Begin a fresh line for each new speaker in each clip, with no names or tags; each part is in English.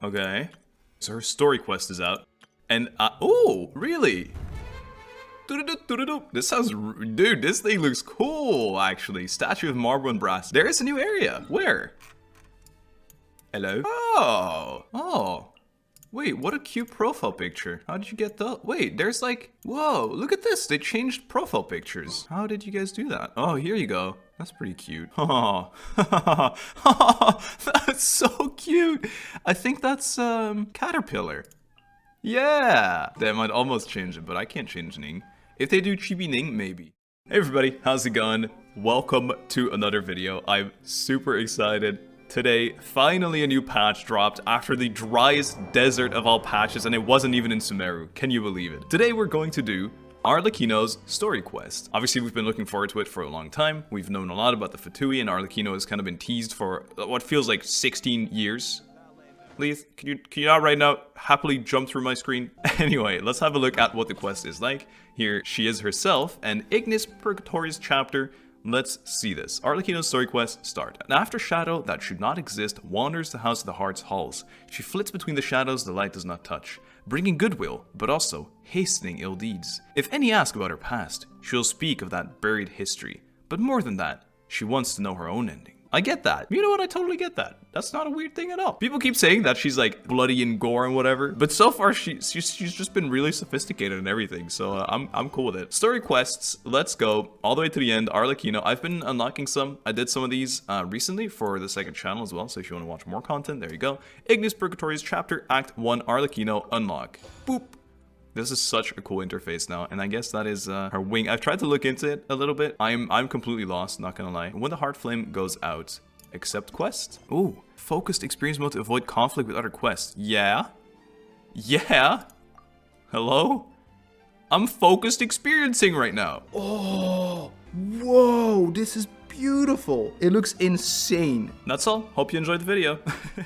Okay. So her story quest is out. And, oh, really? This sounds, dude, this thing looks cool, actually. Statue of marble and brass. There is a new area. Where? Hello? Oh. Wait, what a cute profile picture. How did you get the... Wait, there's like... Whoa, look at this. They changed profile pictures. How did you guys do that? Oh, here you go. That's pretty cute. Oh, that's so cute. I think that's Caterpillar. Yeah. They might almost change it, but I can't change Ning. If they do Chibi Ning, maybe. Hey everybody, how's it going? Welcome to another video. I'm super excited. Today, finally a new patch dropped after the driest desert of all patches, and it wasn't even in Sumeru. Can you believe it? Today we're going to do Arlecchino's story quest. Obviously, we've been looking forward to it for a long time. We've known a lot about the Fatui, and Arlecchino has kind of been teased for what feels like 16 years. Leith, can you not right now happily jump through my screen? Anyway, let's have a look at what the quest is like. Here she is herself, and Ignis Purgatorius chapter. Let's see this. Arlecchino's story quest start. An after shadow that should not exist wanders the house of the heart's halls. She flits between the shadows the light does not touch, bringing goodwill, but also hastening ill deeds. If any ask about her past, she'll speak of that buried history. But more than that, she wants to know her own ending. I get that. You know what? I totally get that. That's not a weird thing at all. People keep saying that she's like bloody and gore and whatever, but so far she's just been really sophisticated and everything. So I'm cool with it. Story quests. Let's go all the way to the end. Arlecchino. I've been unlocking some. I did some of these recently for the second channel as well. So if you want to watch more content, there you go. Ignis Purgatorius chapter Act 1 Arlecchino unlock. Boop. This is such a cool interface now, and I guess that is her wing. I've tried to look into it a little bit. I'm completely lost, not gonna lie. When the heart flame goes out, accept quest. Ooh, focused experience mode to avoid conflict with other quests. Yeah? Yeah? Hello? I'm focused experiencing right now. Oh, whoa, this is beautiful. It looks insane. That's all. Hope you enjoyed the video.
It's been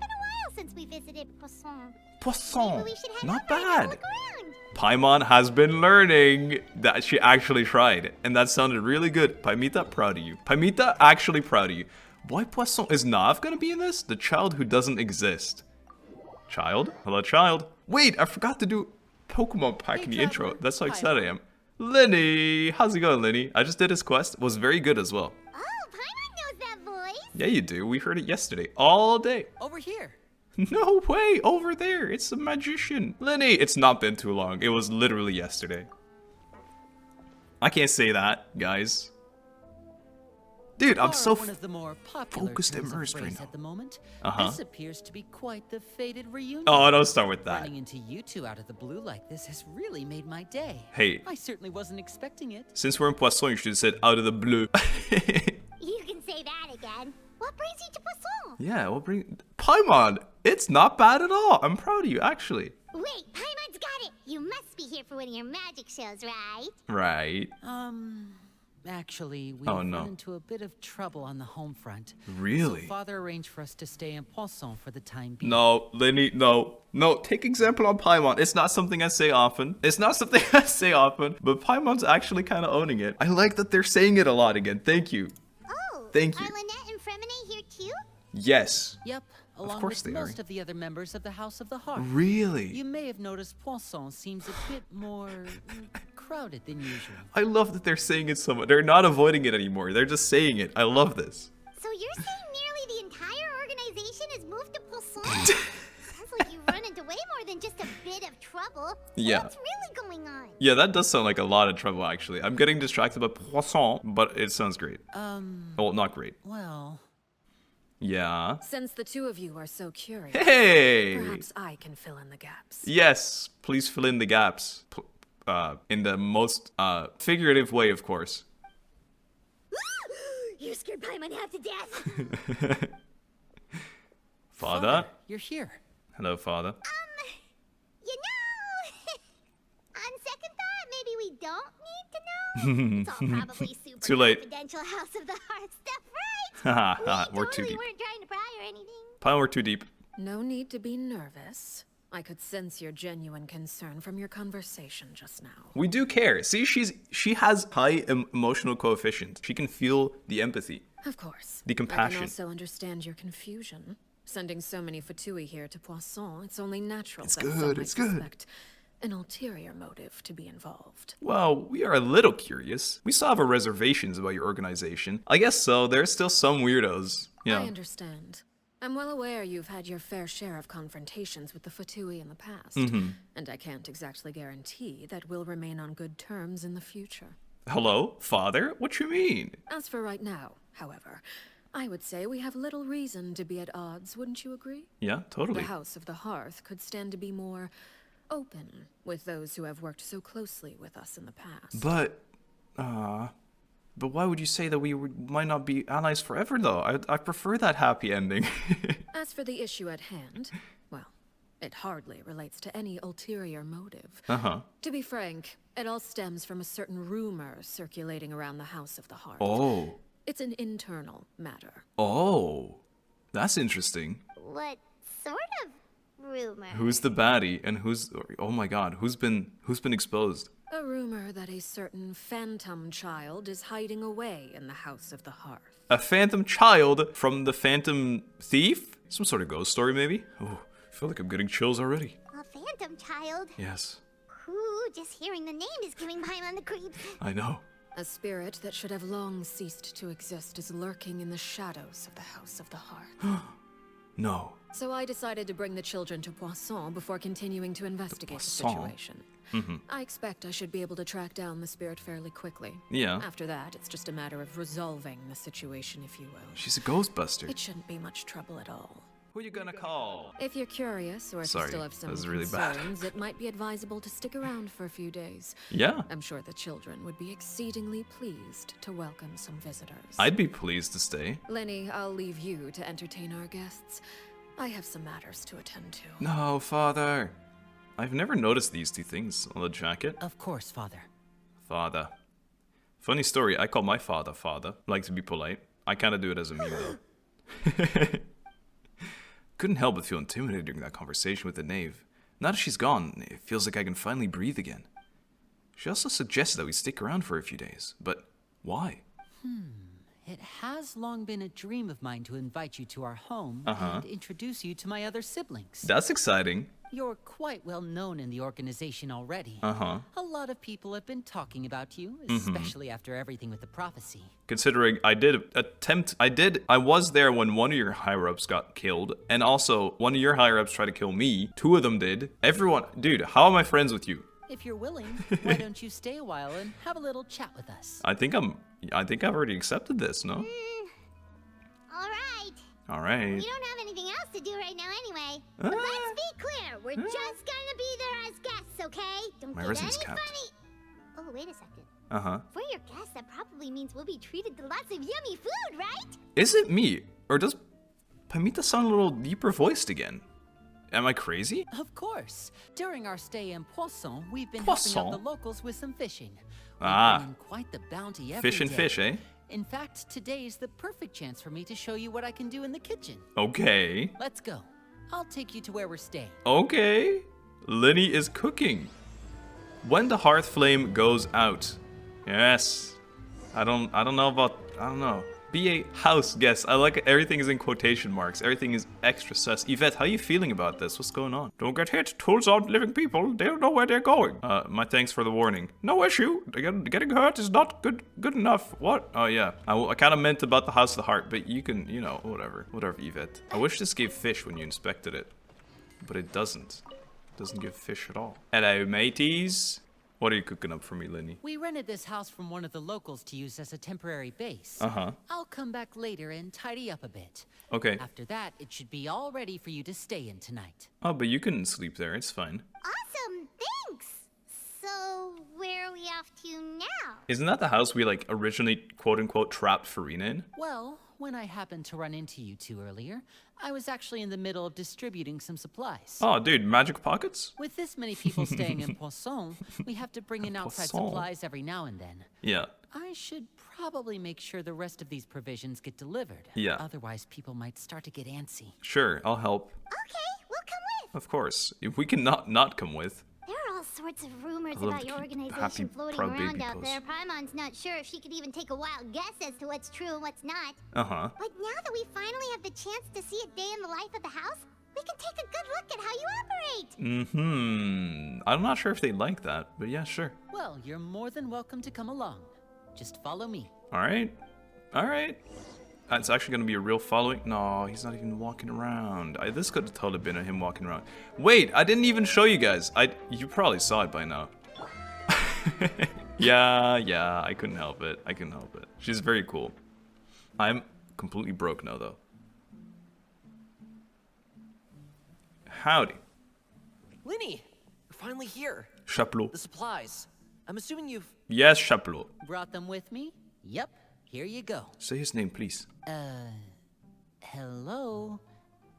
a while since we visited Poisson.
Poisson,
Maybe we should head
not
over and have a
bad.
look around.
Paimon has been learning that she actually tried, and that sounded really good. Paimita, proud of you. Paimita, actually proud of you. Why Poisson? Is Nav gonna be in this? The child who doesn't exist. Child? Hello, child. Wait, I forgot to do Pokemon pack in the intro. That's how excited I am. Lenny, how's it going, Lenny? I just did his quest. It was very good as well.
Oh, Paimon knows that voice.
Yeah, you do. We heard it yesterday, all day.
Over here.
No way, over there. It's a magician. Lenny, it's not been too long. It was literally yesterday. I can't say that, guys. Dude, I'm so
one of the more popular
focused
turns of
immersed right
phrase
now.
at the moment.
Uh-huh.
This appears to be quite the fated reunion.
Oh, don't start with that.
Running into you two out of the blue like this has really made my day.
Hey,
I certainly wasn't expecting it.
since we're in Poisson, you should have said out of the blue.
You can say that again. What brings you to Poisson?
Yeah, we'll bring... Paimon, it's not bad at all. I'm proud of you, actually.
Wait, Paimon's got it. You must be here for one of your magic shows, right?
Right.
Actually, we
Oh,
run
no.
into a bit of trouble on the home front.
Really?
So Father arranged for us to stay in Poisson for the time being.
No, Lenny, no. No, take example on Paimon. It's not something I say often. It's not something I say often, but Paimon's actually kind of owning it. I like that they're saying it a lot again. Thank you.
Oh,
Thank you.
Are Lynette and Fremine here too?
Yes.
Yep, along
course
with
they are.
most of the other members of the House of the Heart.
Really?
You may have noticed Poisson seems a bit more crowded than usual.
I love that they're saying it so much. They're not avoiding it anymore. They're just saying it. I love this.
So you're saying nearly the entire organization has moved to Poisson? Sounds like you run into way more than just a bit of trouble.
Yeah.
What's really going on?
Yeah, that does sound like a lot of trouble, actually. I'm getting distracted by Poisson, but it sounds great. Well, not great.
Well,
Yeah.
Since the two of you are so curious,
Hey!
perhaps I can fill in the gaps.
Yes, please fill in the gaps. In the most figurative way, of course.
You scared Paimon half to death.
Father?
you're here.
Hello, Father.
You know, on second thought, maybe we don't need to know. It's all probably super
Too late.
confidential House of the Heart stuff, right?
Haha,
We
we're too
totally
deep.
weren't trying to pry or anything.
Paimon, we're too deep.
No need to be nervous. I could sense your genuine concern from your conversation just now.
We do care. See, she has high emotional coefficient. She can feel the empathy.
Of course.
The
I
compassion.
can also understand your confusion. Sending so many fatui here to Poisson, it's only natural
It's
that
good,
some might
it's good.
suspect an ulterior motive to be involved.
Well, we are a little curious. We still have our reservations about your organization. I guess so. There's still some weirdos. You know.
I understand. I'm well aware you've had your fair share of confrontations with the fatui in the past, and I can't exactly guarantee that we'll remain on good terms in the future.
Hello, father? What you mean?
As for right now, however, I would say we have little reason to be at odds, wouldn't you agree?
Yeah, totally.
The House of the Hearth could stand to be more open with those who have worked so closely with us in the past.
But why would you say that we might not be allies forever, though? I prefer that happy ending.
As for the issue at hand, well, it hardly relates to any ulterior motive. To be frank, it all stems from a certain rumor circulating around the House of the Hearth.
Oh.
It's an internal matter.
Oh. That's interesting.
What sort of rumor?
Who's the baddie and who's... Oh my god, who's been exposed?
A rumor that a certain phantom child is hiding away in the House of the Hearth.
A phantom child from the Phantom Thief? Some sort of ghost story, maybe? Oh, I feel like I'm getting chills already.
A phantom child?
Yes,
Ooh, just hearing the name is giving Paimon the creeps.
I know.
A spirit that should have long ceased to exist is lurking in the shadows of the House of the Hearth.
No.
So I decided to bring the children to Poisson before continuing to investigate the
Poisson.
situation. I expect I should be able to track down the spirit fairly quickly.
Yeah.
After that, it's just a matter of resolving the situation, if you will.
She's a ghostbuster.
It shouldn't be much trouble at all.
Who you gonna call?
If you're curious, or if
Sorry,
you still have some
that was really bad.
concerns, it might be advisable to stick around for a few days.
Yeah.
I'm sure the children would be exceedingly pleased to welcome some visitors.
I'd be pleased to stay.
Lenny, I'll leave you to entertain our guests. I have some matters to attend to.
No, father. I've never noticed these two things on the jacket.
Of course, Father.
Father. Funny story, I call my father father. Like to be polite. I kind of do it as a meme though. Couldn't help but feel intimidated during that conversation with the knave. Now that she's gone, it feels like I can finally breathe again. She also suggested that we stick around for a few days, but why?
It has long been a dream of mine to invite you to our home and introduce you to my other siblings.
That's exciting.
You're quite well known in the organization already. A lot of people have been talking about you, especially after everything with the prophecy.
Considering I was there when one of your higher-ups got killed, and also one of your higher-ups tried to kill me. Two of them did. Everyone, dude, how am I friends with you?
If you're willing, why don't you stay a while and have a little chat with us?
I think I've already accepted this, no?
Alright.
Alright.
We don't have anything else to do right now anyway. But let's be clear, we're just gonna be there as guests, okay? Don't
My
get
residence
any
capped.
funny. Oh, wait a second. For your guests, that probably means we'll be treated to lots of yummy food, right?
Is it me? Or does Pamita sound a little deeper voiced again? Am I crazy?
Of course. During our stay in Poisson, we've been helping out the locals with some fishing. We bring in quite the bounty every
Fish and
day.
fish, eh?
In fact, today's the perfect chance for me to show you what I can do in the kitchen.
Okay.
Let's go. I'll take you to where we're staying.
Okay. Lenny is cooking. When the hearth flame goes out. Yes. I don't know. Be a house guest. I like it. Everything is in quotation marks. Everything is extra sus. Yvette, how are you feeling about this? What's going on? Don't get hit. Tools aren't living people. They don't know where they're going. My thanks for the warning. No issue. Getting hurt is not good enough. What? Oh, yeah. I kind of meant about the House of the Heart, but you can, you know, whatever. Whatever, Yvette. I wish this gave fish when you inspected it, but it doesn't. It doesn't give fish at all. Hello, mateys. What are you cooking up for me, Lenny?
We rented this house from one of the locals to use as a temporary base. I'll come back later and tidy up a bit.
Okay.
After that, it should be all ready for you to stay in tonight.
Oh, but you can sleep there. It's fine.
Awesome, thanks. So, where are we off to now?
Isn't that the house we, like, originally, quote-unquote, trapped Farina in?
Well, when I happened to run into you two earlier, I was actually in the middle of distributing some supplies.
Oh, dude, magic pockets?
With this many people staying in Poisson, we have to bring in outside
Poisson.
supplies every now and then.
Yeah.
I should probably make sure the rest of these provisions get delivered.
Yeah.
Otherwise, people might start to get antsy.
Sure, I'll help.
Okay, we'll come with.
Of course. If we can not come with.
There are all sorts of rumors
I love
about your
the
organization
happy,
floating
proud
around
baby
out
pose.
there. Paimon's not sure if she could even take a wild guess as to what's true and what's not.
Uh-huh.
But now that we finally have the chance to see a day in the life of the house, we can take a good look at how you operate.
Mm-hmm. I'm not sure if they like that, but yeah, sure.
Well, you're more than welcome to come along. Just follow me.
All right. All right. It's actually going to be a real following. No, he's not even walking around. This could have totally been him walking around. Wait, I didn't even show you guys. You probably saw it by now. Yeah, I couldn't help it. I couldn't help it. She's very cool. I'm completely broke now, though. Howdy.
Linny, you're finally here.
Chapeau.
The supplies. I'm assuming you've...
Yes, Chapeau.
Brought them with me? Yep. Here you go.
Say his name, please.
Hello?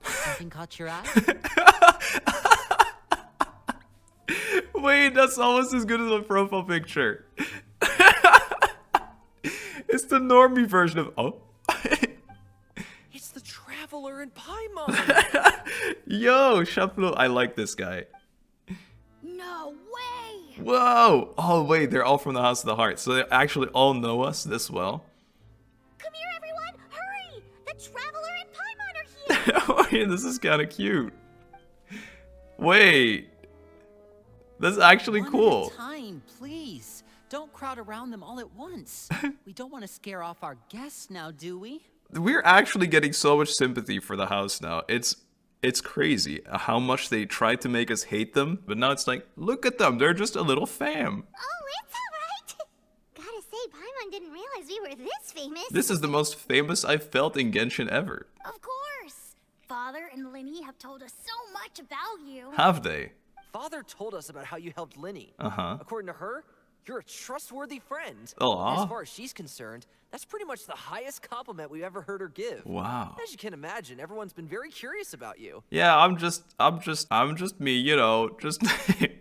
Something caught your eye?
Wait, that's almost as good as my profile picture. It's the normie version of... Oh.
It's the Traveler in Paimon.
Yo, Chapeau. I like this guy.
No way!
Whoa! Oh, wait, they're all from the House of the Heart. So they actually all know us this well.
Come here, everyone! Hurry! The Traveler and Paimon are here!
Oh, yeah, this is kind of cute. Wait. That's actually cool.
One at a time, please. Don't crowd around them all at once. We don't want to scare off our guests now, do we?
We're actually getting so much sympathy for the house now. It's crazy how much they tried to make us hate them, but now it's like, look at them, they're just a little fam.
Oh, it's alright! Gotta say, Paimon didn't realize we were this famous.
This is the most famous I've felt in Genshin ever.
Of course! Father and Linny have told us so much about you.
Have they?
Father told us about how you helped Linny.
Uh-huh.
According to her, you're a trustworthy friend.
Aw.
As far as she's concerned, that's pretty much the highest compliment we've ever heard her give.
Wow.
As you can imagine, everyone's been very curious about you.
Yeah, I'm just me, you know, just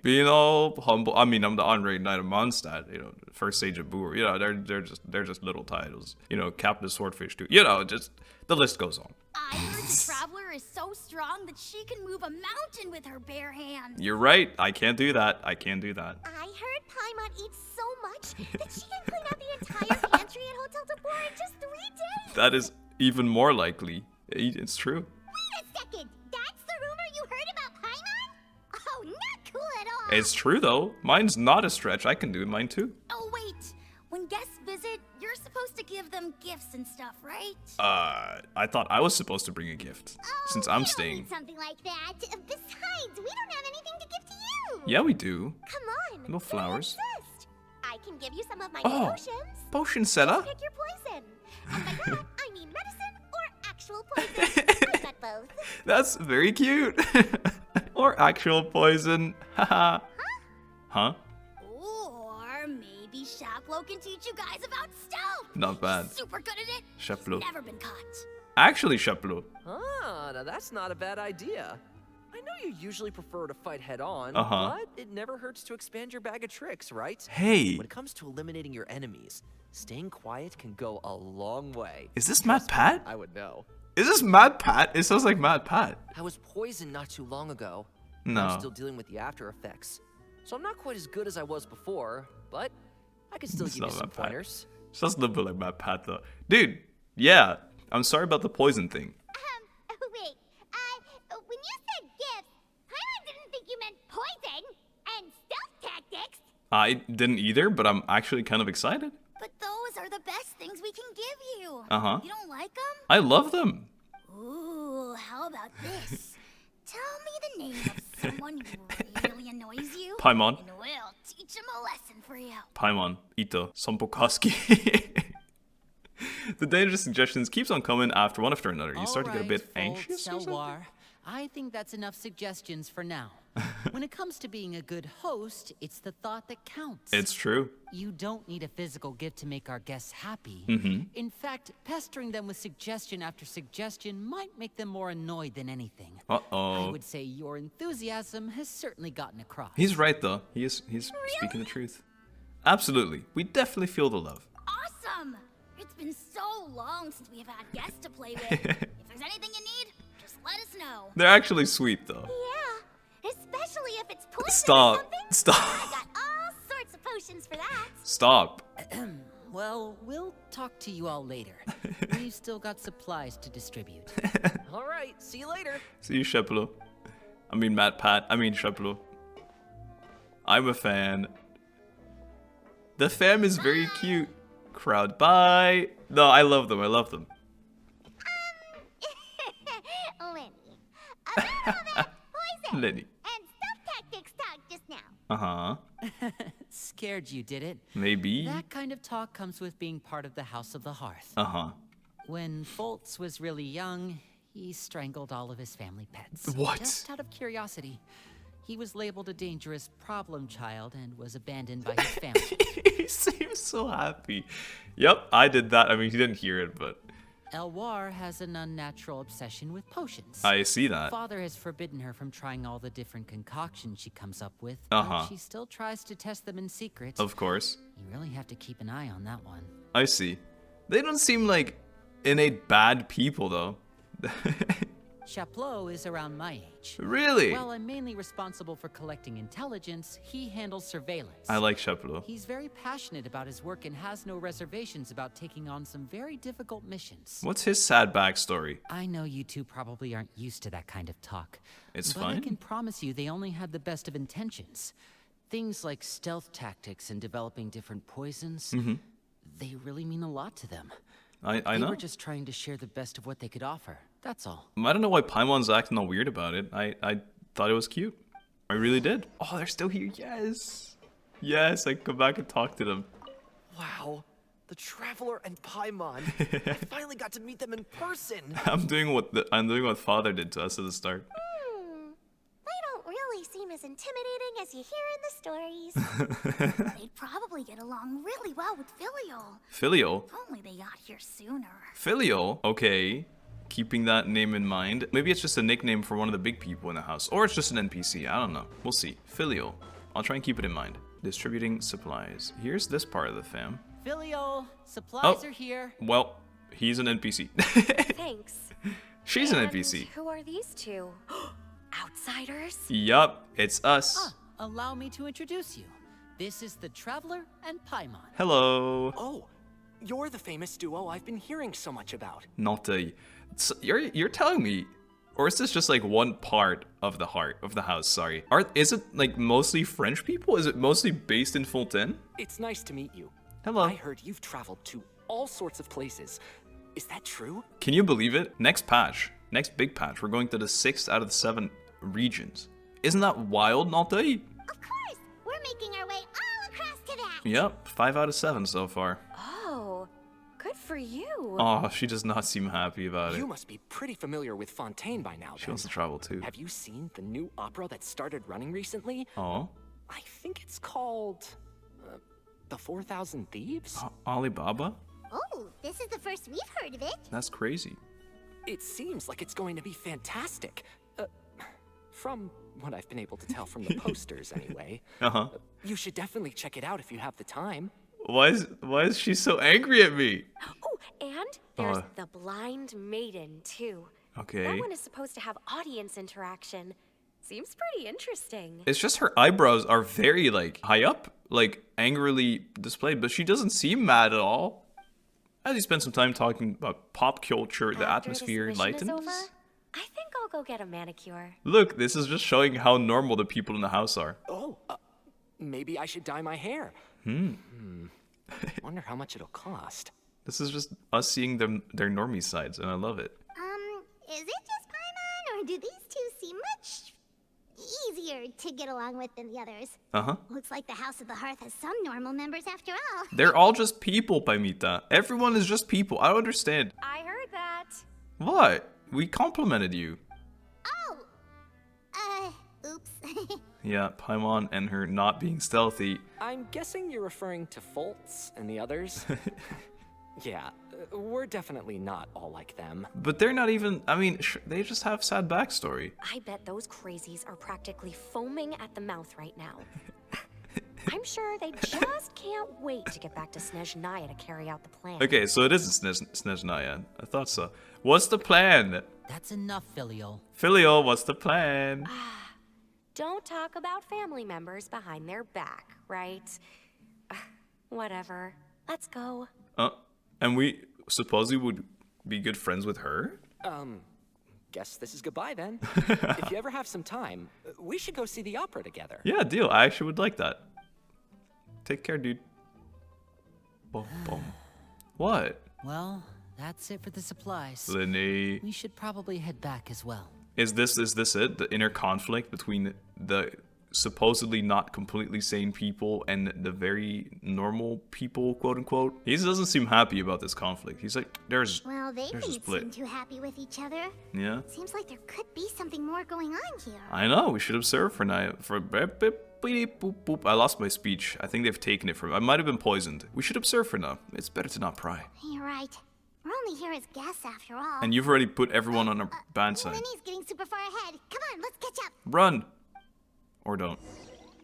being all humble. I mean, I'm the unrated Knight of Mondstadt, you know, first Sage of Boer. You know, they're just little titles. You know, Captain of Swordfish too. You know, just the list goes on.
I heard the Traveler is so strong that she can move a mountain with her bare hands.
You're right. I can't do that. I can't do that.
I heard Paimon eats so much that she can clean out the entire pantry at Hotel de Boer in just 3 days.
That is even more likely. It's true.
Wait a second. That's the rumor you heard about Paimon? Oh, not cool at all.
It's true though. Mine's not a stretch. I can do mine too.
Oh, wait. When guests visit, you're supposed to give them gifts and stuff, right?
I thought I was supposed to bring a gift since I'm
we don't
staying.
need something like that. Besides, we don't have anything to give to you.
Yeah, we do.
Come on.
Little flowers.
Insist. I can give you some of my
Oh.
potions.
Potion setup.
Pick your poison. And by that, I mean medicine or actual poison. I got both.
That's very cute. Or actual poison. Haha. Huh?
Or maybe Shaplo can teach you guys about stealth.
Not bad.
He's super good at it.
Shaplo.
He's never been caught.
Actually, Chapeau.
Ah, now that's not a bad idea. I know you usually prefer to fight head on,
Uh-huh.
but it never hurts to expand your bag of tricks, right?
Hey,
When it comes to eliminating your enemies, staying quiet can go a long way.
is this Mad Pat?
I would know.
Is this Mad Pat? It sounds like Mad Pat.
I was poisoned not too long ago.
No.
I'm still dealing with the after effects. So I'm not quite as good as I was before, but I can still
It's
give you
not
some
Mad Pat.
pointers.
Sounds a little bit like Mad Pat though. Dude, yeah. I'm sorry about the poison thing.
Wait. When you said gifts, Paimon didn't think you meant poison and stealth tactics.
I didn't either, but I'm actually kind of excited.
But those are the best things we can give you.
Uh-huh.
You don't like them?
I love them.
Ooh, how about this? Tell me the name of someone who really annoys you.
Paimon.
And we'll teach him a lesson for you.
Paimon, Ito, Sompokoski. The dangerous suggestions keeps on coming after one after another. You start to get a bit anxious or something?
Selwar. I think that's enough suggestions for now. When it comes to being a good host, it's the thought that counts.
It's true.
You don't need a physical gift to make our guests happy.
Mm-hmm.
In fact, pestering them with suggestion after suggestion might make them more annoyed than anything. I
Uh-oh.
would say your enthusiasm has certainly gotten across.
He's right though. He's speaking the truth. Absolutely. We definitely feel the love.
Awesome! It's been so long since we've had guests to play with. If there's anything you need, just let us know.
They're actually sweet though.
Yeah, especially if it's poison or
Stop.
something.
Stop.
I got all sorts of potions for that.
Stop.
Well, we'll talk to you all later. We've still got supplies to distribute.
All right, see you later.
See you, Sheplo. I mean, Sheplo. I'm a fan. The fam is very cute. Crowd, bye. No, I love them. I love them.
Lenny. Poison.
Lenny.
And stuff tactics talk just now.
Uh-huh.
Scared you, did it?
Maybe.
That kind of talk comes with being part of the House of the Hearth.
Uh-huh.
When Foltz was really young, he strangled all of his family pets.
What?
Just out of curiosity. He was labeled a dangerous problem child and was abandoned by his family.
He seems so happy. Yep, I did that. I mean, he didn't hear it, but...
Elwar has an unnatural obsession with potions.
I see that.
Father has forbidden her from trying all the different concoctions she comes up with,
Uh-huh.
but she still tries to test them in secret.
Of course.
You really have to keep an eye on that one.
I see. They don't seem like innate bad people, though.
Chaplot is around my age.
Really?
While I'm mainly responsible for collecting intelligence, he handles surveillance.
I like Sheplo.
He's very passionate about his work and has no reservations about taking on some very difficult missions.
What's his sad backstory?
I know you two probably aren't used to that kind of talk.
It's
but I
fine.
can promise you they only had the best of intentions. Things like stealth tactics and developing different poisons, they really mean a lot to them.
I
They
know.
were just trying to share the best of what they could offer. That's all.
I don't know why Paimon's acting all weird about it. I thought it was cute. I really did. Oh, they're still here. Yes. Yes, I can go back and talk to them.
Wow, the Traveler and Paimon. I finally got to meet them in person.
I'm doing what Father did to us at the start.
They don't really seem as intimidating as you hear in the stories. They'd probably get along really well with Filial.
Filial?
If only they got here sooner.
Filial? Okay. Keeping that name in mind. Maybe it's just a nickname for one of the big people in the house. Or it's just an NPC. I don't know. We'll see. Filial. I'll try and keep it in mind. Distributing supplies. Here's this part of the fam.
Filial, supplies
Oh.
are here.
Well, he's an NPC.
Thanks.
She's an
And
NPC.
Who are these two? Outsiders?
Yup, it's us.
Ah, allow me to introduce you. This is the Traveler and Paimon.
Hello.
Oh, you're the famous duo I've been hearing so much about.
Not a... You're telling me... Or is this just like one part of the heart of the house? Sorry. Is it like mostly French people? Is it mostly based in Fontaine?
It's nice to meet you.
Hello.
I heard you've traveled to all sorts of places. Is that true?
Can you believe it? Next patch. Next big patch. We're going to the 6 out of the 7 regions. Isn't that wild, Naltai?
Of course, we're making our way all across to that.
Yep, 5 out of 7 so far.
Oh, good for you.
Oh, she does not seem happy about
You
it.
must be pretty familiar with Fontaine by now.
She
then.
wants to travel too.
Have you seen the new opera that started running recently?
Oh,
I think it's called The 4,000 Thieves?
Alibaba?
Oh, this is the first we've heard of it.
That's crazy.
It seems like it's going to be fantastic. From what I've been able to tell from the posters, anyway.
Uh-huh.
You should definitely check it out if you have the time.
Why is she so angry at me?
Oh, and there's
Oh.
the Blind Maiden, too.
Okay.
That one is supposed to have audience interaction. Seems pretty interesting.
It's just her eyebrows are very, like, high up, like, angrily displayed, but she doesn't seem mad at all. As you spend some time talking about pop culture, the
After this
atmosphere
mission
lightens.
is over, I think I'll go get a manicure.
Look, this is just showing how normal the people in the house are.
Oh, maybe I should dye my hair. Wonder how much it'll cost.
This is just us seeing their normie sides, and I love it.
Is it just Paimon, or do these two seem much easier to get along with than the others?
Uh-huh.
Looks like the House of the Hearth has some normal members after all.
They're all just people, Paimita. Everyone is just people. I don't understand.
I heard that.
What? We complimented you.
Oh! Oops.
Yeah, Paimon and her not being stealthy.
I'm guessing you're referring to Foltz and the others? Yeah, we're definitely not all like them.
But they're not even, I mean, they just have sad backstory.
I bet those crazies are practically foaming at the mouth right now. I'm sure they just can't wait to get back to Snezhnaya to carry out the plan.
Okay, so it is Snezhnaya. I thought so. What's the plan?
That's enough, Filial.
Filial, what's the plan?
don't talk about family members behind their back, right? Whatever. Let's go.
And we supposedly would be good friends with her?
Guess this is goodbye then. If you ever have some time, we should go see the opera together.
Yeah, deal. I actually would like that. Take care, dude. Boom, boom. What?
Well, that's it for the supplies.
Lenny.
We should probably head back as well.
Is this it? The inner conflict between the supposedly not completely sane people and the very normal people, quote unquote? He doesn't seem happy about this conflict. He's like, there's
Well, they
a
didn't
split.
seem too happy with each other.
Yeah.
Seems like there could be something more going on here.
I know, we should observe for now. I lost my speech. I think they've taken it from. I might have been poisoned. We should observe for now. It's better to not pry.
You're right. We're only here as guests after all.
And you've already put everyone on a bad side.
Lenny's getting super far ahead. Come on, let's catch up.
Run! Or don't.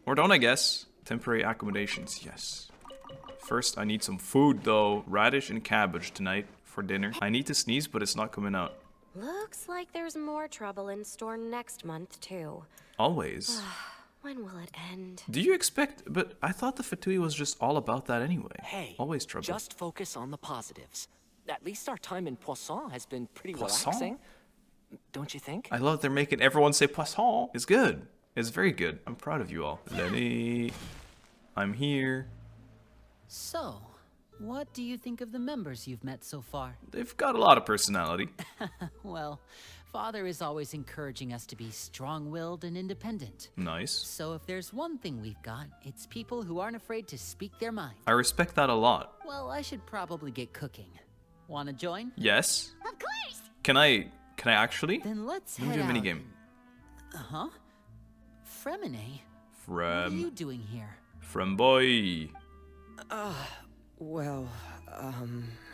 Or don't, I guess. Temporary accommodations, yes. First, I need some food, though. Radish and cabbage tonight for dinner. I need to sneeze, but it's not coming out.
Looks like there's more trouble in store next month, too.
Always.
When will it end?
Do you expect... But I thought the fatui was just all about that anyway.
Hey,
always trouble.
just focus on the positives. At least our time in Poisson has been pretty
Poisson?
relaxing. Don't you think?
I love they're making everyone say poisson. It's good. It's very good. I'm proud of you all. Lenny, I'm here.
So, what do you think of the members you've met so far?
They've got a lot of personality.
Well, Father is always encouraging us to be strong-willed and independent.
Nice.
So if there's one thing we've got, it's people who aren't afraid to speak their mind.
I respect that a lot.
Well, I should probably get cooking. Wanna join?
Yes.
Of course.
Can I actually?
Then let's
Let me
head
do a
out.
minigame.
Uh-huh. Fremine? What are you
From
doing here?
boy.
Well,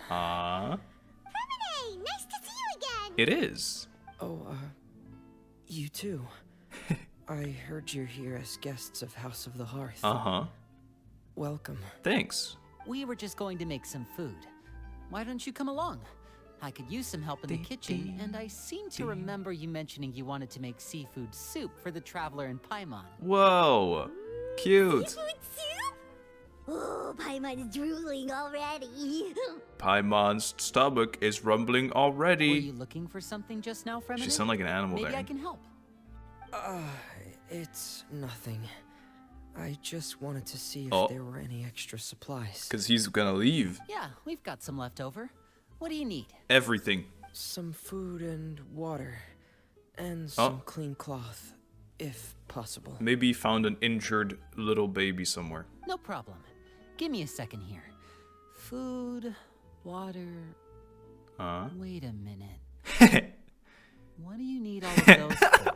Ah.
Hey, nice to see you again.
It is.
You too. I heard you're here as guests of House of the Hearth.
Uh-huh.
Welcome.
Thanks.
We were just going to make some food. Why don't you come along? I could use some help in the kitchen, and I seem to remember you mentioning you wanted to make seafood soup for the traveler in Paimon.
Whoa. Cute.
Seafood soup? Oh, Paimon's drooling already.
Paimon's stomach is rumbling
Were
already.
you looking for something just now, Fremine?
She sounded like an animal
Maybe
there.
I can help.
It's nothing. I just wanted to see if
Oh.
there were any extra supplies.
Because he's gonna leave.
Yeah, we've got some left over. What do you need?
Everything.
Some food and water. And some clean cloth, if possible.
Maybe he found an injured little baby somewhere.
No problem. Give me a second here. Food, water... Wait a minute. What do you need all of those for?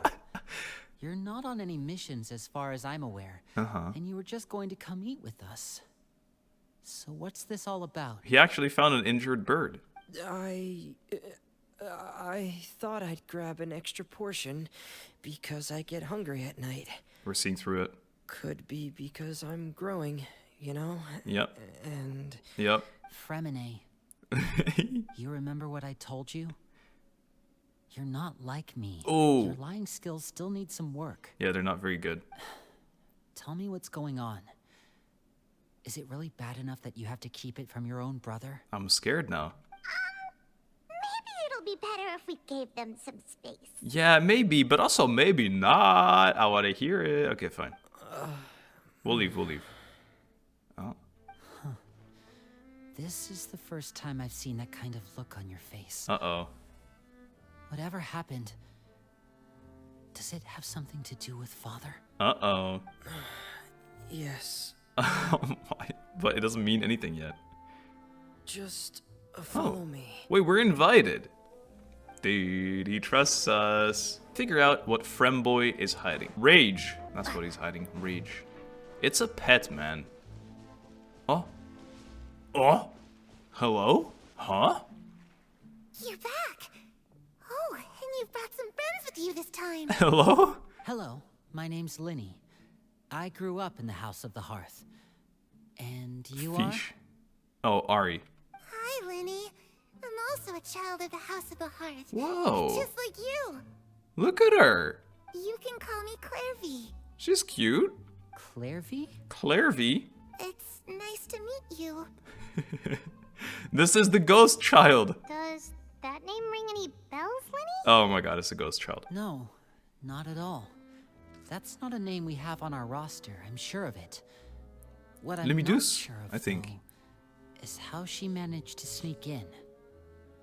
You're not on any missions as far as I'm aware. And you were just going to come eat with us. So what's this all about?
He actually found an injured bird.
I thought I'd grab an extra portion because I get hungry at night.
We're seeing through it.
Could be because I'm growing, you know?
Yep.
And
Yep.
Fremine, you remember what I told you? You're not like me.
Oh.
Your lying skills still need some work.
Yeah, they're not very good.
Tell me what's going on. Is it really bad enough that you have to keep it from your own brother?
I'm scared now.
Maybe it'll be better if we gave them some space.
Yeah, maybe, but also maybe not. I want to hear it. Okay, fine. We'll leave. Oh.
This is the first time I've seen that kind of look on your face.
Uh-oh.
Whatever happened, does it have something to do with Father?
Uh-oh.
yes,
Oh my. But it doesn't mean anything yet.
just follow me.
Wait, we're invited. Dude, he trusts us. Figure out what Fremboy is hiding. Rage. That's what he's hiding. Rage. It's a pet, man. Oh. Oh? Hello? Huh?
You're back. Oh, and you've brought some friends with you this time.
Hello?
Hello, my name's Linny. I grew up in the House of the Hearth. And you
Fish. Oh, Ari.
Hi, Lenny. I'm also a child of the House of the Hearth.
Whoa.
Just like you.
Look at her.
You can call me Clervie.
She's cute.
Clervie?
Clervie.
It's nice to meet you.
This is the ghost child.
Does that name ring any bells, Lenny?
Oh my god, it's a ghost child.
No, not at all. That's not a name we have on our roster, I'm sure of it. What I'm not
Limidus,
sure of,
I think.
though, is how she managed to sneak in.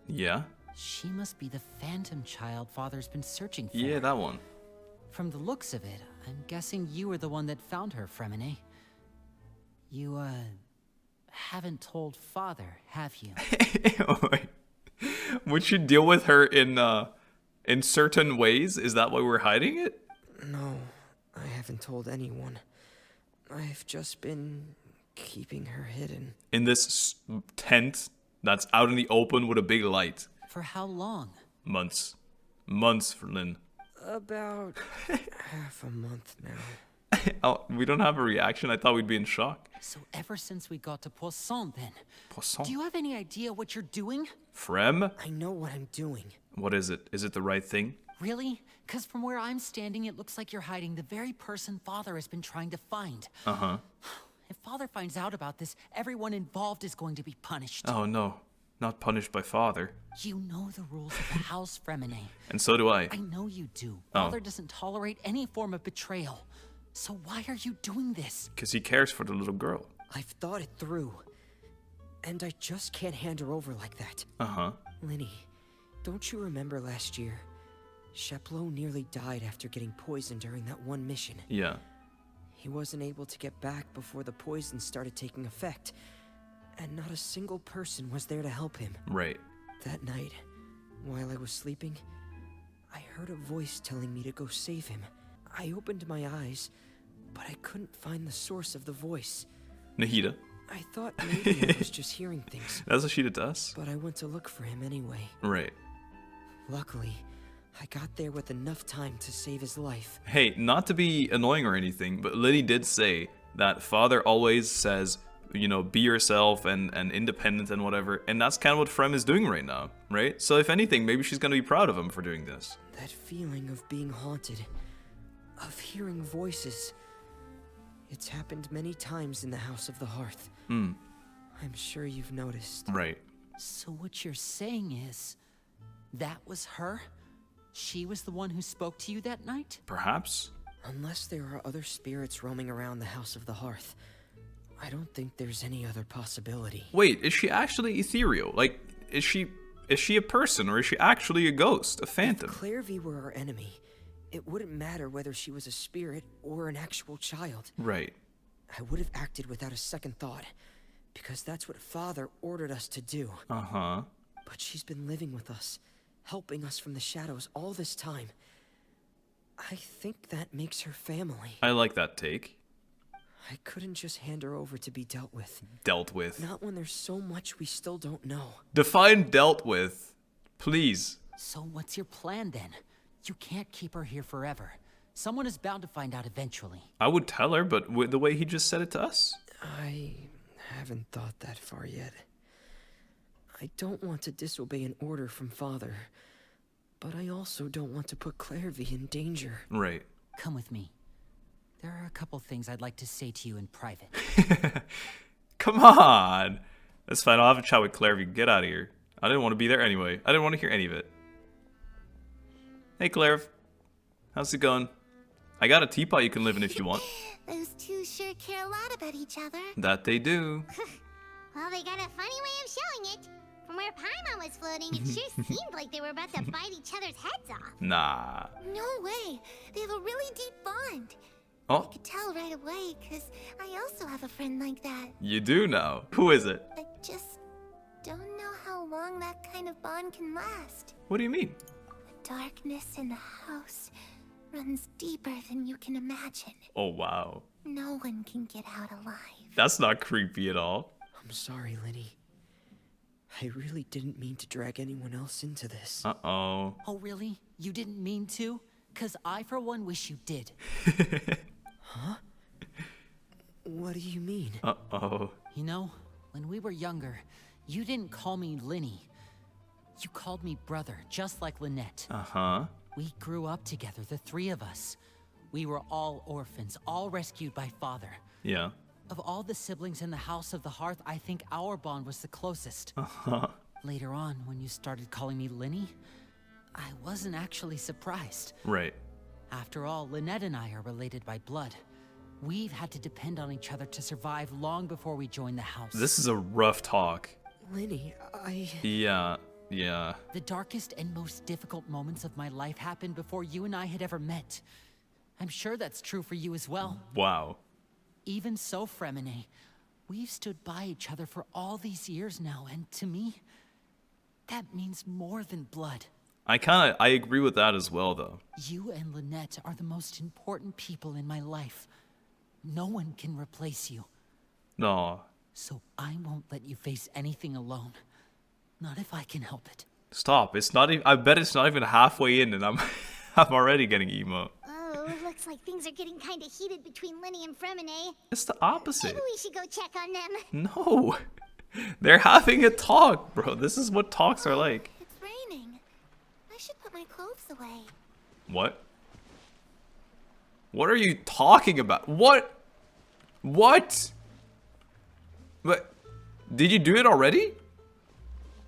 Yeah?
She must be the phantom child Father's been searching for.
Yeah, that one.
From the looks of it, I'm guessing you were the one that found her, Fremine. You, haven't told Father, have you?
Would you deal with her in certain ways? Is that why we're hiding it?
No, I haven't told anyone. I've just been keeping her hidden.
In this tent that's out in the open with a big light.
For how long?
Months. Months for Lynn.
About half a month now.
Oh, we don't have a reaction? I thought we'd be in shock.
So ever since we got to Poisson, then.
Poisson?
Do you have any idea what you're doing?
Frem?
I know what I'm doing.
What is it? Is it the right thing?
Really? Because from where I'm standing, it looks like you're hiding the very person Father has been trying to find.
Uh-huh.
If Father finds out about this, everyone involved is going to be punished.
Oh no. Not punished by Father.
You know the rules of the house, Fremine.
And so do I.
I know you do.
Oh.
Father doesn't tolerate any form of betrayal. So why are you doing this?
Because he cares for the little girl.
I've thought it through. And I just can't hand her over like that.
Uh-huh.
Linny, don't you remember last year? Sheplo nearly died after getting poisoned during that one mission.
Yeah.
He wasn't able to get back before the poison started taking effect. And not a single person was there to help him.
Right.
That night, while I was sleeping, I heard a voice telling me to go save him. I opened my eyes, but I couldn't find the source of the voice.
Nahida.
I thought maybe I was just hearing things,
That's what she did to us.
but I went to look for him anyway.
Right.
Luckily, I got there with enough time to save his life.
Hey, not to be annoying or anything, but Liddy did say that Father always says, you know, be yourself and independent and whatever, and that's kind of what Frem is doing right now, right? So if anything, maybe she's gonna be proud of him for doing this.
That feeling of being haunted, of hearing voices. It's happened many times in the House of the Hearth. I'm sure you've noticed.
Right.
So what you're saying is, that was her? She was the one who spoke to you that night?
Perhaps?
Unless there are other spirits roaming around the House of the Hearth, I don't think there's any other possibility.
Wait, is she actually ethereal? Like, is she a person, or is she actually a ghost, a phantom?
If Clervie were our enemy, it wouldn't matter whether she was a spirit or an actual child.
Right.
I would have acted without a second thought, because that's what Father ordered us to do.
Uh-huh.
But she's been living with us, helping us from the shadows all this time. I think that makes her family.
I like that take.
I couldn't just hand her over to be dealt with.
Dealt with.
Not when there's so much we still don't know.
Define dealt with, please.
So what's your plan then? You can't keep her here forever. Someone is bound to find out eventually.
I would tell her, but with the way he just said it to us?
I haven't thought that far yet. I don't want to disobey an order from Father, but I also don't want to put Clervie in danger.
Right.
Come with me. There are a couple things I'd like to say to you in private.
Come on. That's fine. I'll have a chat with Clervie. Get out of here. I didn't want to be there anyway. I didn't want to hear any of it. Hey, Clerv. How's it going? I got a teapot you can live in if you want.
Those two sure care a lot about each other.
That they do.
Well, they got a funny way of showing it. From where Paimon was floating, it sure seemed like they were about to bite each other's heads off.
Nah.
No way. They have a really deep bond.
Oh,
I could tell right away, because I also have a friend like that.
you do know. Who is it?
I just don't know how long that kind of bond can last.
What do you mean?
The darkness in the house runs deeper than you can imagine.
Oh, wow.
No one can get out alive.
That's not creepy at all.
I'm sorry, Linny. I really didn't mean to drag anyone else into this.
Uh-oh.
Oh, really? You didn't mean to? 'Cause I, for one, wish you did.
Huh? What do you mean?
Uh-oh.
You know, when we were younger, you didn't call me Linny. You called me brother, just like Lynette.
Uh-huh.
We grew up together, the three of us. We were all orphans, all rescued by father.
Yeah.
Of all the siblings in the House of the Hearth, I think our bond was the closest. Later on, when you started calling me Linny, I wasn't actually surprised.
Right.
After all, Lynette and I are related by blood. We've had to depend on each other to survive long before we joined the house.
This is a rough talk.
Linny,
Yeah.
The darkest and most difficult moments of my life happened before you and I had ever met. I'm sure that's true for you as well.
Wow.
Even so, Fremine, we've stood by each other for all these years now, and to me, that means more than blood.
I agree with that as well, though.
You and Lynette are the most important people in my life. No one can replace you.
No.
So I won't let you face anything alone. Not if I can help it.
Stop. It's not even, I bet it's not even halfway in and I'm already getting emo.
Oh, looks like things are getting kind of heated between Linny and Fremine.
It's the opposite.
Maybe we should go check on them.
No. They're having a talk, bro. This is what talks are like.
It's raining. I should put my clothes away.
What? What are you talking about? What? What? But did you do it already?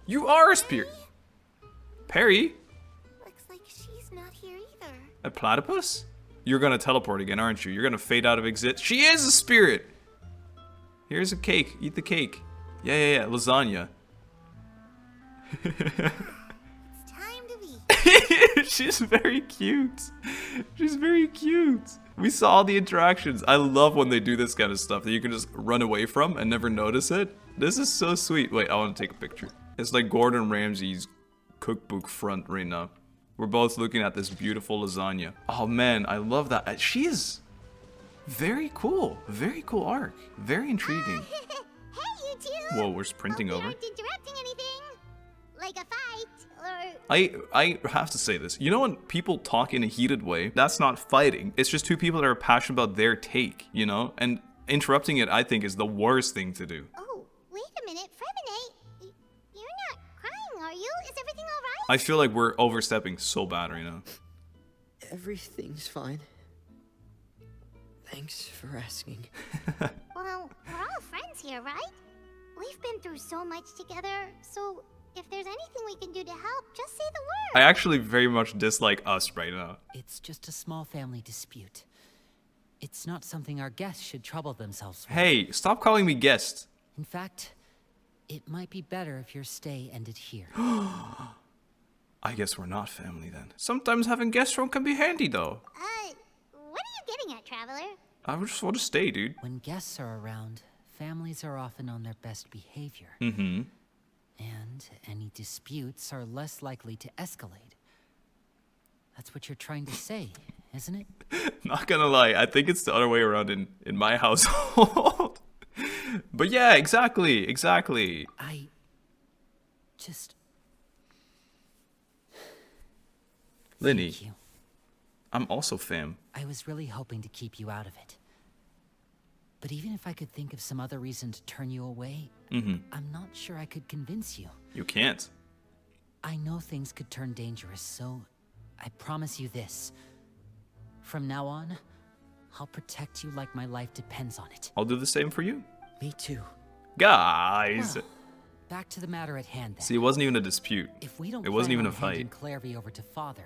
You are a spirit. Perry?
Looks like she's not here either.
A platypus? You're gonna teleport again, aren't you? You're gonna fade out of existence. She is a spirit! Here's a cake. Eat the cake. Yeah. Lasagna.
It's time to eat.
She's very cute. She's very cute. We saw the interactions. I love when they do this kind of stuff that you can just run away from and never notice it. This is so sweet. Wait, I want to take a picture. It's like Gordon Ramsay's cookbook front right now. We're both looking at this beautiful lasagna. Oh man, I love that. She is very cool. Very cool arc. Very intriguing.
Hey, you two.
Whoa, we're sprinting
Hope we
over.
aren't interrupting anything. Like a fight, or...
I have to say this. You know when people talk in a heated way, that's not fighting. It's just two people that are passionate about their take, you know? And interrupting it, I think, is the worst thing to do.
Oh, wait a minute, Fremine. You're not crying, are you? Is everything alright?
I feel like we're overstepping so bad right now.
everything's fine. Thanks for asking.
Well, we're all friends here, right? We've been through so much together, so if there's anything we can do to help, just say the word.
I actually very much dislike us right now.
It's just a small family dispute. It's not something our guests should trouble themselves with.
Hey, stop calling me guest.
In fact, it might be better if your stay ended here.
I guess we're not family then. Sometimes having guest room can be handy though.
What are you getting at, Traveler?
I just want to stay, dude.
When guests are around, families are often on their best behavior.
Mm-hmm.
And any disputes are less likely to escalate. That's what you're trying to say, isn't it?
Not gonna lie, I think it's the other way around in my household. But yeah, exactly.
I just...
Linny,
Thank you.
I'm also fam.
I was really hoping to keep you out of it. But even if I could think of some other reason to turn you away, I'm not sure I could convince you.
You can't.
I know things could turn dangerous, so I promise you this. From now on, I'll protect you like my life depends on it.
I'll do the same for you.
Me too.
Guys.
Well, back to the matter at hand then.
See, it wasn't even a dispute.
If we don't
It wasn't
plan
even
on
a fight.
handing Clervie over to Father,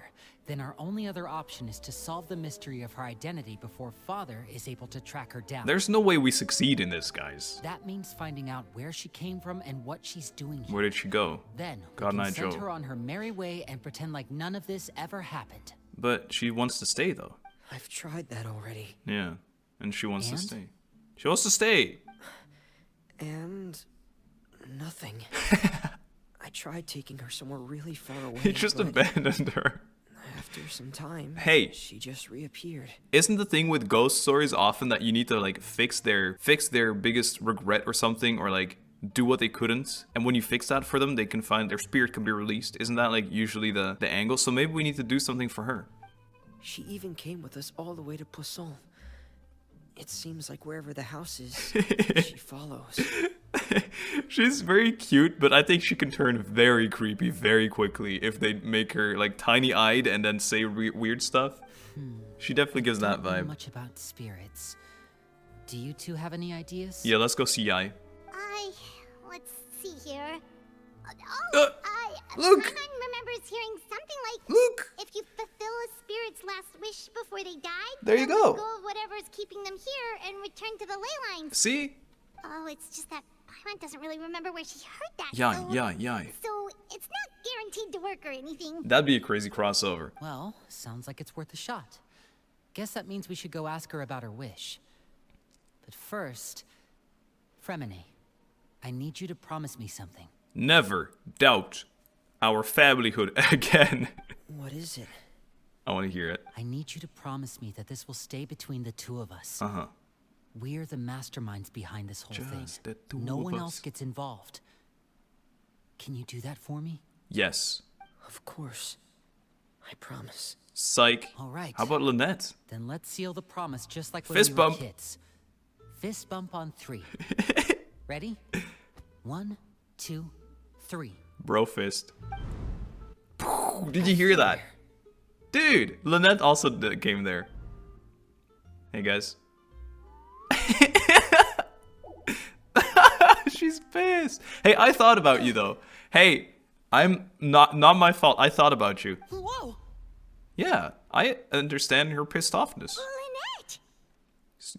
then our only other option is to solve the mystery of her identity before Father is able to track her down.
There's no way we succeed in this, guys.
That means finding out where she came from and what she's doing here.
Where did she go?
Then
God
we
and
can
I
send
Joe.
her on her merry way and pretend like none of this ever happened.
But she wants to stay, though.
I've tried that already.
Yeah, and she wants to
And?
stay. She wants to stay.
And nothing. I tried taking her somewhere really far away.
He just
but
abandoned her.
after some time,
Hey.
she just reappeared.
Isn't the thing with ghost stories often that you need to like fix their biggest regret or something, or like do what they couldn't, and when you fix that for them, they can find their spirit can be released? Isn't that like usually the angle? So maybe we need to do something for her.
She even came with us all the way to Poisson. It seems like wherever the house is, she follows.
She's very cute, but I think she can turn very creepy very quickly if they make her like tiny-eyed and then say weird stuff. She definitely gives that
Don't know
vibe.
much about spirits. Do you two have any ideas?
Yeah, let's go see Yai.
Let's see here.
Look!
Paimon remembers hearing something like,
Look!
if you fulfill a spirit's last wish before they died,
There you
they'll
go.
let go of whatever's keeping them here and return to the ley lines.
See?
Oh, it's just that Paimon doesn't really remember where she heard that.
Yai,
so,
Yai.
So it's not guaranteed to work or anything.
That'd be a crazy crossover.
Well, sounds like it's worth a shot. Guess that means we should go ask her about her wish. But first, Fremine, I need you to promise me something.
Never doubt our familyhood again.
What is it?
I want to hear it.
I need you to promise me that this will stay between the two of us.
Uh-huh.
We're the masterminds behind this whole
Just the
thing.
two
No
of
one
us.
else gets involved. Can you do that for me?
Yes.
Of course. I promise.
Psych.
All right.
How about Lynette?
Then let's seal the promise just like when
Fist
we
bump.
were kids. Fist bump on 3. Ready? 1, 2, 3.
Bro fist. Did you hear that? Dude, Lynette also came there. Hey guys. She's pissed. Hey, I thought about you though. Hey, I'm not my fault. I thought about you.
Whoa!
Yeah, I understand her pissed offness.
Lynette!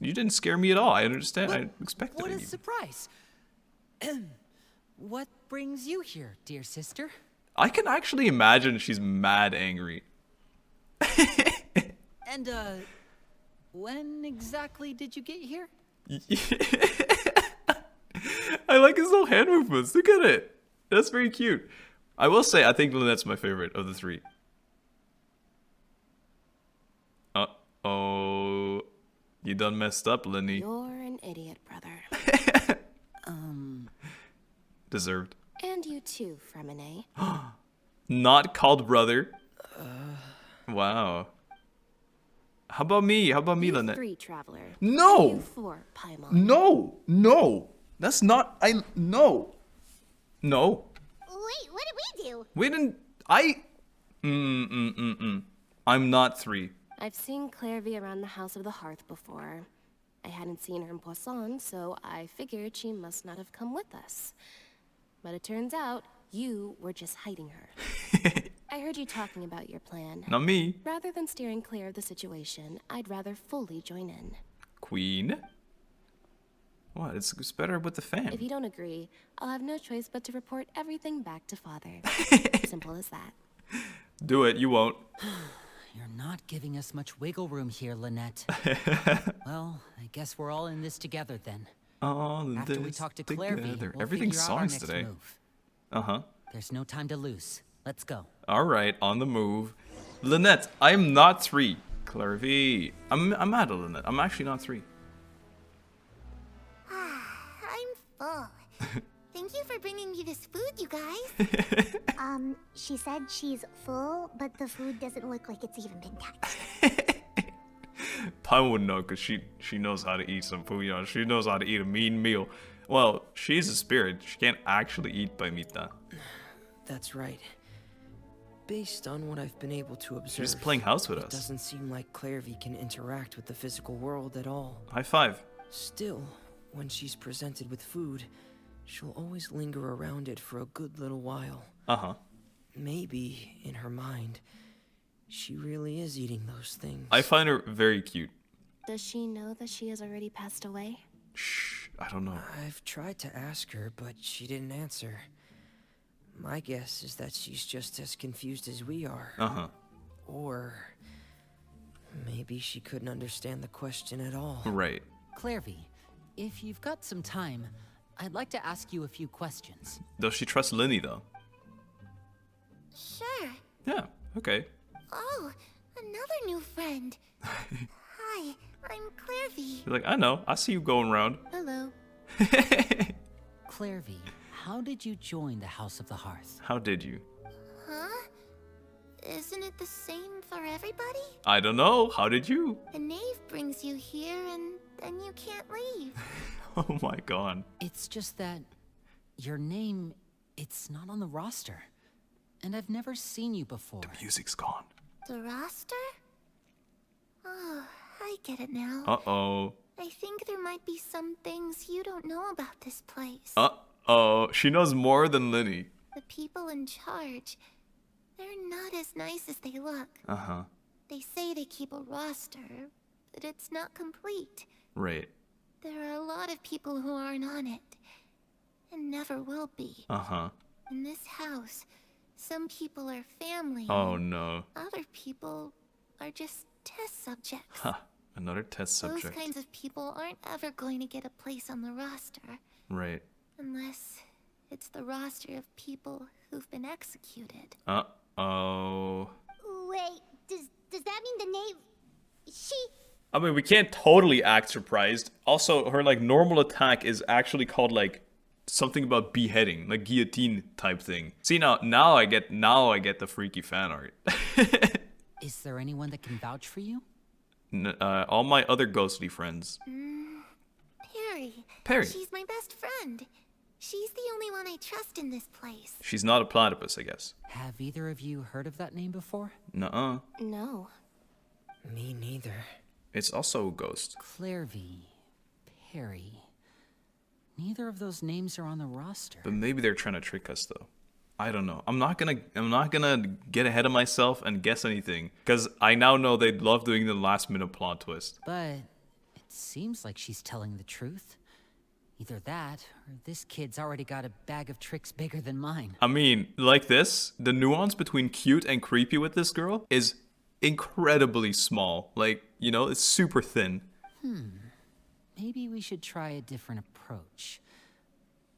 You didn't scare me at all. I understand. I expected
What
it.
a
even.
surprise. What brings you here, dear sister?
I can actually imagine she's mad angry.
And, when exactly did you get here?
I like his little hand movements. Look at it. That's very cute. I will say, I think Lynette's my favorite of the three. Uh-oh. You done messed up, Lenny.
You're an idiot, brother.
Deserved.
And you too, Fremine.
Not called brother. Wow. How about me? How about me,
You
Lynette?
3, traveler.
No!
You 4, Paimon.
No! No! That's not... No! No.
Wait, what did we do?
We didn't... I'm not 3.
I've seen Clervie around the House of the Hearth before. I hadn't seen her in Poisson, so I figured she must not have come with us. But it turns out, you were just hiding her. I heard you talking about your plan.
Not me.
Rather than steering clear of the situation, I'd rather fully join in.
Queen? What? It's better with the fam.
If you don't agree, I'll have no choice but to report everything back to Father. Simple as that.
Do it. You won't.
You're not giving us much wiggle room here, Lynette. Well, I guess we're all in this together then.
All in
After we
this
talk to Clervie,
together.
we'll
Everything's
figure out our
songs
next
today.
move.
Uh-huh.
There's no time to lose. Let's go.
All right, on the move. Lynette, I'm not 3. Clervie. I'm mad at Lynette. I'm actually not 3.
I'm full. Thank you for bringing me this food, you guys. She said she's full, but the food doesn't look like it's even been touched.
Pam would know because she knows how to eat some food. You know, she knows how to eat a mean meal. Well, she's a spirit. She can't actually eat paimita.
That's right. Based on what I've been able to observe,
She's playing house with
it
us.
doesn't seem like Clervie can interact with the physical world at all.
High five.
Still, when she's presented with food, she'll always linger around it for a good little while.
Uh-huh.
Maybe, in her mind, she really is eating those things.
I find her very cute.
Does she know that she has already passed away?
Shh, I don't know.
I've tried to ask her, but she didn't answer. My guess is that she's just as confused as we are.
Uh-huh.
Or maybe she couldn't understand the question at all.
Right.
Clervie, if you've got some time, I'd like to ask you a few questions.
Does she trust Linny, though?
Sure.
Yeah, okay.
Oh, another new friend. Hi, I'm Clervie.
You're like, I know. I see you going around.
Hello.
Clervie, how did you join the House of the Hearth?
How did you?
Huh? Isn't it the same for everybody?
I don't know. How did you?
The knave brings you here, and then you can't leave.
Oh my god.
It's just that your name, it's not on the roster. And I've never seen you before.
The music's gone.
The roster? Oh, I get it now.
Uh-oh.
I think there might be some things you don't know about this place.
Uh-oh. She knows more than Linny.
The people in charge, they're not as nice as they look.
Uh-huh.
They say they keep a roster, but it's not complete.
Right.
There are a lot of people who aren't on it, and never will be.
Uh-huh.
In this house, some people are family.
Oh no.
Other people are just test subjects.
Huh. Another test subject.
Those kinds of people aren't ever going to get a place on the roster.
Right.
Unless it's the roster of people who've been executed.
Uh-oh.
Wait, does that mean the knave...
I mean, we can't totally act surprised. Also, her, like, normal attack is actually called, like, something about beheading, like guillotine type thing. See, now I get the freaky fan art.
Is there anyone that can vouch for you?
All my other ghostly friends.
Perry.
Perry.
She's my best friend. She's the only one I trust in this place.
She's not a platypus, I guess.
Have either of you heard of that name before?
Nuh-uh.
No.
Me neither.
It's also a ghost.
Clervie, Perry. Neither of those names are on the roster.
But maybe they're trying to trick us, though. I don't know. I'm not gonna get ahead of myself and guess anything, because I now know they love doing the last minute plot twist.
But it seems like she's telling the truth. Either that, or this kid's already got a bag of tricks bigger than mine.
I mean, like this, the nuance between cute and creepy with this girl is incredibly small. Like, you know, it's super thin.
Maybe we should try a different approach.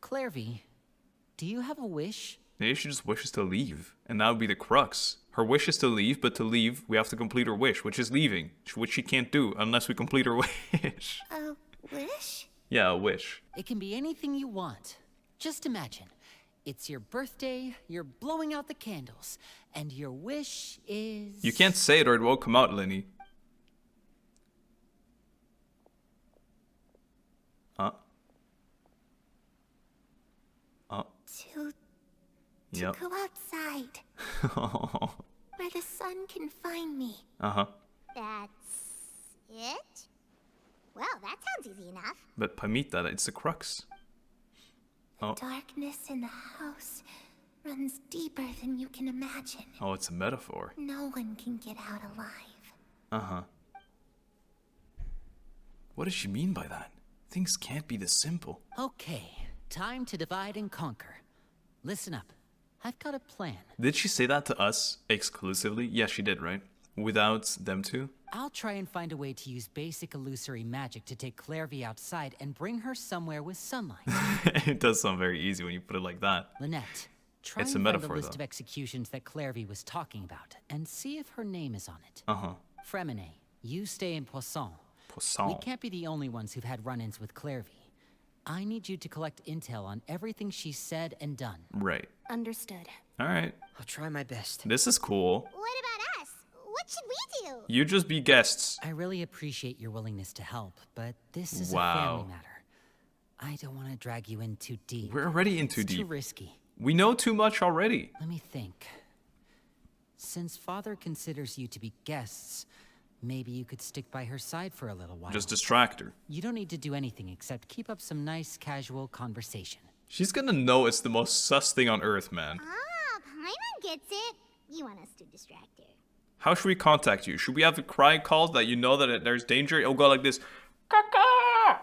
Clervie, do you have a wish?
Maybe she just wishes to leave, and that would be the crux. Her wish is to leave, but to leave, we have to complete her wish, which is leaving, which she can't do unless we complete her wish.
A wish?
Yeah, a wish.
It can be anything you want. Just imagine. It's your birthday, you're blowing out the candles, and your wish is...
You can't say it or it won't come out, Linny.
To go outside. Where the sun can find me.
Uh-huh.
That's it? Well, that sounds easy enough.
But Pamita, it's the crux.
Darkness in the house runs deeper than you can imagine.
Oh, it's a metaphor.
No one can get out alive.
Uh-huh. What does she mean by that? Things can't be this simple.
Okay, time to divide and conquer. Listen up. I've got a plan.
Did she say that to us exclusively? Yeah, she did, right? Without them two?
I'll try and find a way to use basic illusory magic to take Clervie outside and bring her somewhere with sunlight.
It does sound very easy when you put it like that.
Lynette, try
It's
and
a
find
metaphor,
the list
though.
of executions that Clervie was talking about, and see if her name is on it.
Uh-huh.
Fremine, you stay in Poisson.
Poisson.
We can't be the only ones who've had run-ins with Clervie. I need you to collect intel on everything she's said and done.
Right.
Understood.
Alright.
I'll try my best.
This is cool.
What about us? What should we do?
You just be guests.
I really appreciate your willingness to help, but this is a
Wow.
family matter. I don't want to drag you in too deep.
We're already in too
It's too
deep.
risky.
We know too much already.
Let me think. Since Father considers you to be guests, maybe you could stick by her side for a little while.
Just distract her.
You don't need to do anything except keep up some nice, casual conversation.
She's gonna know it's the most sus thing on earth, man.
Ah, Paimon gets it. You want us to distract her.
How should we contact you? Should we have cry calls that you know that there's danger? It'll go like this. Caca!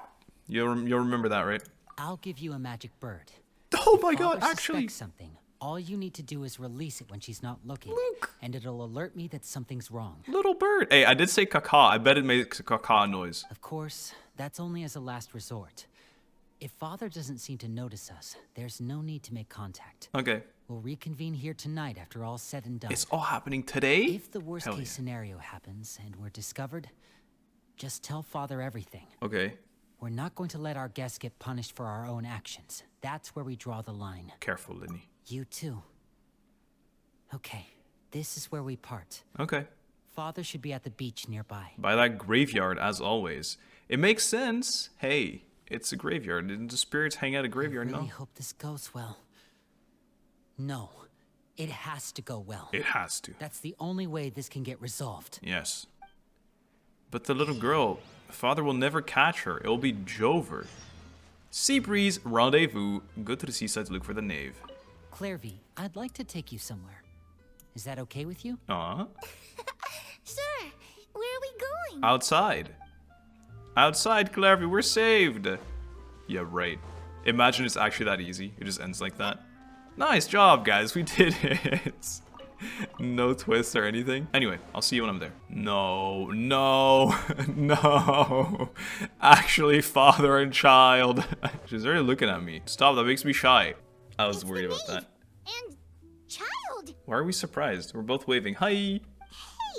You'll remember that, right?
I'll give you a magic bird.
Oh my
If
god,
Father
actually.
suspects something. All you need to do is release it when she's not looking, and it'll alert me that something's wrong.
Little bird. Hey, I did say caca. I bet it makes a caca noise.
Of course, that's only as a last resort. If Father doesn't seem to notice us, there's no need to make contact.
Okay.
We'll reconvene here tonight after all's said and done.
It's all happening today?
If the worst
Hell
case
yeah.
scenario happens and we're discovered, just tell Father everything.
Okay.
We're not going to let our guests get punished for our own actions. That's where we draw the line.
Careful, Linny.
You too. Okay, this is where we part.
Okay.
Father should be at the beach nearby.
By that graveyard, as always. It makes sense. Hey, it's a graveyard. Didn't the spirits hang out a graveyard?
I really
No.
hope this goes well. No, it has to go well.
It has to.
That's the only way this can get resolved.
Yes. But the little girl, father will never catch her. It will be Jover. Sea breeze, rendezvous. Go to the seaside to look for the knave.
Clervie, I'd like to take you somewhere. Is that okay with you?
Aw.
Sure. Where are we going?
Outside. Outside, Clervie, we're saved. Yeah, right. Imagine it's actually that easy. It just ends like that. Nice job, guys. We did it. No twist or anything. Anyway, I'll see you when I'm there. No, no, no. Actually, father and child. She's already looking at me. Stop, that makes me shy. I was worried about that.
And child.
Why are we surprised? We're both waving. Hi.
Hey,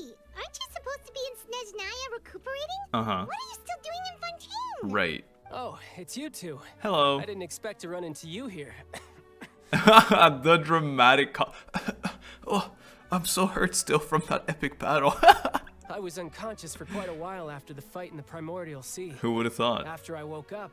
aren't you supposed to be in Snezhnaya recuperating?
Uh-huh.
What are you still doing in Fontaine?
Right.
Oh, it's you two.
Hello.
I didn't expect to run into you here.
The dramatic oh, I'm so hurt still from that epic battle.
I was unconscious for quite a while after the fight in the Primordial Sea.
Who would have thought?
After I woke up,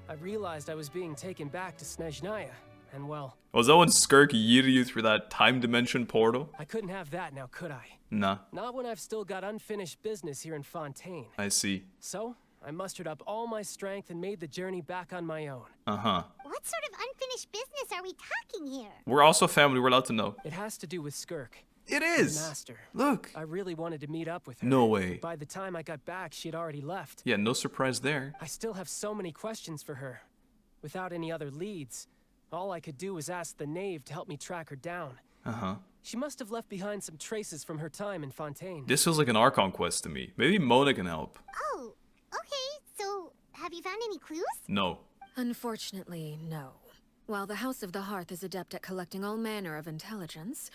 I realized I was being taken back to Snezhnaya, and well...
Was that when Skirk yeeted you through that time dimension portal?
I couldn't have that now, could I?
Nah.
Not when I've still got unfinished business here in Fontaine.
I see.
So, I mustered up all my strength and made the journey back on my own.
Uh-huh.
What sort of unfinished business are we talking here?
We're also family, we're allowed to know.
It has to do with Skirk.
It
the
is!
Master.
Look!
I really wanted to meet up with her.
No way.
By the time I got back, she'd already left.
Yeah, no surprise there.
I still have so many questions for her. Without any other leads, all I could do was ask the Knave to help me track her down.
Uh-huh.
She must have left behind some traces from her time in Fontaine.
This feels like an Archon Quest to me. Maybe Mona can help.
Oh, okay. So, have you found any clues?
No.
Unfortunately, no. While the House of the Hearth is adept at collecting all manner of intelligence,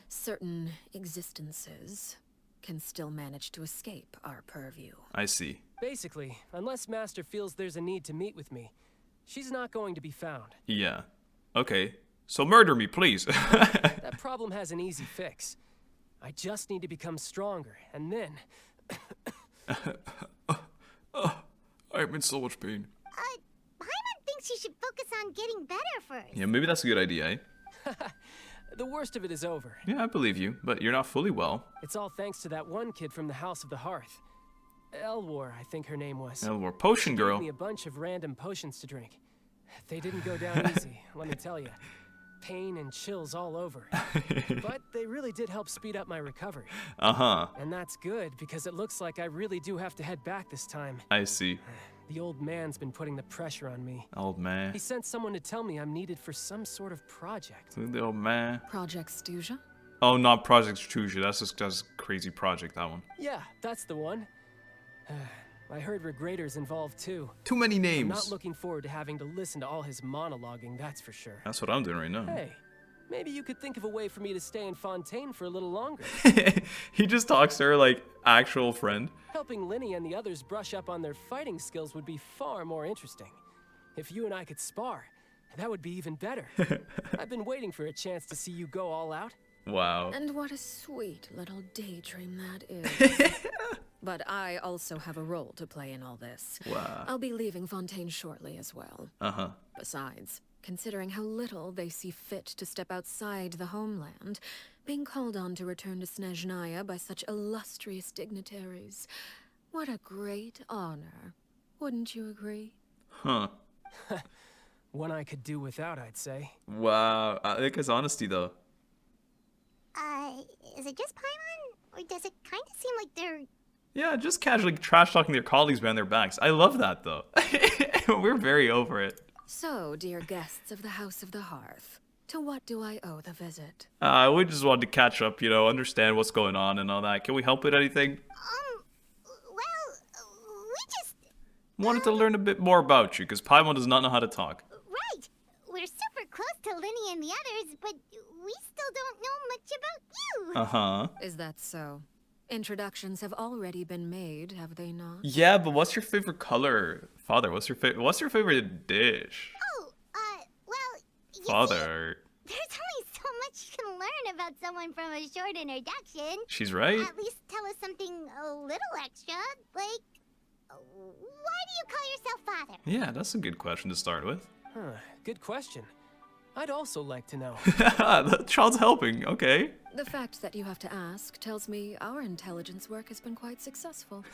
certain existences can still manage to escape our purview.
I see.
Basically, unless Master feels there's a need to meet with me, she's not going to be found.
Yeah. Okay. So murder me, please.
That problem has an easy fix. I just need to become stronger, and then...
I'm in so much pain.
Paimon thinks you should focus on getting better first.
Yeah, maybe that's a good idea, eh?
The worst of it is over.
Yeah, I believe you, but you're not fully well.
It's all thanks to that one kid from the House of the Hearth. Elwar, I think her name was.
Elwar, potion girl.
Gave me a bunch of random potions to drink. They didn't go down easy, let me tell you. Pain and chills all over. But they really did help speed up my recovery.
Uh-huh.
And that's good, because it looks like I really do have to head back this time.
I see.
The old man's been putting the pressure on me.
Old man.
He sent someone to tell me I'm needed for some sort of project.
The old man.
Project Stuzha?
Oh, not Project Stuzha. That's a crazy project, that one.
Yeah, that's the one. I heard Regrator's involved too.
Too many
I'm
names.
not looking forward to having to listen to all his monologuing, that's for sure.
That's what I'm doing right now.
Hey, maybe you could think of a way for me to stay in Fontaine for a little longer.
He just talks to her like actual friend.
Helping Linny and the others brush up on their fighting skills would be far more interesting. If you and I could spar, that would be even better. I've been waiting for a chance to see you go all out.
Wow.
And what a sweet little daydream that is. But I also have a role to play in all this.
Wow.
I'll be leaving Fontaine shortly as well.
Uh-huh.
Besides, considering how little they see fit to step outside the homeland, being called on to return to Snezhnaya by such illustrious dignitaries, what a great honor. Wouldn't you agree?
Huh.
One I could do without, I'd say.
Wow. I like his honesty, though.
Is it just Paimon? Or does it kind of seem like they're...
Yeah, just casually trash-talking their colleagues behind their backs. I love that, though. We're very over it.
So, dear guests of the House of the Hearth, to what do I owe the visit?
We just wanted to catch up, you know, understand what's going on and all that. Can we help with anything?
Well, we just...
Wanted to learn a bit more about you, because Paimon does not know how to talk.
Right. We're super close to Linny and the others, but we still don't know much about you.
Uh-huh.
Is that so? Introductions have already been made, have they not?
Yeah, but what's your favorite color? Father, what's your favorite dish?
Oh, well, you
Father.
see, there's only so much you can learn about someone from a short introduction.
She's right.
At least tell us something a little extra, like, why do yourself, Father?
Yeah, that's a good question to start with.
Huh, good question. I'd also like to know.
The child's helping, okay.
The fact that you have to ask tells me our intelligence work has been quite successful.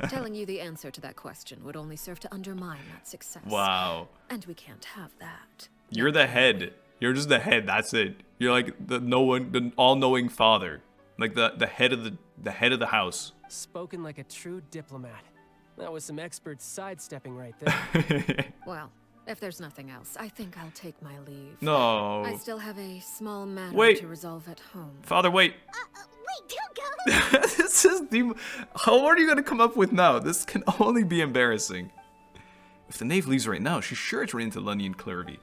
Telling you the answer to that question would only serve to undermine that success.
Wow.
And we can't have that.
You're the head. You're just the head, that's it. You're like the all-knowing father. Like the head of the house.
Spoken like a true diplomat. That was some expert sidestepping right there.
Well, if there's nothing else, I think I'll take my leave.
No.
I still have a small matter
Wait.
to resolve at home.
Father, wait.
Wait, don't go!
This is how are you gonna come up with now? This can only be embarrassing. If the knave leaves right now, she's sure to run into Lenny and Clervie.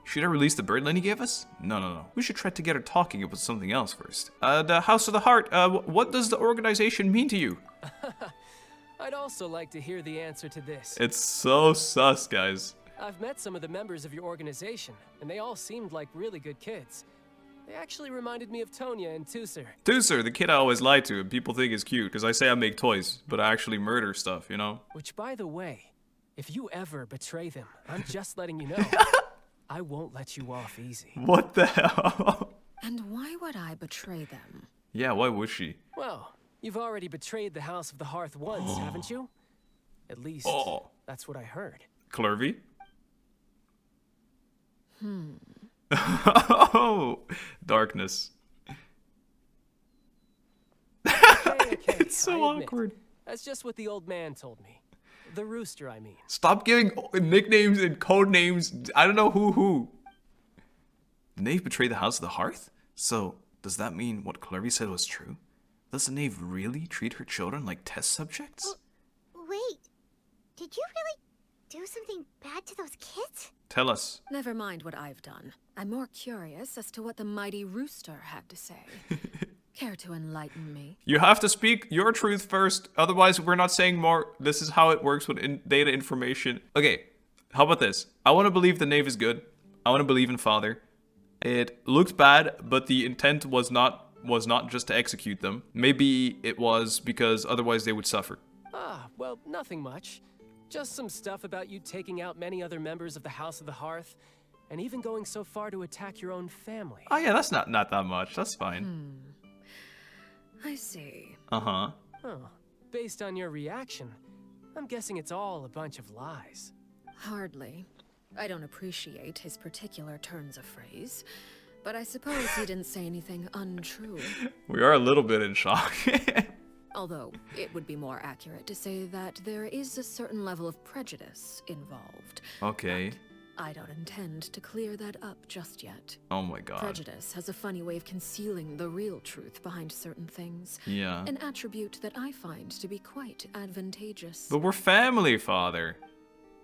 Should I release the bird Lenny gave us? No. We should try to get her talking about something else first. The House of the Heart, what does the organization mean to you?
I'd also like to hear the answer to this.
It's so sus, guys.
I've met some of the members of your organization, and they all seemed like really good kids. They actually reminded me of Tonya and Tusser.
Tusser, the kid I always lie to and people think is cute because I say I make toys, but I actually murder stuff, you know?
Which, by the way, if you ever betray them, I'm just letting you know, I won't let you off easy.
What the hell?
And why would I betray them?
Yeah, why would she?
Well, you've already betrayed the House of the Hearth once, haven't you? At least, that's what I heard.
Clervie? Oh, darkness.
Okay,
It's so
I admit,
awkward.
That's just what the old man told me. The rooster, I mean.
Stop giving nicknames and code names. I don't know who. The knave betrayed the House of the Hearth? So, does that mean what Clervie said was true? Does the knave really treat her children like test subjects?
Wait, did you really do something bad to those kids?
Tell us.
Never mind what I've done. I'm more curious as to what the mighty rooster had to say. Care to enlighten me?
You have to speak your truth first, otherwise we're not saying more. This is how it works with data information. Okay, how about this? I want to believe the knave is good. I want to believe in Father. It looked bad, but the intent was not just to execute them. Maybe it was because otherwise they would suffer.
Ah, well, nothing much. Just some stuff about you taking out many other members of the House of the Hearth, and even going so far to attack your own family.
Oh yeah, that's not that much. That's fine.
I see.
Uh-huh.
Oh, based on your reaction, I'm guessing it's all a bunch of lies.
Hardly. I don't appreciate his particular turns of phrase, but I suppose he didn't say anything untrue.
We are a little bit in shock.
Although, it would be more accurate to say that there is a certain level of prejudice involved.
Okay.
I don't intend to clear that up just yet.
Oh my god.
Prejudice has a funny way of concealing the real truth behind certain things.
Yeah.
An attribute that I find to be quite advantageous.
But we're family, Father.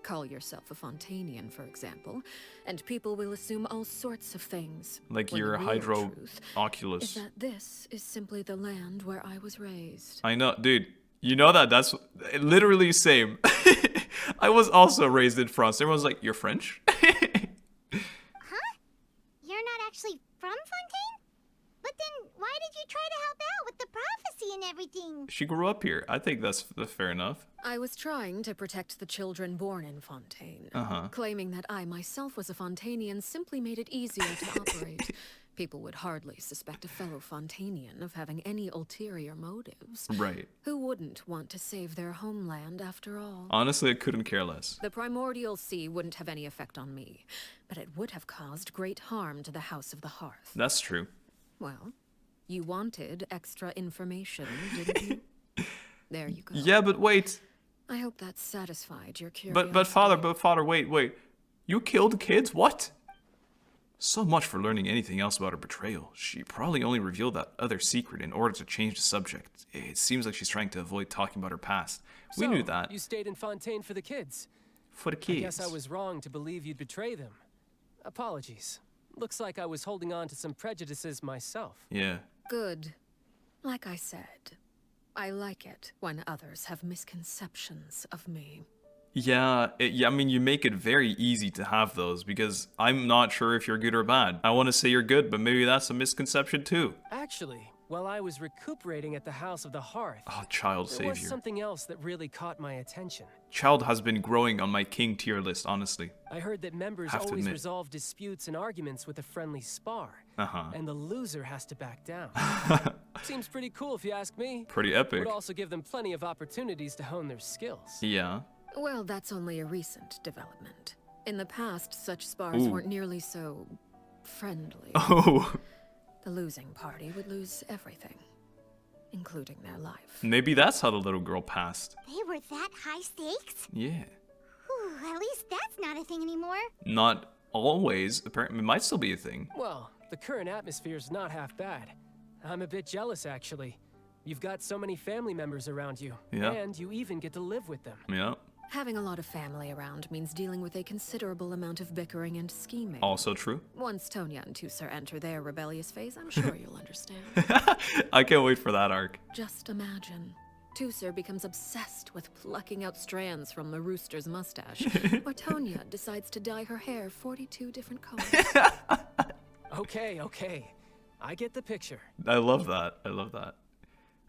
Call yourself a Fontanian, for example, and people will assume all sorts of things.
Like
when
your
the real
Hydro
truth
Oculus.
is that this is simply the land where I was raised.
I know, dude. You know that's literally same. I was also raised in France. Everyone's like, "You're French?"
Huh? You're not actually from Fontaine? But then why did you try to help out with the prophecy and everything?
She grew up here. I think that's fair enough.
I was trying to protect the children born in Fontaine. Claiming that I myself was a Fontanian simply made it easier to operate. People would hardly suspect a fellow Fontanian of having any ulterior motives.
Right.
Who wouldn't want to save their homeland after all?
Honestly, I couldn't care less.
The primordial sea wouldn't have any effect on me, but it would have caused great harm to the House of the Hearth.
That's true.
Well, you wanted extra information, didn't you? There you go.
Yeah, but wait.
I hope that satisfied your curiosity.
But father, wait. You killed kids? What? So much for learning anything else about her betrayal. She probably only revealed that other secret in order to change the subject. It seems like she's trying to avoid talking about her past. We knew that.
You stayed in Fontaine for the kids.
For the kids.
I guess I was wrong to believe you'd betray them. Apologies. Looks like I was holding on to some prejudices myself.
Yeah.
Good. Like I said, I like it when others have misconceptions of me.
Yeah, I mean, you make it very easy to have those because I'm not sure if you're good or bad. I want to say you're good, but maybe that's a misconception too.
Actually, while I was recuperating at the House of the Hearth,
Oh, child
there was
savior.
something else that really caught my attention.
Childe has been growing on my king tier list, honestly.
I heard that members
Have to
always
admit.
resolve disputes and arguments with a friendly spar,
Uh-huh.
and the loser has to back down. Seems pretty cool if you ask me.
Pretty epic.
Would also give them plenty of opportunities to hone their skills.
Yeah.
Well, that's only a recent development. In the past, such spars
Ooh.
weren't nearly so friendly.
Oh.
The losing party would lose everything, including their life.
Maybe that's how the little girl passed.
They were that high stakes?
Yeah.
Whew, at least that's not a thing anymore.
Not always. Apparently, it might still be a thing.
Well, the current atmosphere's not half bad. I'm a bit jealous, actually. You've got so many family members around you,
Yeah.
and you even get to live with them.
Yeah.
Having a lot of family around means dealing with a considerable amount of bickering and scheming.
Also true.
Once Tonya and Tusser enter their rebellious phase, I'm sure you'll understand.
I can't wait for that arc.
Just imagine. Tusser becomes obsessed with plucking out strands from the rooster's mustache, or Tonya decides to dye her hair 42 different colors.
Okay. I get the picture.
I love that. I love that.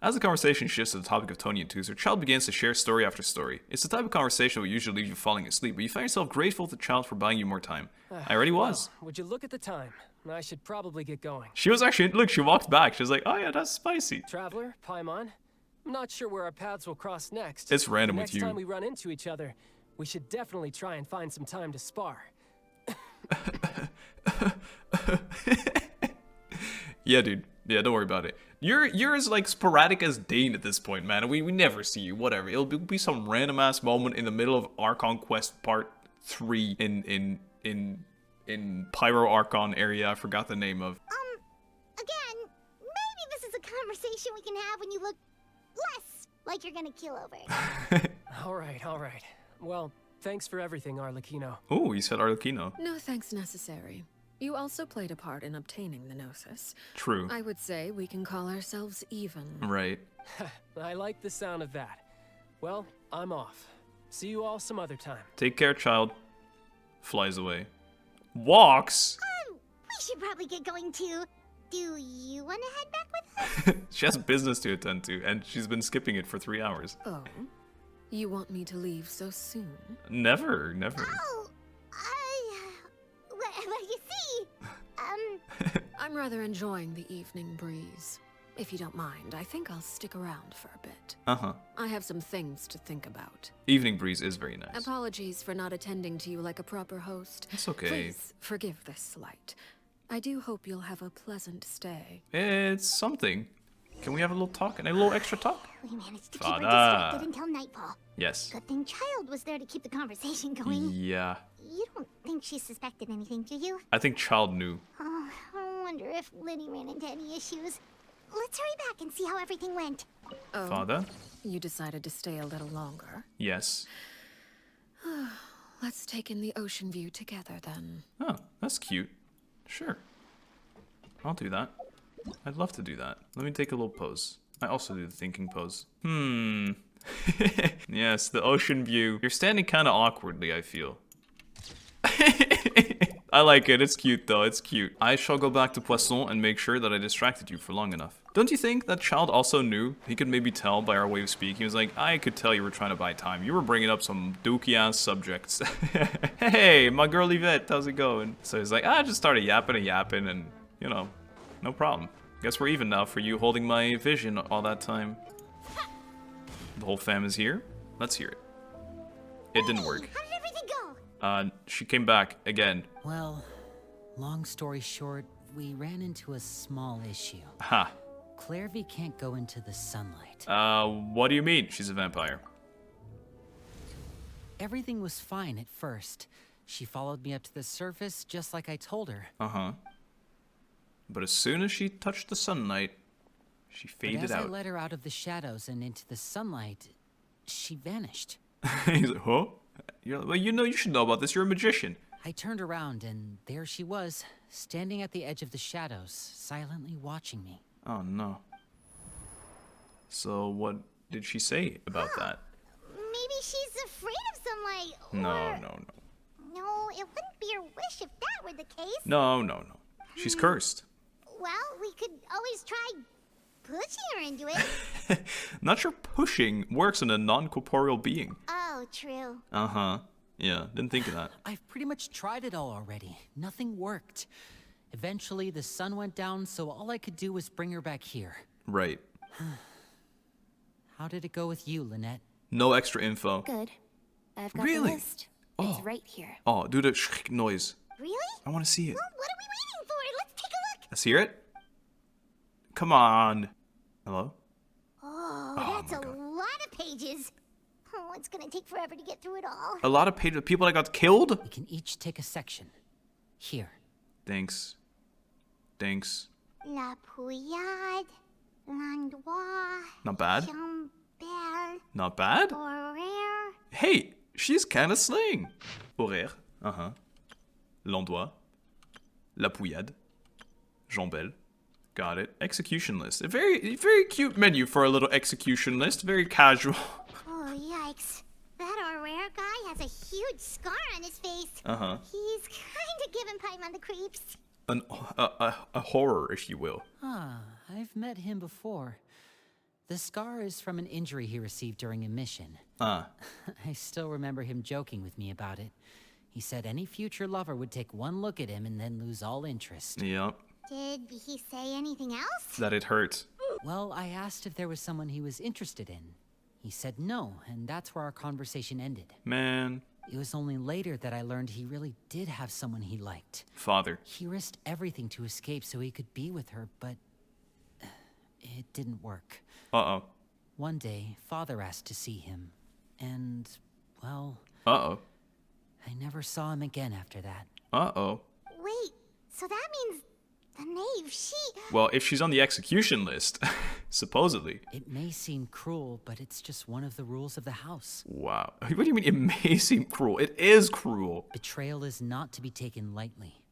As the conversation shifts to the topic of Tonya and Tusser, Childe begins to share story after story. It's the type of conversation that would usually leave you falling asleep, but you find yourself grateful to Childe for buying you more time. I already was.
Well, would you look at the time? I should probably get going.
She was actually, look, she walked back. She was like, oh yeah, that's spicy.
Traveler, Paimon, I'm not sure where our paths will cross next.
It's random
Next
with you.
time we run into each other, we should definitely try and find some time to spar.
Yeah, dude. Yeah, don't worry about it. You're as like sporadic as Dane at this point, man. We never see you. Whatever. It'll be some random ass moment in the middle of Archon Quest Part 3 in Pyro Archon area. I forgot the name of.
Again, maybe this is a conversation we can have when you look less like you're gonna kill over it.
All right. Well, thanks for everything, Arlecchino.
Oh, he said Arlecchino.
No thanks necessary. You also played a part in obtaining the Gnosis.
True.
I would say we can call ourselves even.
Right.
I like the sound of that. Well, I'm off. See you all some other time.
Take care, Childe. Flies away. Walks.
We should probably get going too. Do you want to head back with us?
She has business to attend to, and she's been skipping it for 3 hours.
Oh? You want me to leave so soon?
Never.
Oh, what do you see?
I'm rather enjoying the evening breeze. If you don't mind, I think I'll stick around for a bit.
Uh-huh.
I have some things to think about.
Evening breeze is very nice.
Apologies for not attending to you like a proper host.
It's okay.
Please forgive this slight. I do hope you'll have a pleasant stay.
It's something. Can we have a little talk and a little extra talk?
We managed to keep her
Fada.
distracted until nightfall.
Yes.
Good thing Childe was there to keep the conversation going.
Yeah.
You don't think she suspected anything, do you?
I think Childe knew.
Oh, I wonder if Liddy ran into any issues. Let's hurry back and see how everything went.
Oh,
Father?
you decided to stay a little longer.
Yes.
Let's take in the ocean view together then.
Oh, that's cute. Sure. I'll do that. I'd love to do that. Let me take a little pose. I also do the thinking pose. Yes, the ocean view. You're standing kind of awkwardly, I feel. I like it. It's cute, though. It's cute. I shall go back to Poisson and make sure that I distracted you for long enough. Don't you think that Childe also knew? He could maybe tell by our way of speaking. He was like, I could tell you were trying to buy time. You were bringing up some dookie-ass subjects. Hey, my girl Yvette, how's it going? So he's like, I just started yapping, and, you know, no problem. Guess we're even now for you holding my vision all that time. The whole fam is here. Let's hear it. It didn't work.
How did everything go?
She came back again.
Well, long story short, we ran into a small issue.
Ha.
Clervie can't go into the sunlight.
What do you mean she's a vampire?
Everything was fine at first. She followed me up to the surface just like I told her.
Uh-huh. But as soon as she touched the sunlight, she
But
faded
as I
out.
let her out of the shadows and into the sunlight, she vanished.
He's like, huh? Well, you should know about this. You're a magician.
I turned around and there she was, standing at the edge of the shadows, silently watching me.
Oh, no. So what did she say about that?
Maybe she's afraid of sunlight.
No.
No, it wouldn't be her wish if that were the case.
No. She's cursed.
Well, we could always try pushing her into it.
Not sure pushing works on a non-corporeal being.
Oh, true.
Uh-huh. Yeah, didn't think of that.
I've pretty much tried it all already. Nothing worked. Eventually, the sun went down, so all I could do was bring her back here.
Right.
How did it go with you, Lynette?
No extra info.
Good. I've got
Really?
the list.
Oh.
It's right here.
Oh, do the noise.
Really?
I want to see it.
Well, what are we waiting for? Let's take a look.
Let's hear it. Come on. Hello?
Oh,
Oh
that's
my
a
God.
lot of pages. Oh, it's gonna take forever to get through it all.
A lot of people that got killed?
We can each take a section. Here.
Thanks. Thanks.
La Pouillade, L'Endroit,
Not bad.
Chambel,
Not bad.
Horaire.
Hey, she's kind of slaying. Horaire. Uh-huh. L'Endroit. La Pouillade. Jambel. Got it. Execution list. A very cute menu for a little execution list. Very casual.
Oh, yikes. That Horaire guy has a huge scar on his face.
Uh-huh.
He's kind of giving Paimon the creeps.
A horror, if you will.
Ah, I've met him before. The scar is from an injury he received during a mission.
Ah.
I still remember him joking with me about it. He said any future lover would take one look at him and then lose all interest.
Yep.
Did he say anything else?
That it hurts.
Well, I asked if there was someone he was interested in. He said no, and that's where our conversation ended.
Man.
It was only later that I learned he really did have someone he liked.
Father.
He risked everything to escape so he could be with her, but it didn't work.
Uh-oh.
One day, Father asked to see him, and, well,
Uh-oh.
I never saw him again after that.
Uh-oh.
Wait, so that means the knave, she...
Well, if she's on the execution list, supposedly.
It may seem cruel, but it's just one of the rules of the house.
Wow. What do you mean it may seem cruel? It is cruel.
Betrayal is not to be taken lightly.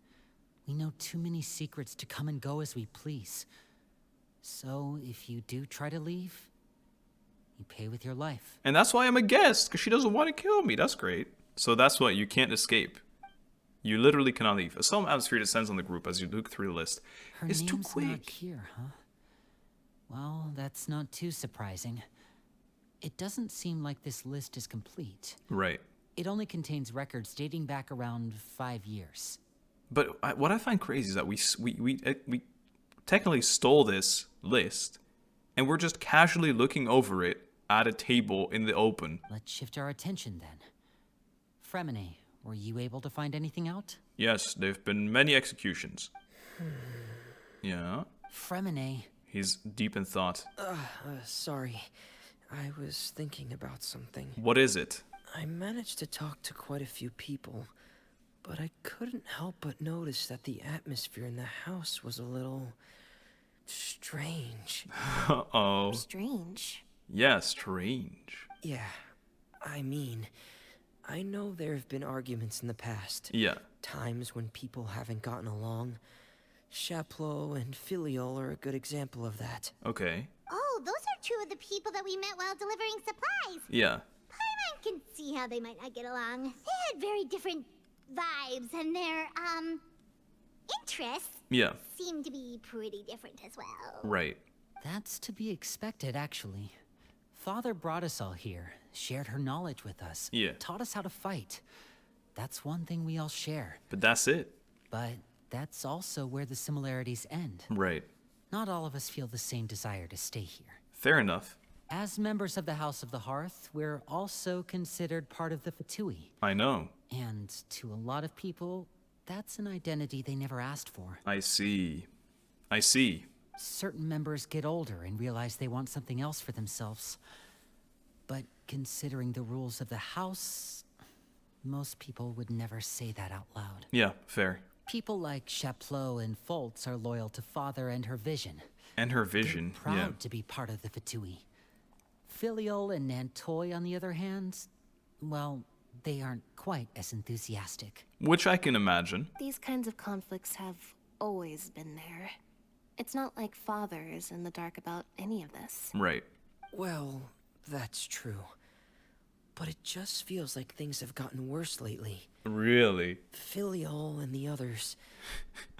We know too many secrets to come and go as we please. So, if you do try to leave, you pay with your life.
And that's why I'm a guest, because she doesn't want to kill me. That's great. So that's what, you can't escape. You literally cannot leave. A solemn atmosphere descends on the group as you look through the list.
Her
It's too
name's
quick.
not here, huh? Well, that's not too surprising. It doesn't seem like this list is complete.
Right.
It only contains records dating back around 5 years.
But what I find crazy is that we technically stole this list, and we're just casually looking over it at a table in the open.
Let's shift our attention then. Fremine, were you able to find anything out?
Yes, there've been many executions. Yeah.
Fremine.
He's deep in thought.
Sorry. I was thinking about something.
What is it?
I managed to talk to quite a few people, but I couldn't help but notice that the atmosphere in the house was a little... strange.
Uh-oh.
Strange.
Yeah, strange.
Yeah, I mean, I know there have been arguments in the past.
Yeah.
Times when people haven't gotten along. Chaplot and Filiol are a good example of that.
Okay.
Oh, those are two of the people that we met while delivering supplies.
Yeah.
Paimon can see how they might not get along. They had very different vibes, and their, interests
Yeah.
seem to be pretty different as well.
Right.
That's to be expected, actually. Father brought us all here, shared her knowledge with us,
Yeah.
taught us how to fight. That's one thing we all share.
But that's it.
But that's also where the similarities end.
Right.
Not all of us feel the same desire to stay here.
Fair enough.
As members of the House of the Hearth, we're also considered part of the Fatui.
I know.
And to a lot of people, that's an identity they never asked for.
I see. I see.
Certain members get older and realize they want something else for themselves. But considering the rules of the house, most people would never say that out loud.
Yeah, fair.
People like Chaplot and Foltz are loyal to Father and her vision.
And her vision,
Proud
yeah.
to be part of the Fatui. Filiol and Nantoy, on the other hand, well, they aren't quite as enthusiastic.
Which I can imagine.
These kinds of conflicts have always been there. It's not like Father is in the dark about any of this.
Right.
Well, that's true. But it just feels like things have gotten worse lately.
Really?
Filiol and the others,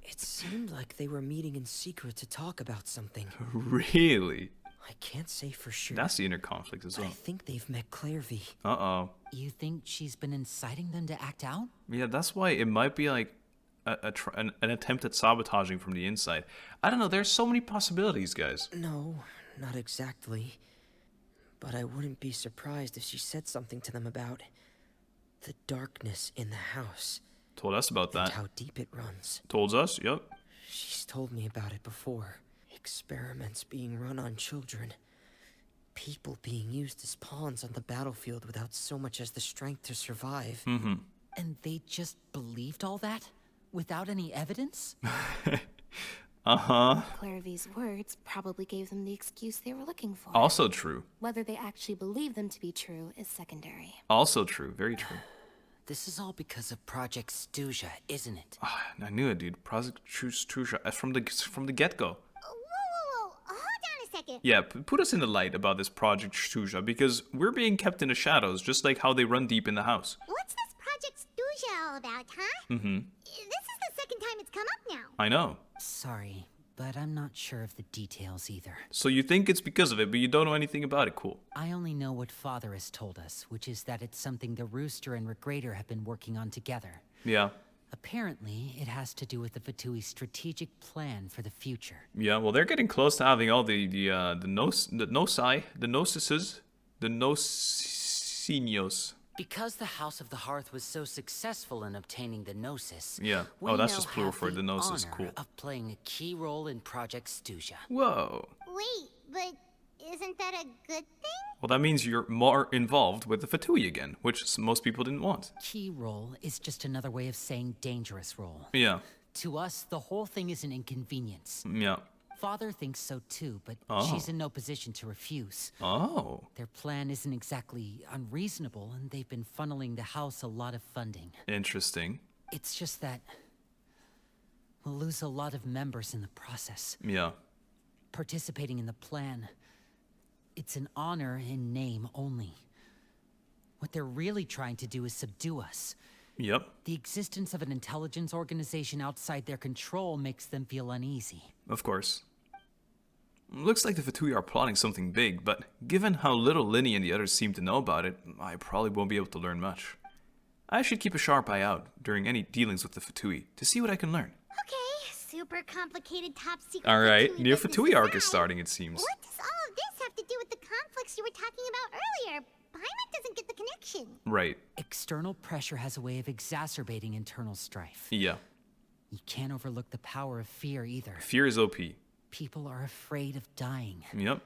It seemed like they were meeting in secret to talk about something.
Really?
I can't say for sure.
That's the inner conflict as
But
well.
I think they've met Clervie.
Uh-oh.
You think she's been inciting them to act out?
Yeah, that's why it might be like an attempt at sabotaging from the inside. I don't know, there's so many possibilities, guys.
No, not exactly. But I wouldn't be surprised if she said something to them about the darkness in the house.
Told us about
And
that.
how deep it runs.
Told us, yep.
She's told me about it before. Experiments being run on children. People being used as pawns on the battlefield without so much as the strength to survive.
Mm-hmm.
And they just believed all that? Without any evidence?
Uh-huh.
Clervie's words probably gave them the excuse they were looking for.
Also true.
Whether they actually believe them to be true is secondary.
Also true. Very true.
This is all because of Project Stuzha, isn't it?
Ah, I knew it, dude. Project Stuzha from the get-go.
Whoa. Hold on a second.
Yeah, put us in the light about this Project Stuzha, because we're being kept in the shadows, just like how they run deep in the house.
What's this Project Stuzha all about, huh?
Mm-hmm.
This is the second time it's come up now.
I know.
Sorry, but I'm not sure of the details either.
So you think it's because of it, but you don't know anything about it. Cool.
I only know what Father has told us, which is that it's something the Rooster and Regrader have been working on together.
Yeah.
Apparently, it has to do with the Fatui's strategic plan for the future.
Yeah, well, they're getting close to having all the Nosinios.
Because the House of the Hearth was so successful in obtaining the Gnosis,
Yeah.
we
Oh, that's
now
just plural
have
for the Gnosis.
honor
Cool.
of playing a key role in Project Stuzha.
Whoa.
Wait, but isn't that a good thing?
Well, that means you're more involved with the Fatui again, which most people didn't want.
Key role is just another way of saying dangerous role.
Yeah.
To us, the whole thing is an inconvenience.
Yeah.
Father thinks so too, but
Oh.
she's in no position to refuse.
Oh.
Their plan isn't exactly unreasonable, and they've been funneling the house a lot of funding.
Interesting.
It's just that we'll lose a lot of members in the process.
Yeah.
Participating in the plan, it's an honor in name only. What they're really trying to do is subdue us.
Yep.
The existence of an intelligence organization outside their control makes them feel uneasy.
Of course. Looks like the Fatui are plotting something big, but given how little Linny and the others seem to know about it, I probably won't be able to learn much. I should keep a sharp eye out during any dealings with the Fatui to see what I can learn.
Okay, super complicated top secret.
Alright,
Fatui
new
business
Fatui arc is
aside,
starting, it seems.
What does all of this have to do with the conflicts you were talking about earlier? Paimon doesn't get the connection.
Right.
External pressure has a way of exacerbating internal strife.
Yeah.
You can't overlook the power of fear either.
Fear is OP.
People are afraid of dying.
Yep.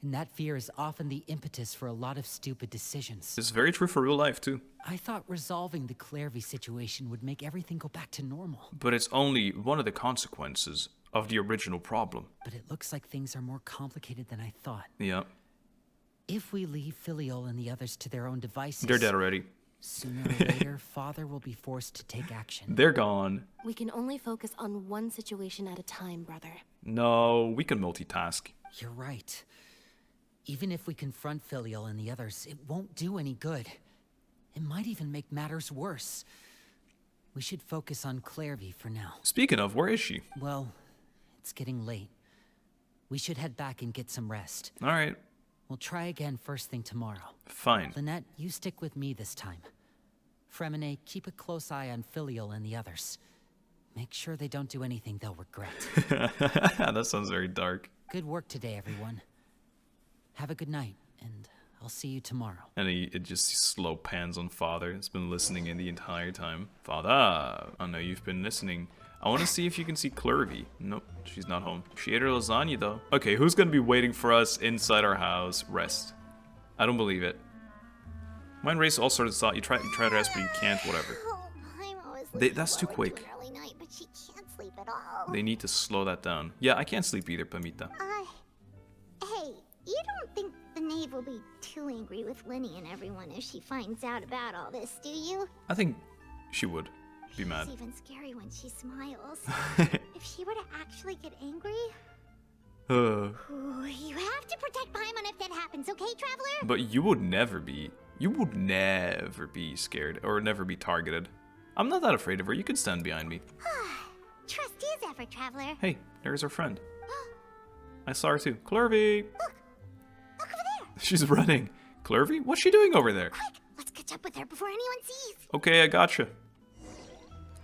And that fear is often the impetus for a lot of stupid decisions.
It's very true for real life, too.
I thought resolving the Clervie situation would make everything go back to normal.
But it's only one of the consequences of the original problem.
But it looks like things are more complicated than I thought.
Yeah.
If we leave Filiol and the others to their own devices...
They're dead already.
Sooner or later, Father will be forced to take action.
They're gone.
We can only focus on one situation at a time, brother.
No, we can multitask.
You're right. Even if we confront Filiol and the others, it won't do any good. It might even make matters worse. We should focus on Clervie for now.
Speaking of, where is she?
Well, it's getting late. We should head back and get some rest.
Alright.
We'll try again first thing tomorrow.
Fine.
Lynette, you stick with me this time. Fremine, keep a close eye on Filiol and the others. Make sure they don't do anything they'll regret.
That sounds very dark.
Good work today, everyone. Have a good night, and I'll see you tomorrow.
And it just slow pans on Father. It's been listening in the entire time. Father, I know you've been listening. I want to see if you can see Clervie. Nope, she's not home. She ate her lasagna, though. Okay, who's going to be waiting for us inside our house? Rest. I don't believe it. Mind race all sorts of thought. You try to rest, but you can't, whatever.
Oh, Paimon was looking
That's too
forward
quick.
to an early night, but she can't sleep at all.
They need to slow that down. Yeah, I can't sleep either, Pamita.
Hey, you don't think the Knave will be too angry with Linny and everyone if she finds out about all this, do you?
I think she would be mad.
It's even scary when she smiles. If she were to actually get angry... Ooh, you have to protect Paimon if that happens, okay, Traveler?
But you would never be. You would never be scared or never be targeted. I'm not that afraid of her. You can stand behind me.
Trust is ever, traveler.
Hey, there's our friend. I saw her too. Clervie!
Look over there.
She's running. Clervie? What's she doing over there?
Quick, let's catch up with her before anyone sees.
Okay, I gotcha.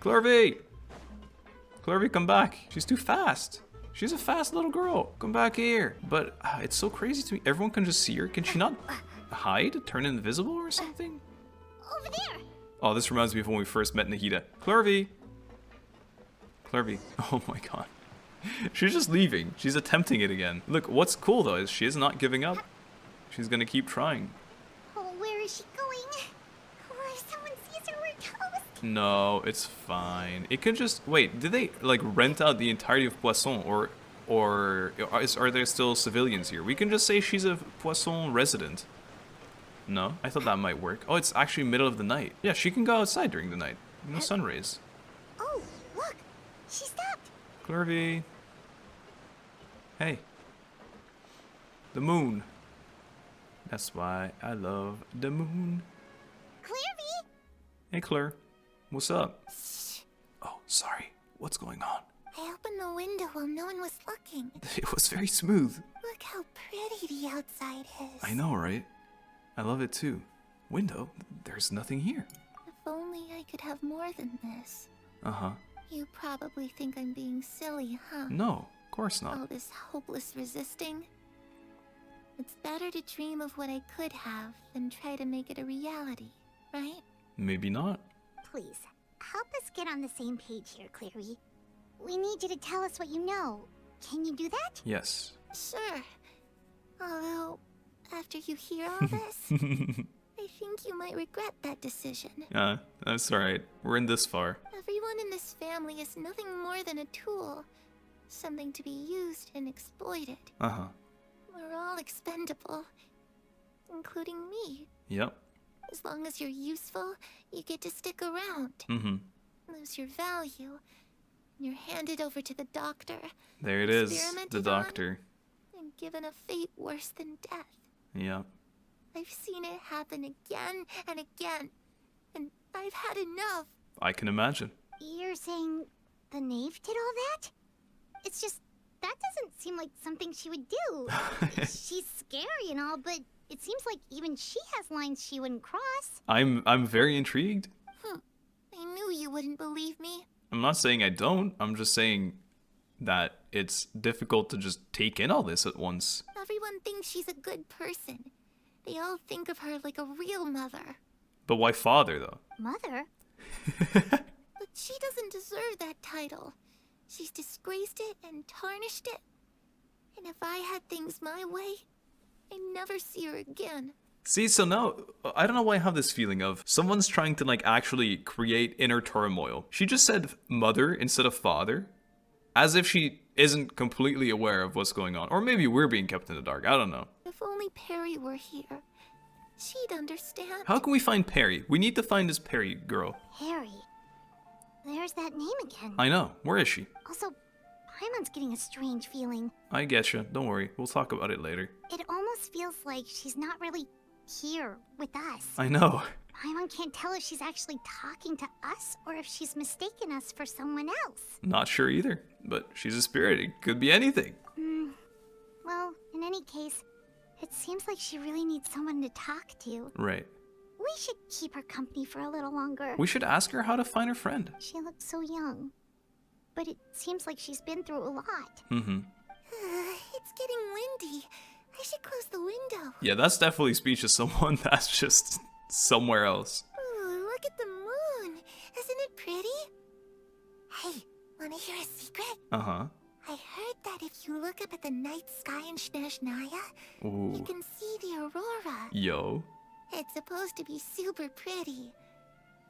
Clervie! Clervie, come back. She's too fast. She's a fast little girl. Come back here. But it's so crazy to me. Everyone can just see her. Can she not hide? Turn invisible or something?
Over there.
Oh, this reminds me of when we first met Nahida. Clervie! Clervie. Oh my god. She's just leaving. She's attempting it again. Look, what's cool though is she is not giving up. She's gonna keep trying.
Oh, where is she going? Or if someone sees her, we're toast.
No, it's fine. It can just... Wait, did they, like, rent out the entirety of Poisson? Or are there still civilians here? We can just say she's a Poisson resident. No? I thought that might work. Oh, it's actually middle of the night. Yeah, she can go outside during the night. No sun rays.
Oh, look. She stopped.
Clervie. Hey. The moon. That's why I love the moon.
Clervie.
Hey, Claire. What's up? Oh, sorry. What's going on?
I opened the window while no one was looking.
It was very smooth.
Look how pretty the outside is.
I know, right? I love it too. Window? There's nothing here.
If only I could have more than this.
Uh-huh.
You probably think I'm being silly, huh?
No, of course not.
All this hopeless resisting. It's better to dream of what I could have than try to make it a reality, right?
Maybe not.
Please, help us get on the same page here, Clervie. We need you to tell us what you know. Can you do that?
Yes.
Sure. Although, after you hear all this, I think you might regret that decision.
That's alright. We're in this far.
Everyone in this family is nothing more than a tool. Something to be used and exploited.
Uh-huh.
We're all expendable. Including me.
Yep.
As long as you're useful, you get to stick around.
Mm-hmm.
Lose your value. You're handed over to the doctor.
There it is.
experimented
The
on,
doctor.
And given a fate worse than death.
Yep.
I've seen it happen again and again. And I've had enough.
I can imagine.
You're saying the knave did all that? It's just, that doesn't seem like something she would do. She's scary and all, but it seems like even she has lines she wouldn't cross.
I'm very intrigued.
I knew you wouldn't believe me.
I'm not saying I don't. I'm just saying that it's difficult to just take in all this at once.
Everyone thinks she's a good person. They all think of her like a real mother.
But why father, though?
Mother? But she doesn't deserve that title. She's disgraced it and tarnished it. And if I had things my way, I'd never see her again.
See, so now, I don't know why I have this feeling of someone's trying to, like, actually create inner turmoil. She just said mother instead of father, as if she isn't completely aware of what's going on. Or maybe we're being kept in the dark, I don't know.
If only Perry were here, she'd understand.
How can we find Perry? We need to find this Perry girl.
Harry. There's that name again.
I know. Where is she?
Also, Paimon's getting a strange feeling.
I getcha. Don't worry. We'll talk about it later.
It almost feels like she's not really here with us.
I know.
Paimon can't tell if she's actually talking to us or if she's mistaken us for someone else.
Not sure either, but she's a spirit. It could be anything.
Well, in any case, it seems like she really needs someone to talk to.
Right.
We should keep her company for a little longer.
We should ask her how to find her friend.
She looks so young. But it seems like she's been through a lot.
Mm-hmm.
It's getting windy. I should close the window.
Yeah, that's definitely speech of someone that's just somewhere else.
Ooh, look at the moon. Isn't it pretty? Hey, wanna hear a secret?
Uh-huh.
I heard that if you look up at the night sky in Snezhnaya,
Ooh.
you can see the aurora.
Yo.
It's supposed to be super pretty.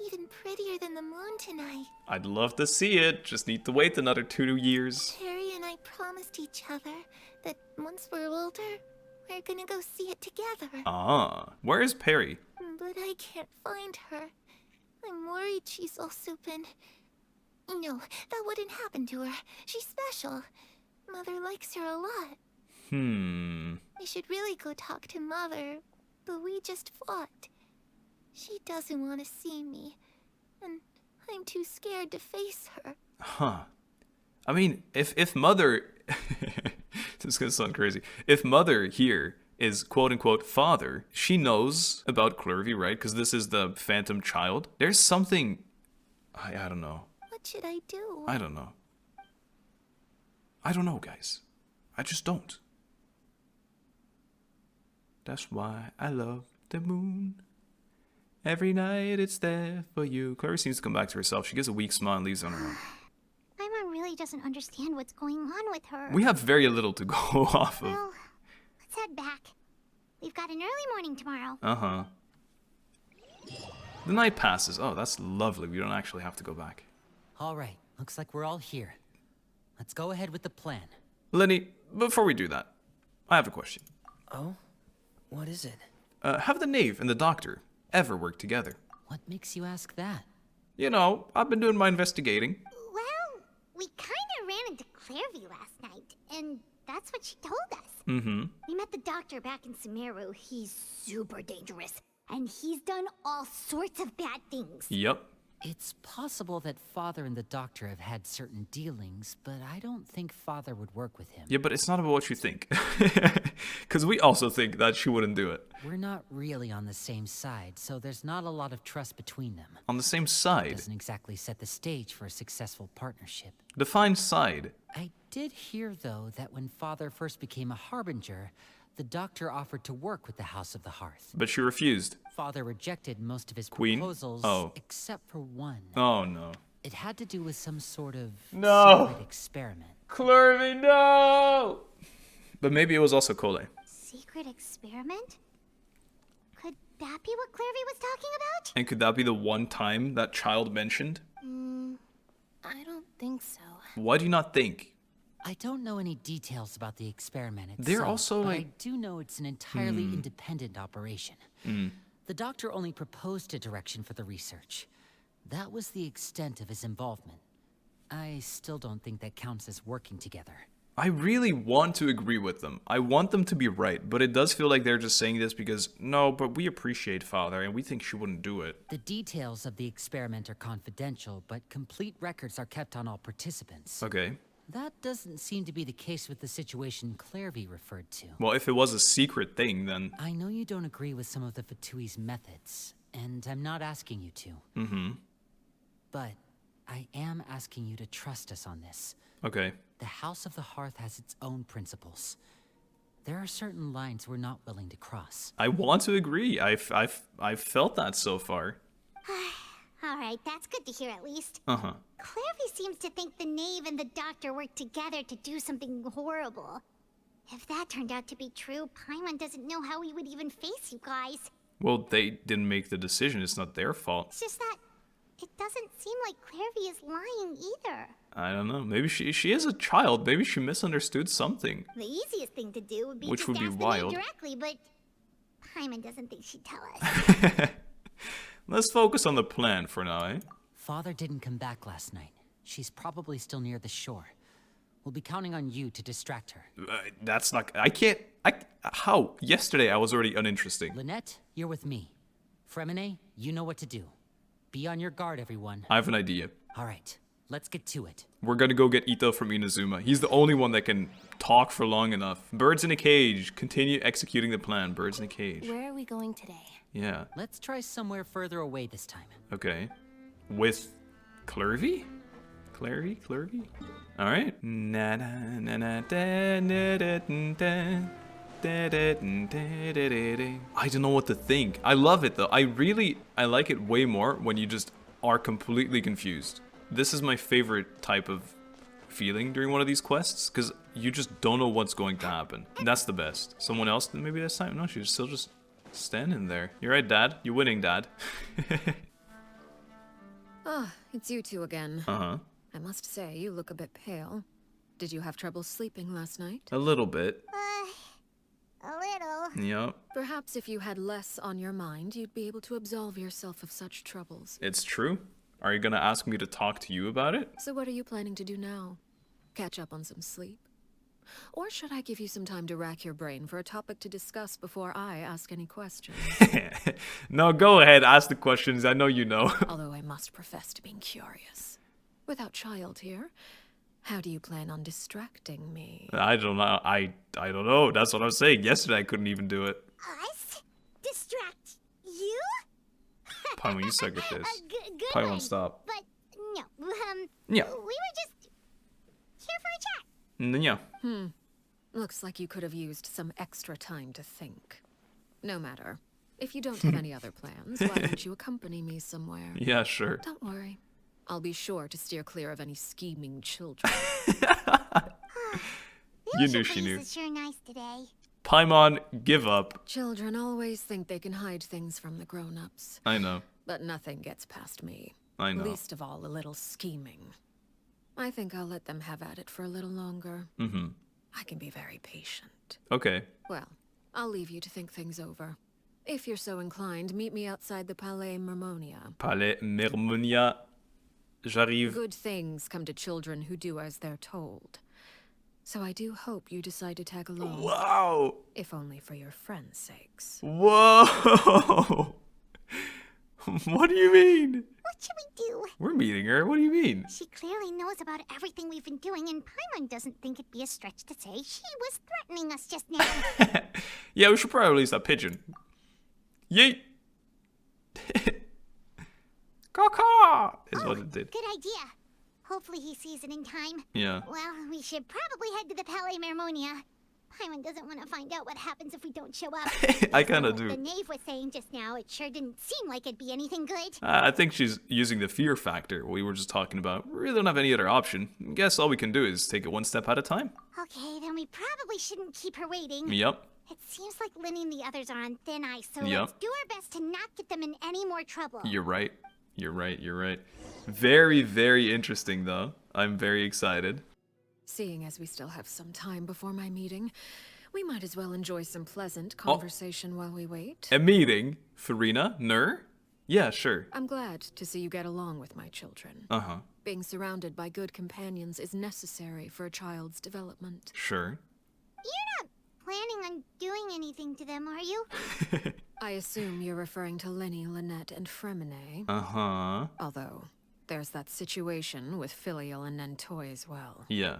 Even prettier than the moon tonight.
I'd love to see it. Just need to wait another 2 years.
Terry and I promised each other that once we're older, we're gonna go see it together.
Ah. Where is Perry?
But I can't find her. I'm worried she's also been... No, that wouldn't happen to her. She's special. Mother likes her a lot. I should really go talk to Mother, but we just fought. She doesn't want to see me, and I'm too scared to face her.
Huh. I mean, if mother, this is gonna sound crazy. If mother here is quote unquote father, she knows about Clervie, right? Because this is the phantom child. There's something, I don't know.
What should I do?
I don't know. I don't know, guys. I just don't. That's why I love the moon. Every night it's there for you. Clervie seems to come back to herself. She gives a weak smile and leaves on her own.
Paimon really doesn't understand what's going on with her.
We have very little to go off of.
Well, let's head back. We've got an early morning tomorrow.
Uh-huh. The night passes. Oh, that's lovely. We don't actually have to go back.
All right, looks like we're all here. Let's go ahead with the plan.
Lenny, before we do that, I have a question.
Oh? What is it?
Have the knave and the doctor ever worked together?
What makes you ask that?
You know, I've been doing my investigating.
Well, we kind of ran into Clervie last night, and that's what she told us.
Mm-hmm.
We met the doctor back in Sumeru. He's super dangerous, and he's done all sorts of bad things.
Yep.
It's possible that Father and the Doctor have had certain dealings, but I don't think Father would work with him.
Yeah, but it's not about what you think. Because we also think that she wouldn't do it.
We're not really on the same side, so there's not a lot of trust between them.
On the same side?
Doesn't exactly set the stage for a successful partnership.
Define side.
I did hear, though, that when Father first became a Harbinger, the Doctor offered to work with the House of the Hearth.
But she refused.
Father rejected most of his
Queen?
proposals,
Oh.
except for one.
Oh, no.
It had to do with some sort of
No.
secret experiment.
Clervie, no! But maybe it was also Cole.
Secret experiment? Could that be what Clervie was talking about?
And could that be the one time that child mentioned?
I don't think so.
Why do you not think?
I don't know any details about the experiment itself,
They're also,
but
like-
I do know it's an entirely independent operation. The Doctor only proposed a direction for the research. That was the extent of his involvement. I still don't think that counts as working together.
I really want to agree with them. I want them to be right, but it does feel like they're just saying this because, no, but we appreciate Father and we think she wouldn't do it.
The details of the experiment are confidential, but complete records are kept on all participants.
Okay.
That doesn't seem to be the case with the situation Clervie referred to.
Well, if it was a secret thing, then...
I know you don't agree with some of the Fatui's methods, and I'm not asking you to. But I am asking you to trust us on this.
Okay.
The House of the Hearth has its own principles. There are certain lines we're not willing to cross.
I want to agree. I've felt that so far.
Alright, that's good to hear at least.
Uh-huh.
Clervie seems to think the knave and the doctor worked together to do something horrible. If that turned out to be true, Paimon doesn't know how he would even face you guys.
Well, they didn't make the decision. It's not their fault.
It's just that it doesn't seem like Clervie is lying either.
I don't know. Maybe she is a child. Maybe she misunderstood something.
The easiest thing to do would be
Which
just
would be
ask
wild.
the knave directly, but Paimon doesn't think she'd tell us.
Let's focus on the plan for now, eh?
Father didn't come back last night. She's probably still near the shore. We'll be counting on you to distract her.
That's not... How? Yesterday I was already uninteresting.
Lynette, you're with me. Fremine, you know what to do. Be on your guard, everyone.
I have an idea.
All right, let's get to it.
We're gonna go get Ito from Inazuma. He's the only one that can talk for long enough. Birds in a cage. Continue executing the plan. Birds in a cage.
Where are we going today?
Yeah.
Let's try somewhere further away this time.
Okay. With Clervie? Clervie? Alright. I don't know what to think. I love it though. I like it way more when you just are completely confused. This is my favorite type of feeling during one of these quests, because you just don't know what's going to happen. And that's the best. Someone else maybe this time? No, she's still just standing there. You're right, Dad. You're winning, Dad.
Ah, it's you two again.
Uh-huh.
I must say, you look a bit pale. Did you have trouble sleeping last night?
A little bit.
A little.
Yep.
Perhaps if you had less on your mind, you'd be able to absolve yourself of such troubles.
It's true. Are you gonna ask me to talk to you about it?
So what are you planning to do now? Catch up on some sleep? Or should I give you some time to rack your brain for a topic to discuss before I ask any questions?
No, go ahead. Ask the questions. I know you know.
Although I must profess to being curious. Without Childe here, How do you plan on distracting me?
I don't know. I don't know. That's what I was saying. Yesterday I couldn't even do it.
Us? Distract you?
Paimon, you suck at this.
Good
Paimon,
one,
stop.
But no,
Yeah.
we were just here for a chat.
Yeah.
Looks like you could have used some extra time to think. No matter. If you don't have any other plans, why don't you accompany me somewhere?
Yeah, sure.
Don't worry. I'll be sure to steer clear of any scheming children.
You knew she knew.
It's sure nice today.
Paimon, give up.
Children always think they can hide things from the grown-ups.
I know.
But nothing gets past me.
I know.
Least of all, a little scheming. I think I'll let them have at it for a little longer.
Mm-hmm.
I can be very patient.
Okay.
Well, I'll leave you to think things over. If you're so inclined, meet me outside the Palais Mermonia.
Palais Mermonia. J'arrive.
Good things come to children who do as they're told. So I do hope you decide to tag along.
Wow.
If only for your friends' sakes.
Whoa. What do you mean?
What should we do?
We're meeting her. What do you mean?
She clearly knows about everything we've been doing, and Paimon doesn't think it'd be a stretch to say she was threatening us just now.
Yeah, we should probably release that pigeon. Yeet. Caw-caw is what it did.
Good idea. Hopefully he sees it in time.
Yeah.
Well, we should probably head to the Palais Mermonia. Paimon doesn't want to find out what happens if we don't show up.
I kind of
From what
do.
the knave was saying just now, it sure didn't seem like it'd be anything good.
I think she's using the fear factor we were just talking about. We really don't have any other option. Guess all we can do is take it one step at a time.
Okay, then we probably shouldn't keep her waiting.
Yep.
It seems like Linny and the others are on thin ice, so
Yep.
let's do our best to not get them in any more trouble.
You're right. You're right. You're right. Very, very interesting, though. I'm very excited.
Seeing as we still have some time before my meeting, we might as well enjoy some pleasant conversation while we wait.
A meeting? Farina? Nur? Yeah, sure.
I'm glad to see you get along with my children.
Uh-huh.
Being surrounded by good companions is necessary for a child's development.
Sure.
You're not planning on doing anything to them, are you?
I assume you're referring to Lenny, Lynette, and Fremine.
Uh-huh.
Although, there's that situation with Filial and Nentoy as well.
Yeah.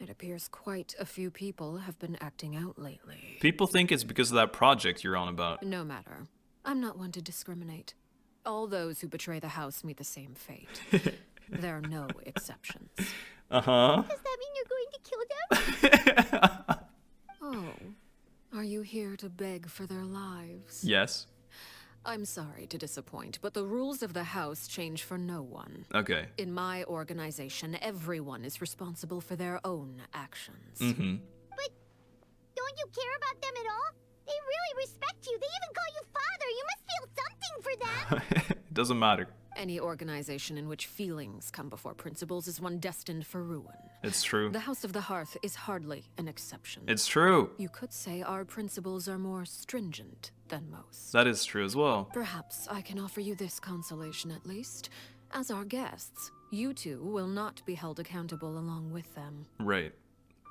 It appears quite a few people have been acting out lately.
People think it's because of that project you're on about.
No matter. I'm not one to discriminate. All those who betray the house meet the same fate. There are no exceptions.
Uh-huh.
Does that mean you're going to kill them?
Oh, are you here to beg for their lives?
Yes.
I'm sorry to disappoint, but the rules of the house change for no one.
Okay.
In my organization, everyone is responsible for their own actions.
Mm-hmm.
But don't you care about them at all? They really respect you. They even call you father. You must feel something for them.
It doesn't matter.
Any organization in which feelings come before principles is one destined for ruin.
It's true.
The House of the Hearth is hardly an exception.
It's true.
You could say our principles are more stringent than most.
That is true as well.
Perhaps I can offer you this consolation at least. As our guests, you two will not be held accountable along with them.
Right.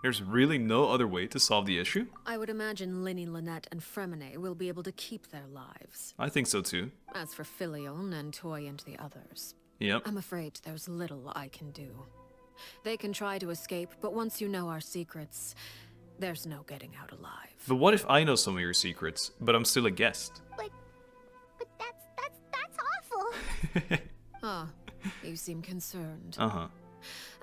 There's really no other way to solve the issue?
I would imagine Linny, Lynette, and Fremine will be able to keep their lives.
I think so too.
As for Filial, Nentoy, and the others,
Yep.
I'm afraid there's little I can do. They can try to escape, but once you know our secrets, there's no getting out alive.
But what if I know some of your secrets, but I'm still a guest?
But that's awful.
Ah, you seem concerned.
Uh-huh.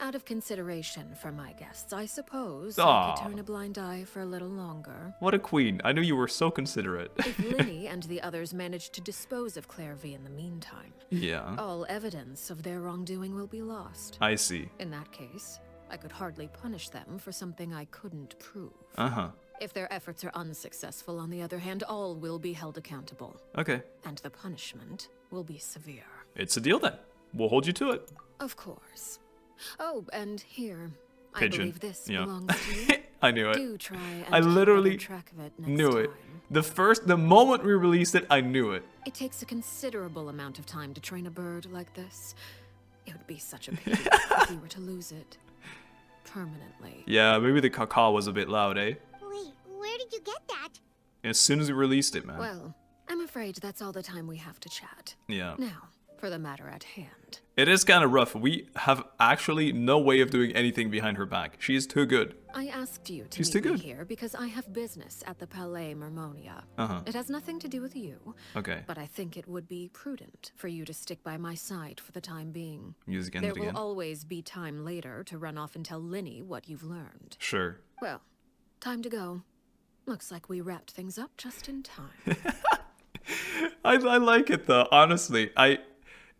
Out of consideration for my guests, I suppose
Aw.
I could turn a blind eye for a little longer.
What a queen. I knew you were so considerate.
If Linny and the others manage to dispose of Clervie in the meantime,
Yeah.
all evidence of their wrongdoing will be lost.
I see.
In that case, I could hardly punish them for something I couldn't prove.
Uh-huh.
If their efforts are unsuccessful, on the other hand, all will be held accountable.
Okay.
And the punishment will be severe.
It's a deal then. We'll hold you to it.
Of course. Oh, and here,
Pigeon.
I believe this
Yeah.
belongs to you.
I knew it.
Do try and
I
keep
literally
better track of it next
knew it.
time.
The moment we released it, I knew it.
It takes a considerable amount of time to train a bird like this. It would be such a pity if you were to lose it permanently.
Yeah, maybe the caca was a bit loud, eh?
Wait, where did you get that?
As soon as we released it, man.
Well, I'm afraid that's all the time we have to chat.
Yeah.
Now, for the matter at hand.
It is kind of rough. We have actually no way of doing anything behind her back. She is too good.
I asked you to
She's
meet
too
me
good.
here because I have business at the Palais Mermonia.
Uh-huh.
It has nothing to do with you.
Okay.
But I think it would be prudent for you to stick by my side for the time being.
Music
There
ends
will
again.
always be time later to run off and tell Linny what you've learned.
Sure.
Well, time to go. Looks like we wrapped things up just in time.
I like it though, honestly.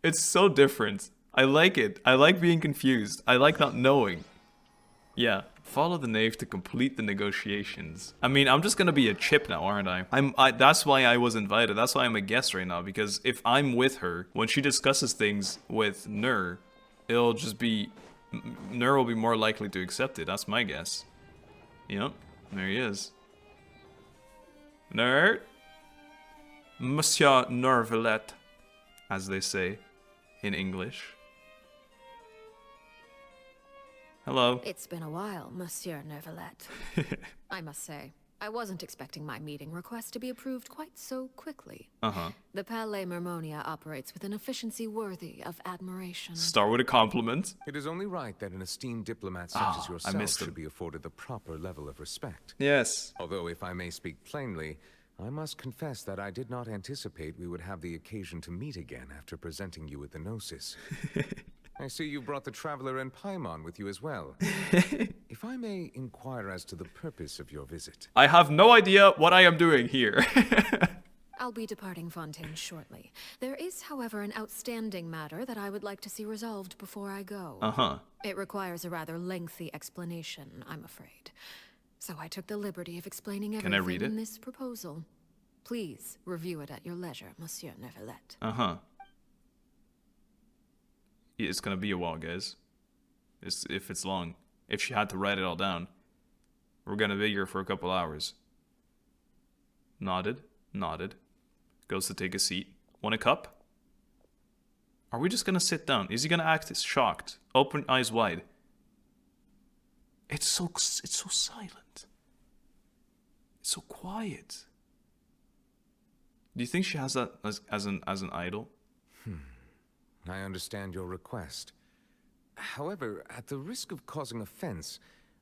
It's so different. I like it. I like being confused. I like not knowing. Yeah. Follow the knave to complete the negotiations. I mean, I'm just gonna be a chip now, aren't I? That's why I was invited. That's why I'm a guest right now. Because if I'm with her, when she discusses things with Nur, it'll just be... Nur will be more likely to accept it. That's my guess. Yep. There he is. Nur? Monsieur Nervelet, as they say in English. Hello.
It's been a while, Monsieur Nervelet. I must say, I wasn't expecting my meeting request to be approved quite so quickly.
Uh-huh.
The Palais Mermonia operates with an efficiency worthy of admiration.
Start with a compliment.
It is only right that an esteemed diplomat such as yourself should be afforded the proper level of respect.
Yes.
Although, if I may speak plainly, I must confess that I did not anticipate we would have the occasion to meet again after presenting you with the Gnosis. I see you brought the Traveler and Paimon with you as well. If I may inquire as to the purpose of your visit.
I have no idea what I am doing here.
I'll be departing Fontaine shortly. There is, however, an outstanding matter that I would like to see resolved before I go.
Uh-huh.
It requires a rather lengthy explanation, I'm afraid. So I took the liberty of explaining
Can I read
everything in
it?
this proposal. Please review it at your leisure, Monsieur Nervelet.
Uh-huh. Yeah, it's gonna be a while, guys. If it's long. If she had to write it all down. We're gonna be here for a couple hours. Nodded. Nodded. Goes to take a seat. Want a cup? Are we just gonna sit down? Is he gonna act shocked? Open eyes wide. It's so silent. It's so quiet. Do you think she has that as an idol?
I understand your request. However, at the risk of causing offense,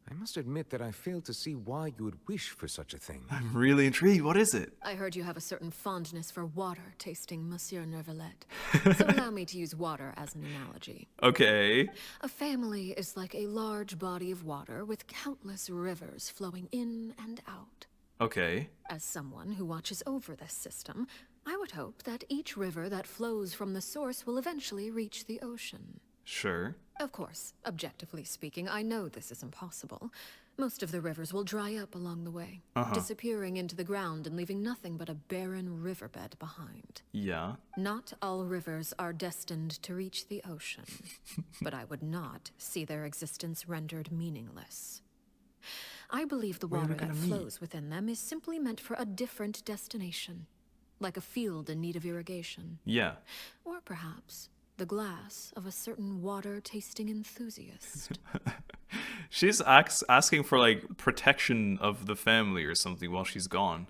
I must admit that I fail to see why you would wish for such a thing.
I'm really intrigued. What is it?
I heard you have a certain fondness for water tasting, Monsieur Nervelet. So allow me to use water as an analogy.
Okay.
A family is like a large body of water with countless rivers flowing in and out.
Okay.
As someone who watches over this system, I would hope that each river that flows from the source will eventually reach the ocean.
Sure.
Of course, objectively speaking, I know this is impossible. Most of the rivers will dry up along the way, disappearing into the ground and leaving nothing but a barren riverbed behind.
Yeah.
Not all rivers are destined to reach the ocean, but I would not see their existence rendered meaningless. I believe the water that flows within them is simply meant for a different destination, like a field in need of irrigation.
Yeah.
Or perhaps the glass of a certain water-tasting enthusiast.
She's asking for, like, protection of the family or something while she's gone.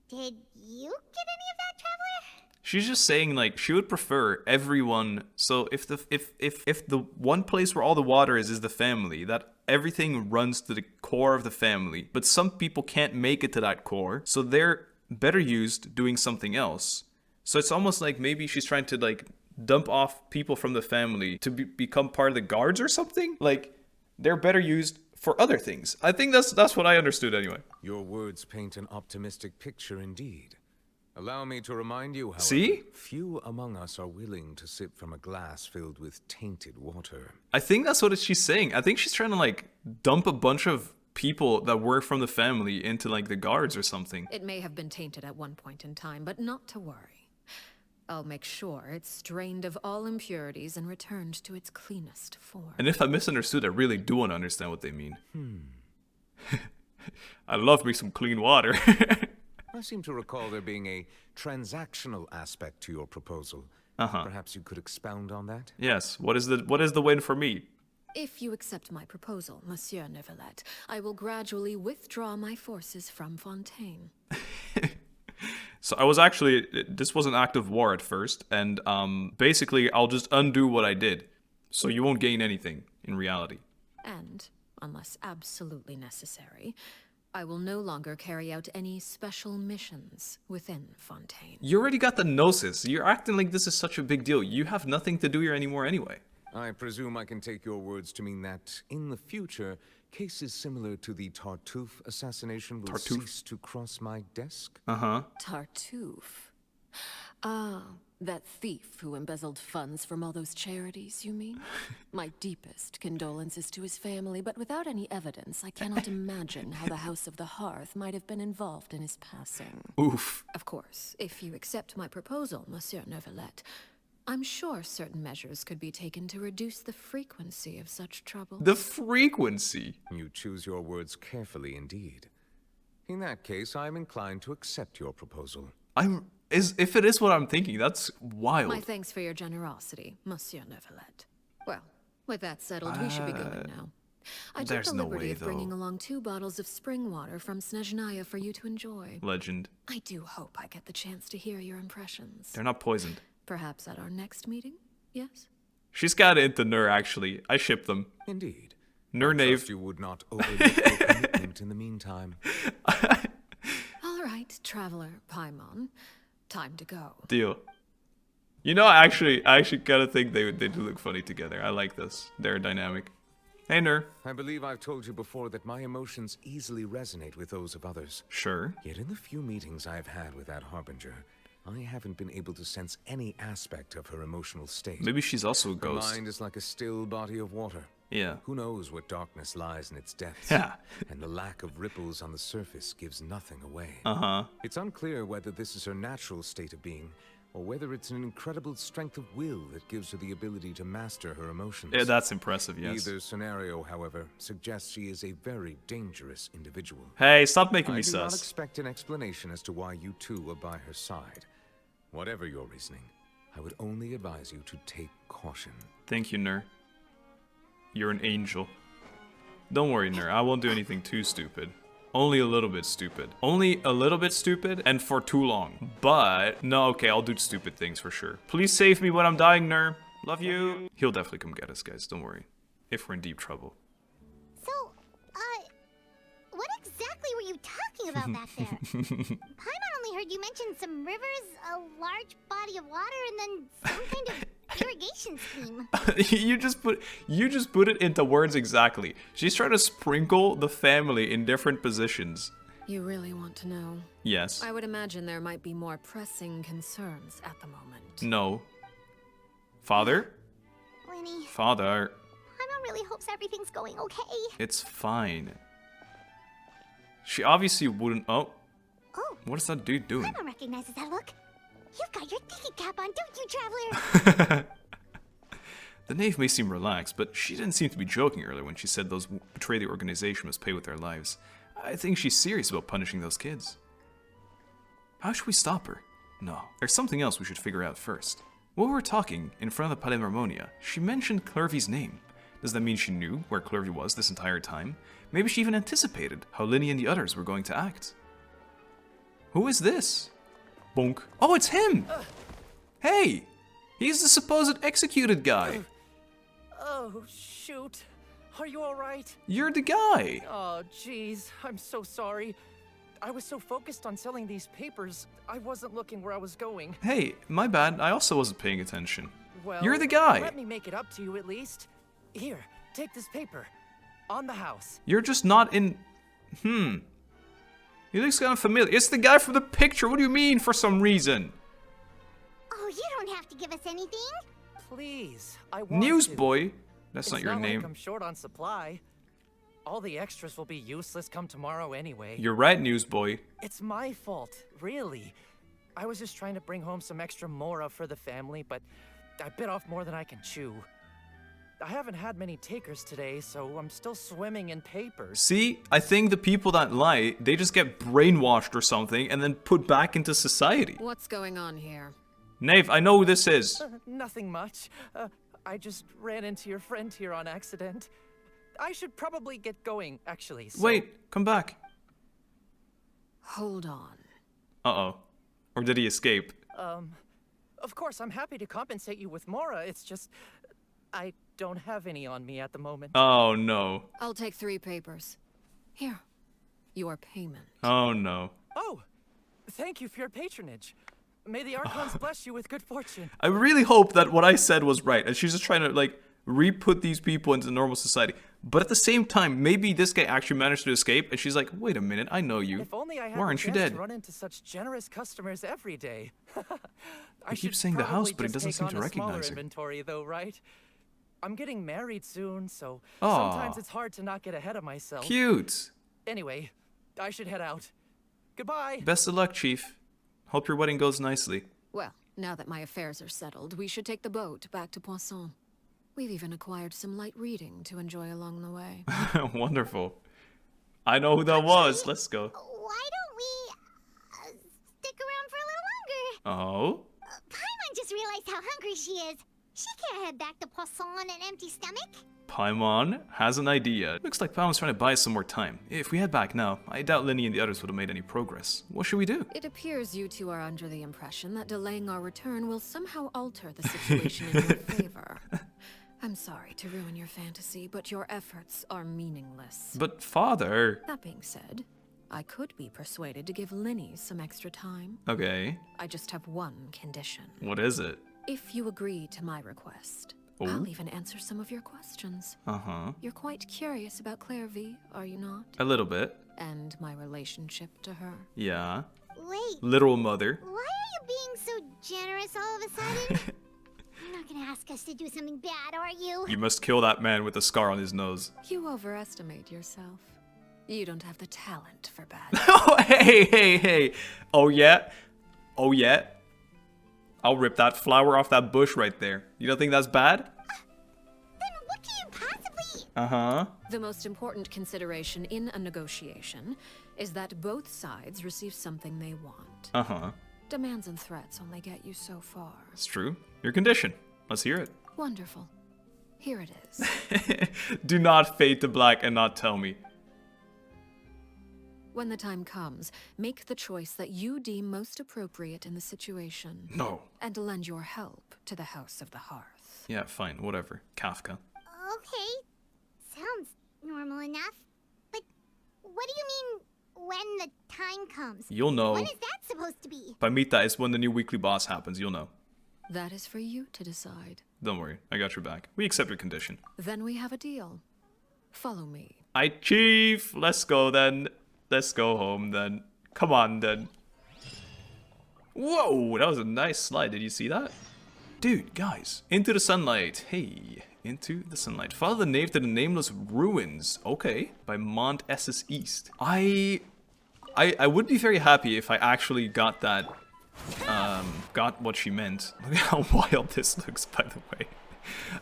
Did you get any of that, Traveler?
She's just saying, like, she would prefer everyone. So if the one place where all the water is the family, that everything runs to the core of the family. But some people can't make it to that core, so they're better used doing something else. So it's almost like maybe she's trying to, like, dump off people from the family to become part of the guards or something. Like, they're better used for other things. I think that's what I understood anyway.
Your words paint an optimistic picture indeed. Allow me to remind you, however,
See?
few among us are willing to sip from a glass filled with tainted water.
I think that's what she's saying. I think she's trying to, like, dump a bunch of people that were from the family into, like, the guards or something.
It may have been tainted at one point in time, but not to worry. I'll make sure it's drained of all impurities and returned to its cleanest form.
And if I misunderstood, I really do want to understand what they mean. I love me some clean water.
I seem to recall there being a transactional aspect to your proposal.
Uh-huh.
Perhaps you could expound on that?
Yes. What is the win for me?
If you accept my proposal, Monsieur Nervelet, I will gradually withdraw my forces from Fontaine.
So I was actually, this was an act of war at first, and basically I'll just undo what I did. So you won't gain anything, in reality.
And, unless absolutely necessary, I will no longer carry out any special missions within Fontaine.
You already got the gnosis. You're acting like this is such a big deal. You have nothing to do here anymore anyway.
I presume I can take your words to mean that, in the future, cases similar to the Tartuffe assassination will cease to cross my desk?
Uh-huh.
Tartuffe? Ah, that thief who embezzled funds from all those charities, you mean? My deepest condolences to his family, but without any evidence, I cannot imagine how the House of the Hearth might have been involved in his passing.
Oof.
Of course, if you accept my proposal, Monsieur Neuvillette, I'm sure certain measures could be taken to reduce the frequency of such trouble.
The frequency?
You choose your words carefully indeed. In that case, I'm inclined to accept your proposal.
If it is what I'm thinking, that's wild.
My thanks for your generosity, Monsieur Neuvillette. Well, with that settled, we should be going now. I took the liberty of bringing along 2 bottles of spring water from Snezhnaya for you to enjoy.
Legend.
I do hope I get the chance to hear your impressions.
They're not poisoned.
Perhaps at our next meeting, yes?
She's got into Nur, actually. I ship them.
Indeed.
Nur Knave.
You would not overlook your commitment in the meantime.
All right, Traveler Paimon. Time to go.
Deal. You know, I actually kind of think they do look funny together. I like this. They're dynamic. Hey, Nur.
I believe I've told you before that my emotions easily resonate with those of others.
Sure.
Yet in the few meetings I've had with that Harbinger, I haven't been able to sense any aspect of her emotional state.
Maybe she's also a ghost.
Her mind is like a still body of water.
Yeah.
Who knows what darkness lies in its depths?
Yeah.
And the lack of ripples on the surface gives nothing away.
Uh-huh.
It's unclear whether this is her natural state of being, or whether it's an incredible strength of will that gives her the ability to master her emotions.
Yeah, that's impressive, yes.
Either scenario, however, suggests she is a very dangerous individual.
Hey, stop making me
I do not
sus.
expect an explanation as to why you two are by her side. Whatever your reasoning, I would only advise you to take caution.
Thank you, Nur. You're an angel. Don't worry, Nur. I won't do anything too stupid. Only a little bit stupid. Only a little bit stupid and for too long. But, no, okay, I'll do stupid things for sure. Please save me when I'm dying, Nur. Love you. He'll definitely come get us, guys. Don't worry. If we're in deep trouble.
So, what exactly were you talking about back there? Paimon only heard you mention some rivers, a large body of water, and then some kind of irrigation scheme.
you just put it into words exactly. She's trying to sprinkle the family in different positions.
You really want to know?
Yes.
I would imagine there might be more pressing concerns at the moment.
No. Father?
Winnie.
Father.
Paimon really hopes everything's going okay.
It's fine. She obviously wouldn't. Oh.
Oh.
What is that dude doing?
Paimon recognizes that look. You've got your thinking cap on, don't you, Traveler?
The knave may seem relaxed, but she didn't seem to be joking earlier when she said those who betray the organization must pay with their lives. I think she's serious about punishing those kids. How should we stop her? No, there's something else we should figure out first. While we were talking in front of the Palais Marmonia, she mentioned Clervie's name. Does that mean she knew where Clervie was this entire time? Maybe she even anticipated how Linny and the others were going to act. Who is this? Bonk. Oh, it's him! Hey! He's the supposed executed guy.
Oh, shoot. Are you alright?
You're the guy.
Oh, jeez. I'm so sorry. I was so focused on selling these papers, I wasn't looking where I was going.
Hey, my bad. I also wasn't paying attention.
Well,
you're the guy.
Let me make it up to you at least. Here, take this paper. On the house.
You're just not in... He looks kind of familiar. It's the guy from the picture. What do you mean, for some reason?
Oh, you don't have to give us anything.
Please, I want
Newsboy? That's
it's
not your name.
Like I'm short on supply. All the extras will be useless come tomorrow anyway.
You're right, Newsboy.
It's my fault, really. I was just trying to bring home some extra mora for the family, but I bit off more than I can chew. I haven't had many takers today, so I'm still swimming in papers.
See, I think the people that lie, they just get brainwashed or something and then put back into society.
What's going on here?
Knave, I know who this is.
Nothing much. I just ran into your friend here on accident. I should probably get going, actually. So...
Wait, come back.
Hold on.
Uh-oh. Or did he escape?
Of course, I'm happy to compensate you with Mora. It's just, I don't have any on me at the moment.
Oh no.
I'll take 3 papers. Here, your payment.
Oh no.
Oh, thank you for your patronage. May the Archons bless you with good fortune.
I really hope that what I said was right, and she's just trying to, like, re-put these people into normal society. But at the same time, maybe this guy actually managed to escape, and she's like, wait a minute, I know you.
If only I had
Why
the
aren't you
chance
dead?
to run into such generous customers every day.
He keeps saying the house, but he doesn't seem to recognize her.
Inventory, though, right? I'm getting married soon, so
Aw.
sometimes it's hard to not get ahead of myself.
Cute.
Anyway, I should head out. Goodbye.
Best of luck, Chief. Hope your wedding goes nicely.
Well, now that my affairs are settled, we should take the boat back to Poisson. We've even acquired some light reading to enjoy along the way.
Wonderful. I know who that was. Let's go.
Why don't we stick around for a little longer?
Oh?
Paimon just realized how hungry she is. She can't head back to Poisson on an empty stomach.
Paimon has an idea. Looks like Paimon's trying to buy us some more time. If we head back now, I doubt Linny and the others would have made any progress. What should we do?
It appears you two are under the impression that delaying our return will somehow alter the situation in your favor. I'm sorry to ruin your fantasy, but your efforts are meaningless.
But father...
That being said, I could be persuaded to give Linny some extra time.
Okay.
I just have one condition.
What is it?
If you agree to my request,
Oh?
I'll even answer some of your questions.
Uh-huh.
You're quite curious about Clervie, are you not?
A little bit.
And my relationship to her.
Yeah.
Wait,
Literal mother.
why are you being so generous all of a sudden? You're not gonna ask us to do something bad, are you?
You must kill that man with the scar on his nose.
You overestimate yourself. You don't have the talent for bad.
Oh, hey. Oh, yeah? Oh, yeah? I'll rip that flower off that bush right there. You don't think that's bad?
Then what can you possibly...
Uh-huh.
The most important consideration in a negotiation is that both sides receive something they want.
Uh-huh.
Demands and threats only get you so far.
It's true. Your condition. Let's hear it.
Wonderful. Here it is.
Do not fade to black and not tell me.
When the time comes, make the choice that you deem most appropriate in the situation.
No.
And lend your help to the House of the Hearth.
Yeah, fine. Whatever. Kafka.
Okay, sounds normal enough. But what do you mean, when the time comes?
You'll know.
When is that supposed to be?
Paimita is when the new weekly boss happens. You'll know.
That is for you to decide.
Don't worry. I got your back. We accept your condition.
Then we have a deal. Follow me.
Aye, Chief. Let's go then. Let's go home then. Come on then. Whoa, that was a nice slide. Did you see that? Dude, guys. Into the sunlight. Hey, into the sunlight. Follow the knave to the nameless ruins. Okay. By Mont Esses East. I would be very happy if I actually got that. Got what she meant. Look at how wild this looks, by the way.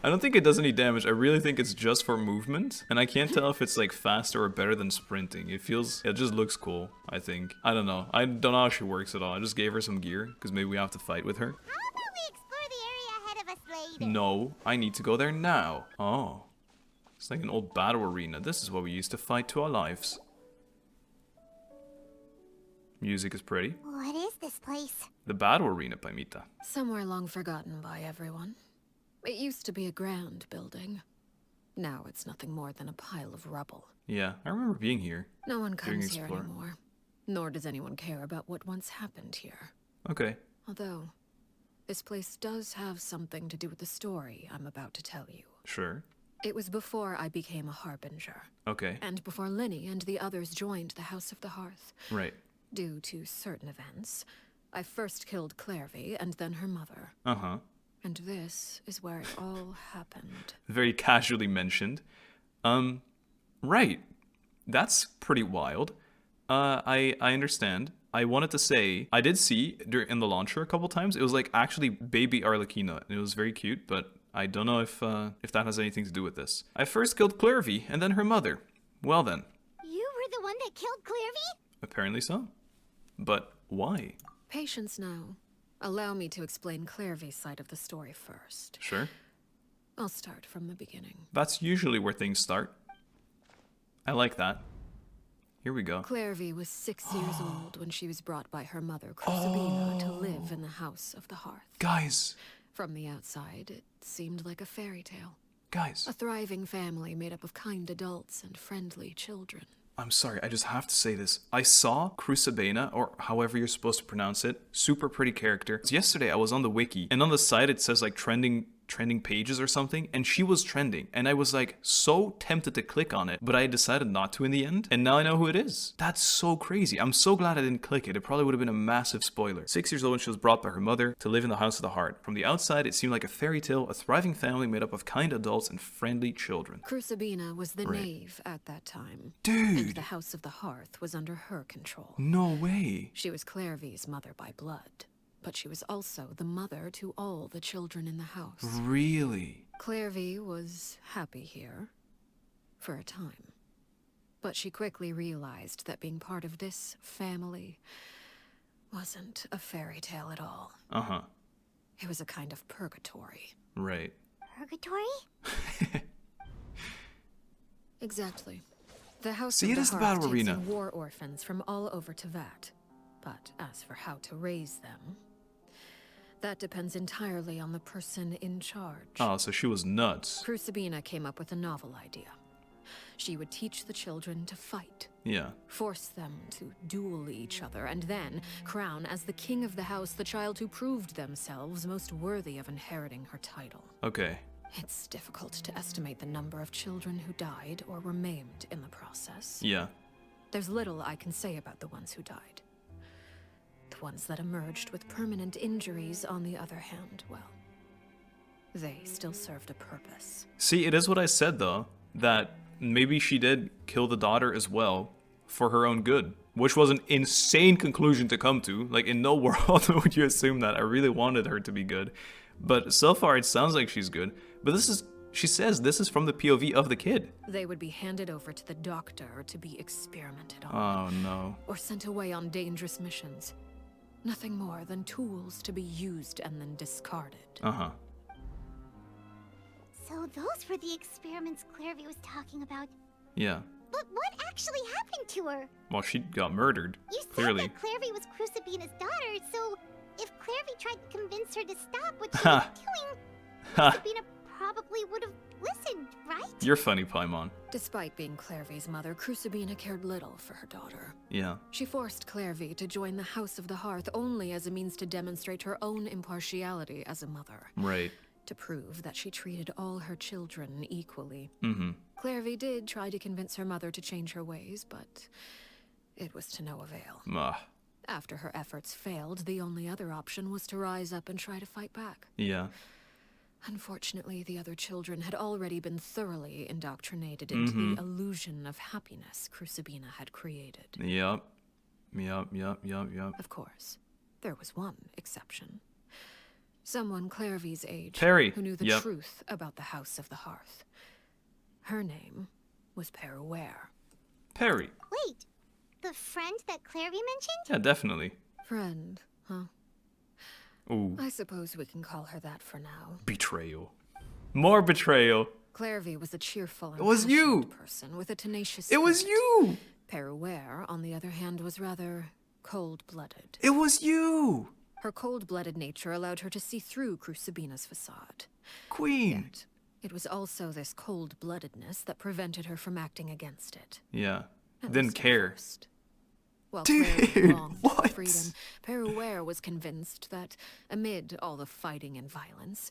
I don't think it does any damage. I really think it's just for movement. And I can't tell if it's like faster or better than sprinting. It just looks cool, I think. I don't know. I don't know how she works at all. I just gave her some gear because maybe we have to fight with her.
How about we explore the area ahead of us later?
No, I need to go there now. Oh. It's like an old battle arena. This is what we used to fight to our lives. Music is pretty.
What is this place?
The battle arena, Paimita.
Somewhere long forgotten by everyone. It used to be a grand building. Now it's nothing more than a pile of rubble.
Yeah, I remember being here.
No one
During
comes here
Explore.
anymore. Nor does anyone care about what once happened here.
Okay.
Although, this place does have something to do with the story I'm about to tell you.
Sure.
It was before I became a Harbinger.
Okay.
And before Linny and the others joined the House of the Hearth.
Right.
Due to certain events, I first killed Clervie and then her mother.
Uh-huh.
And this is where it all happened.
Very casually mentioned. Right. That's pretty wild. I understand. I wanted to say, I did see in the launcher a couple times, it was like actually baby Arlecchino, and it was very cute, but I don't know if that has anything to do with this. I first killed Clervie, and then her mother. Well then.
You were the one that killed Clervie?
Apparently so. But why?
Patience now. Allow me to explain Clervie's side of the story first.
Sure.
I'll start from the beginning.
That's usually where things start. I like that. Here we go.
Clervie was 6 years old when she was brought by her mother, Crucibina, to live in the House of the Hearth.
Guys.
From the outside, it seemed like a fairy tale.
Guys.
A thriving family made up of kind adults and friendly children.
I'm sorry, I just have to say this. I saw Crucibina, or however you're supposed to pronounce it, super pretty character. Yesterday I was on the wiki, and on the side it says like trending pages or something, and she was trending, and I was like so tempted to click on it, but I decided not to in the end, and now I know who it is. That's so crazy. I'm so glad I didn't click it. It probably would have been a massive spoiler. 6 years old when she was brought by her mother to live in the House of the Heart. From the outside, it seemed like a fairy tale, a thriving family made up of kind adults and friendly children.
Crucibina was the knave at that time.
Dude!
And the House of the Hearth was under her control.
No way.
She was Clervie's mother by blood, but she was also the mother to all the children in the house.
Really?
Clervie was happy here, for a time. But she quickly realized that being part of this family wasn't a fairy tale at all.
Uh-huh.
It was a kind of purgatory.
Right.
Purgatory?
Exactly. The House
See,
of
it
the
is the
Hearth
battle
takes
arena.
in war orphans from all over Teyvat. But as for how to raise them, that depends entirely on the person in charge.
Oh, so she was nuts.
Crucibina came up with a novel idea. She would teach the children to fight,
Yeah.
force them to duel each other, and then crown as the king of the house the child who proved themselves most worthy of inheriting her title.
Okay.
It's difficult to estimate the number of children who died or were maimed in the process.
Yeah.
There's little I can say about the ones who died. The ones that emerged with permanent injuries, on the other hand, well, they still served a purpose.
See, it is what I said, though, that maybe she did kill the daughter as well for her own good, which was an insane conclusion to come to. Like, in no world would you assume that. I really wanted her to be good. But so far, it sounds like she's good. But this is, she says this is from the POV of the kid.
They would be handed over to the doctor to be experimented on.
Oh, no.
Or sent away on dangerous missions. Nothing more than tools to be used and then discarded.
Uh-huh.
So those were the experiments Clervie was talking about.
Yeah.
But what actually happened to her?
Well, she got murdered,
You said
clearly.
that Clervie was Crucibina's daughter, so if Clervie tried to convince her to stop what she was doing, Crucibina probably would have listened, right?
You're funny, Paimon.
Despite being Clervie's mother, Crucibina cared little for her daughter.
Yeah.
She forced Clervie to join the House of the Hearth only as a means to demonstrate her own impartiality as a mother.
Right.
To prove that she treated all her children equally.
Mm-hmm.
Clervie did try to convince her mother to change her ways, but it was to no avail. After her efforts failed, the only other option was to rise up and try to fight back.
Yeah.
Unfortunately, the other children had already been thoroughly indoctrinated into the illusion of happiness Crucibina had created.
Yep.
Of course, there was one exception. Someone Clervie's age
Perry.
who knew the
Yep.
truth about the House of the Hearth. Her name was Perry.
Perry.
Wait, the friend that Clervie mentioned?
Yeah, definitely.
Friend, huh?
Ooh.
I suppose we can call her that for now.
Betrayal. More betrayal.
Clervie was a cheerful and
It was you!
passionate person with a tenacious
It was
spirit.
you!
Perry, on the other hand, was rather cold-blooded.
It was you!
Her cold-blooded nature allowed her to see through Crucibina's facade.
Queen.
Yet, it was also this cold-bloodedness that prevented her from acting against it.
Yeah.
At
Didn't
least at
care.
first. While
Dude,
Clervie longed for
what?
freedom, Perry was convinced that, amid all the fighting and violence,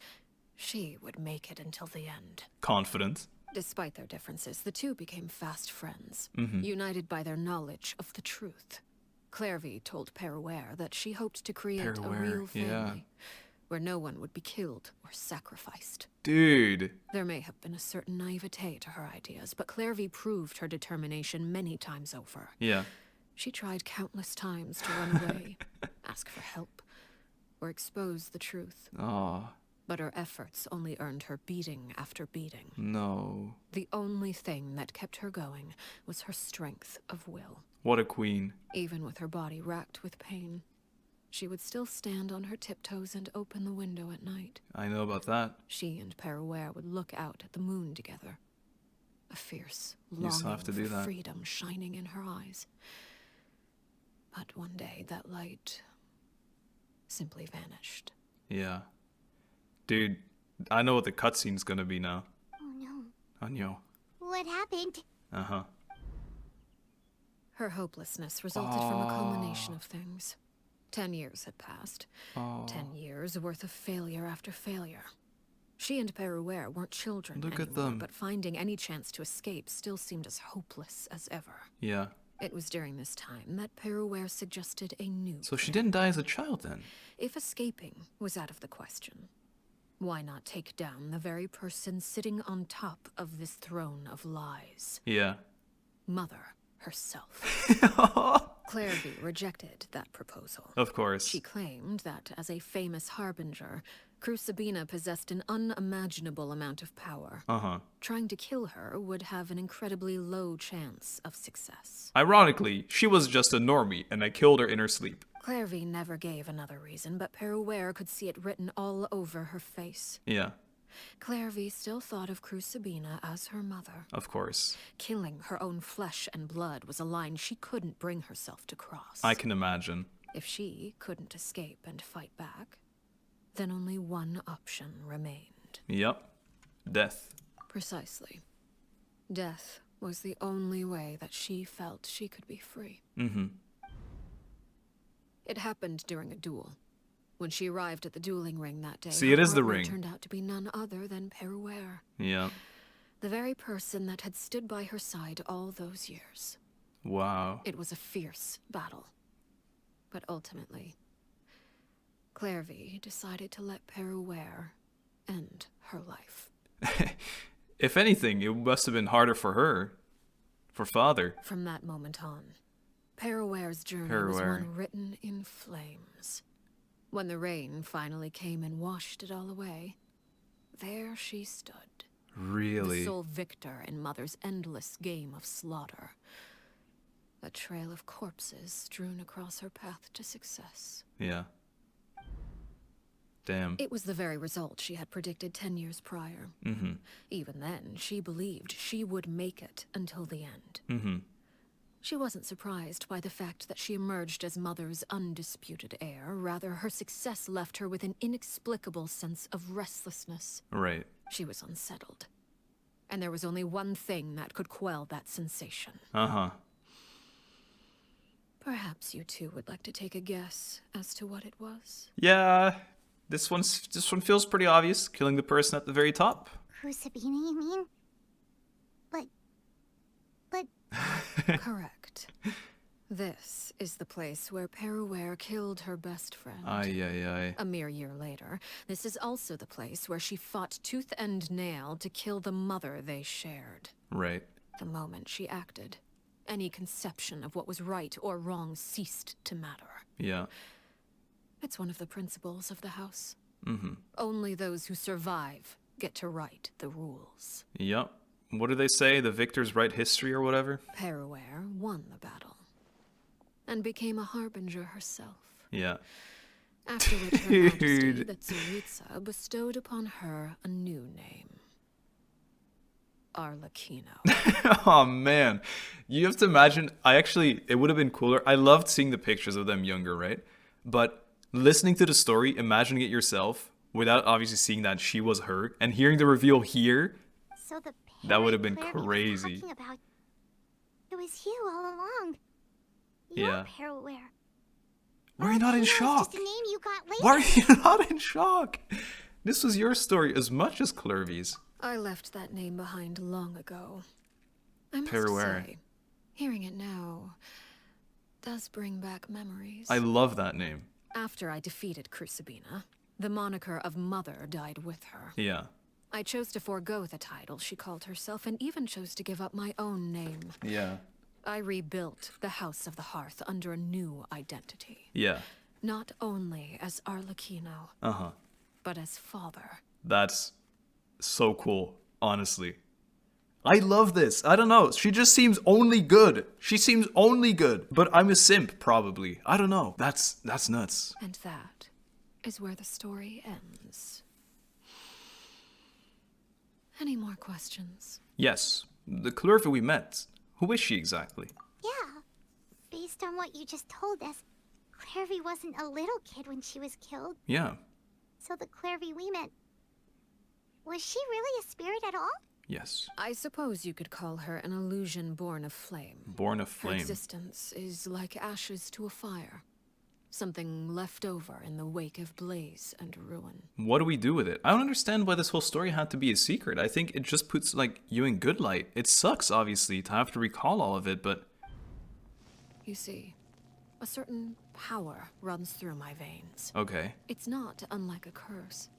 she would make it until the end.
Confident.
Despite their differences, the two became fast friends, united by their knowledge of the truth. Clervie told Perry that she hoped to create a real family, where no one would be killed or sacrificed.
Dude.
There may have been a certain naivete to her ideas, but Clervie proved her determination many times over.
Yeah.
She tried countless times to run away, ask for help, or expose the truth.
Oh,
But her efforts only earned her beating after beating.
no.
The only thing that kept her going was her strength of will.
What a queen.
Even with her body racked with pain, she would still stand on her tiptoes and open the window at night.
I know about that.
She and Perry would look out at the moon together. a fierce
You still have
longing
to do
for
that.
freedom shining in her eyes. But one day, that light simply vanished.
Yeah. Dude, I know what the cutscene's gonna be now.
Oh no.
Anyo.
What happened?
Uh-huh.
Her hopelessness resulted from a culmination of things. 10 years had passed. 10 years worth of failure after failure. She and Perouer weren't children
Look
anymore,
at them.
but finding any chance to escape still seemed as hopeless as ever.
Yeah.
It was during this time that Perouer suggested a new
So she
plan.
didn't die as a child then?
If escaping was out of the question, why not take down the very person sitting on top of this throne of lies?
Yeah.
Mother herself. Clervie rejected that proposal.
Of course.
She claimed that, as a famous Harbinger, Crucibina possessed an unimaginable amount of power.
Uh-huh.
Trying to kill her would have an incredibly low chance of success.
Ironically, she was just a normie, and I killed her in her sleep.
Clervie never gave another reason, but Perouer could see it written all over her face.
Yeah,
Clervie still thought of Crucibina as her mother.
of course.
Killing her own flesh and blood was a line she couldn't bring herself to cross.
I can imagine.
If she couldn't escape and fight back, then only one option remained.
Yep. Death.
Precisely. Death was the only way that she felt she could be free.
Mm-hmm.
It happened during a duel. When she arrived at the dueling ring that day,
See,
her
it is the
partner
ring.
turned out to be none other than Perouer,
Yeah.
the very person that had stood by her side all those years.
Wow.
It was a fierce battle. But ultimately, Clervie decided to let Perouer end her life.
If anything, it must have been harder for her. For father.
From that moment on, Perouer's journey was
Perouer.
one written in flames. When the rain finally came and washed it all away, there she stood.
Really?
The sole victor in Mother's endless game of slaughter. A trail of corpses strewn across her path to success.
Yeah. Damn.
It was the very result she had predicted 10 years prior.
Mm-hmm.
Even then, she believed she would make it until the end.
Mm-hmm.
She wasn't surprised by the fact that she emerged as Mother's undisputed heir. Rather, her success left her with an inexplicable sense of restlessness.
Right.
She was unsettled. And there was only one thing that could quell that sensation.
Uh-huh.
Perhaps you two would like to take a guess as to what it was?
Yeah. This one feels pretty obvious. Killing the person at the very top.
Crucibina, you mean? But...
Correct. This is the place where Perouer killed her best friend.
Ay.
A mere year later, this is also the place where she fought tooth and nail to kill the mother they shared.
Right.
The moment she acted, any conception of what was right or wrong ceased to matter.
Yeah.
It's one of the principles of the house.
Mm-hmm.
Only those who survive get to write the rules.
Yep. What do they say? The victors write history or whatever?
Perouer won the battle and became a Harbinger herself.
Yeah.
After which her Majesty,
Dude.
the Tsaritsa, bestowed upon her a new name. Arlecchino.
Oh man. You have to imagine, it would have been cooler. I loved seeing the pictures of them younger, right? But listening to the story, imagining it yourself, without obviously seeing that she was her, and hearing the reveal here,
So the
that would have been
parent Clervie was
crazy.
talking about, it was you all along. You're
Yeah.
Perouer.
Why are you not in
Arlecchino is
shock?
just a name you got later.
Why are you not in shock? This was your story as much as Clervie's.
I left that name behind long ago. I must
Perouer.
say, hearing it now does bring back memories.
I love that name.
After I defeated Crucibina, the moniker of Mother died with her.
Yeah.
I chose to forego the title she called herself and even chose to give up my own name.
Yeah.
I rebuilt the House of the Hearth under a new identity.
Yeah.
Not only as Arlecchino,
Uh-huh.
but as father.
That's so cool, honestly. I love this. I don't know. She just seems only good. She seems only good. But I'm a simp, probably. I don't know. That's nuts.
And that is where the story ends. Any more questions?
Yes. The Clervie we met. Who is she exactly?
Yeah. Based on what you just told us, Clervie wasn't a little kid when she was killed.
Yeah.
So the Clervie we met, was she really a spirit at all?
Yes.
I suppose you could call her an illusion born of flame.
Born of
Her
flame.
existence is like ashes to a fire. Something left over in the wake of blaze and ruin.
What do we do with it? I don't understand why this whole story had to be a secret. I think it just puts, like, you in good light. It sucks, obviously, to have to recall all of it, but...
You see, a certain power runs through my veins.
Okay.
It's not unlike a curse.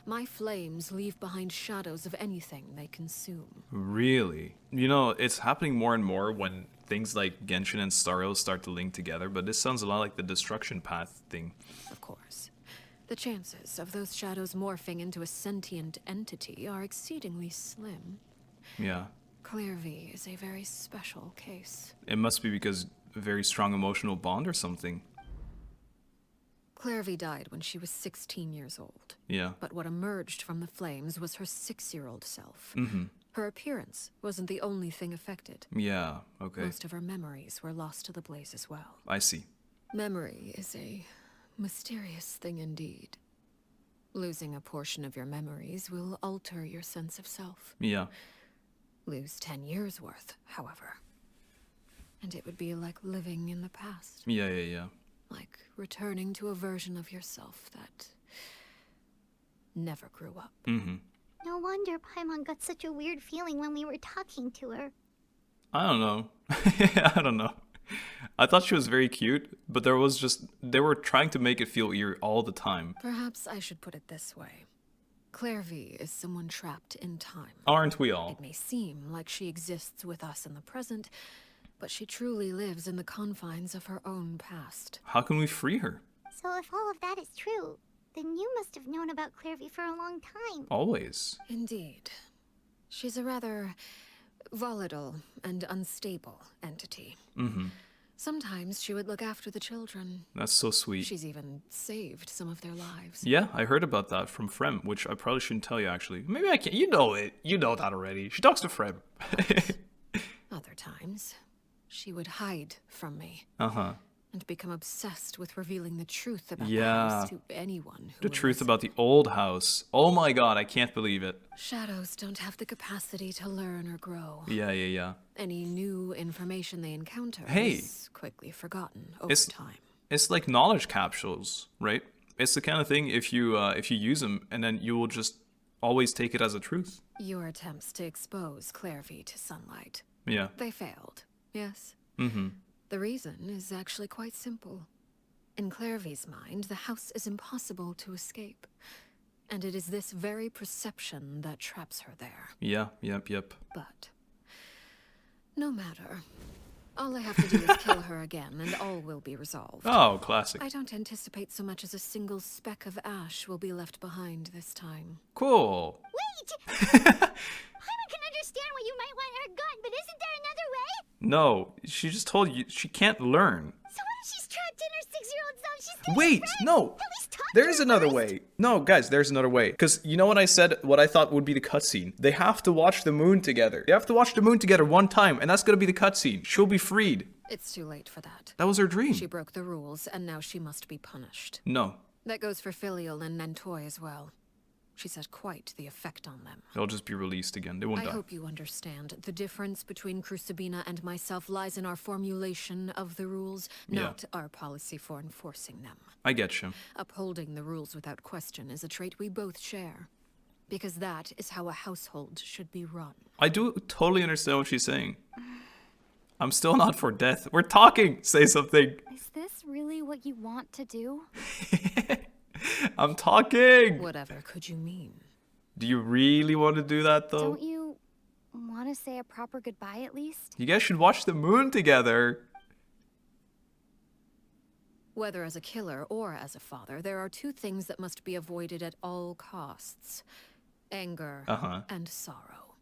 My flames leave behind shadows of anything they consume.
Really? You know, it's happening more and more when things like Genshin and Stardew start to link together, but this sounds a lot like the destruction path thing.
Of course. The chances of those shadows morphing into a sentient entity are exceedingly slim.
Yeah.
Clervie is a very special case.
It must be because a very strong emotional bond or something.
Clervie died when she was 16 years old.
Yeah.
But what emerged from the flames was her 6-year-old self.
Mm-hmm.
Her appearance wasn't the only thing affected.
Yeah, okay.
Most of her memories were lost to the blaze as well.
I see.
Memory is a mysterious thing indeed. Losing a portion of your memories will alter your sense of self.
Yeah.
Lose 10 years worth, however. And it would be like living in the past.
Yeah.
Like returning to a version of yourself that never grew up.
Mm-hmm.
No wonder Paimon got such a weird feeling when we were talking to her.
I don't know. I don't know. I thought she was very cute, but they were trying to make it feel eerie all the time.
Perhaps I should put it this way. Clervie is someone trapped in time.
Aren't we all?
It may seem like she exists with us in the present, but she truly lives in the confines of her own past.
How can we free her?
So if all of that is true, then you must have known about Clervie for a long time.
Always.
Indeed. She's a rather volatile and unstable entity.
Mm-hmm.
Sometimes she would look after the children.
That's so sweet.
She's even saved some of their lives.
Yeah, I heard about that from Frem, which I probably shouldn't tell you, actually. Maybe I can't. You know it. You know that already. She talks to Frem.
Other times, she would hide from me.
Uh-huh.
And become obsessed with revealing the truth about the
Yeah.
house to anyone who
The
would
truth
listen.
about the old house. Oh my god, I can't believe it.
Shadows don't have the capacity to learn or grow.
Yeah.
Any new information they encounter
Hey.
is quickly forgotten over
It's-
time.
It's like knowledge capsules, right? It's the kind of thing if you use them, and then you will just always take it as a truth.
Your attempts to expose Clervie to sunlight.
Yeah.
They failed, yes?
Mm-hmm.
The reason is actually quite simple. In Clervie's mind, the house is impossible to escape. And it is this very perception that traps her there.
Yeah, yep.
But no matter. All I have to do is kill her again, and all will be resolved.
Oh, classic.
I don't anticipate so much as a single speck of ash will be left behind this time.
Cool.
Wait! Paimon can understand why you might want her gone, but isn't there another way?
No, she just told you she can't learn.
So what if she's trapped in her 6-year-old self? She's still
Wait, no.
At least talk to
There's
her
another
first.
way. No, guys, there's another way. Because you know what I said, what I thought would be the cutscene? They have to watch the moon together. They have to watch the moon together one time, and that's gonna be the cutscene. She'll be freed.
It's too late for that.
That was her dream.
She broke the rules, and now she must be punished.
No,
That goes for Filial and Nantoy as well. She's had quite the effect on them.
they'll just be released again. They won't
I
die.
hope you understand. The difference between Crucibina and myself lies in our formulation of the rules,
Yeah.
not our policy for enforcing them.
I get you.
Upholding the rules without question is a trait we both share. Because that is how a household should be run.
I do totally understand what she's saying. I'm still not for death. We're talking. Say something.
Is this really what you want to do?
I'm talking.
Whatever could you mean?
Do you really want to do that, though?
Don't you want to say a proper goodbye at least?
You guys should watch the moon together.
Whether as a killer or as a father, there are two things that must be avoided at all costs. Anger and sorrow.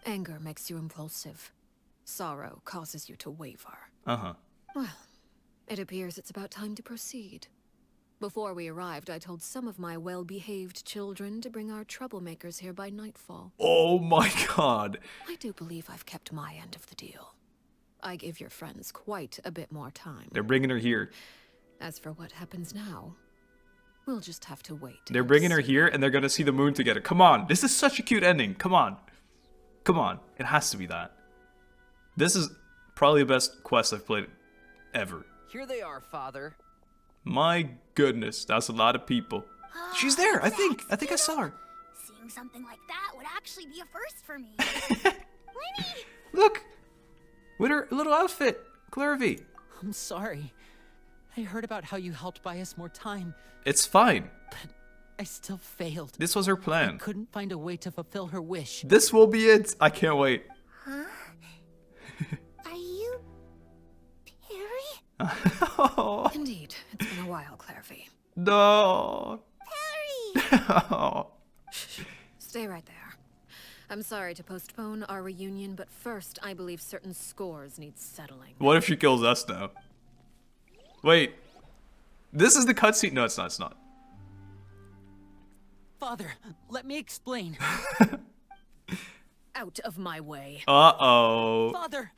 Anger makes you impulsive. Sorrow causes you to waver.
Uh-huh.
Well, it appears it's about time to proceed. Before we arrived, I told some of my well-behaved children to bring our troublemakers here by nightfall.
Oh my god.
I do believe I've kept my end of the deal. I give your friends quite a bit more time.
They're bringing her here.
As for what happens now, we'll just have to wait.
They're bringing her here and they're gonna see the moon together. Come on. This is such a cute ending. Come on. Come on. It has to be that. This is probably the best quest I've played ever.
Here they are, Father.
My goodness, that's a lot of people. She's there, I think I saw her.
Seeing something like that would actually be a first for me. Winnie!
Look! With her little outfit, Clervie.
I'm sorry. I heard about how you helped buy us more time.
It's fine.
But I still failed.
This was her
I
plan.
couldn't find a way to fulfill her wish.
This will be it. I can't wait.
Huh? Are you... Perry?
Indeed, it's been a while, Clervie.
No.
Perry!
Stay right there. I'm sorry to postpone our reunion, but first, I believe certain scores need settling.
What if she kills us now? Wait. This is the cutscene. No, it's not. It's not.
Father, let me explain.
Out of my way.
Uh-oh.
Father!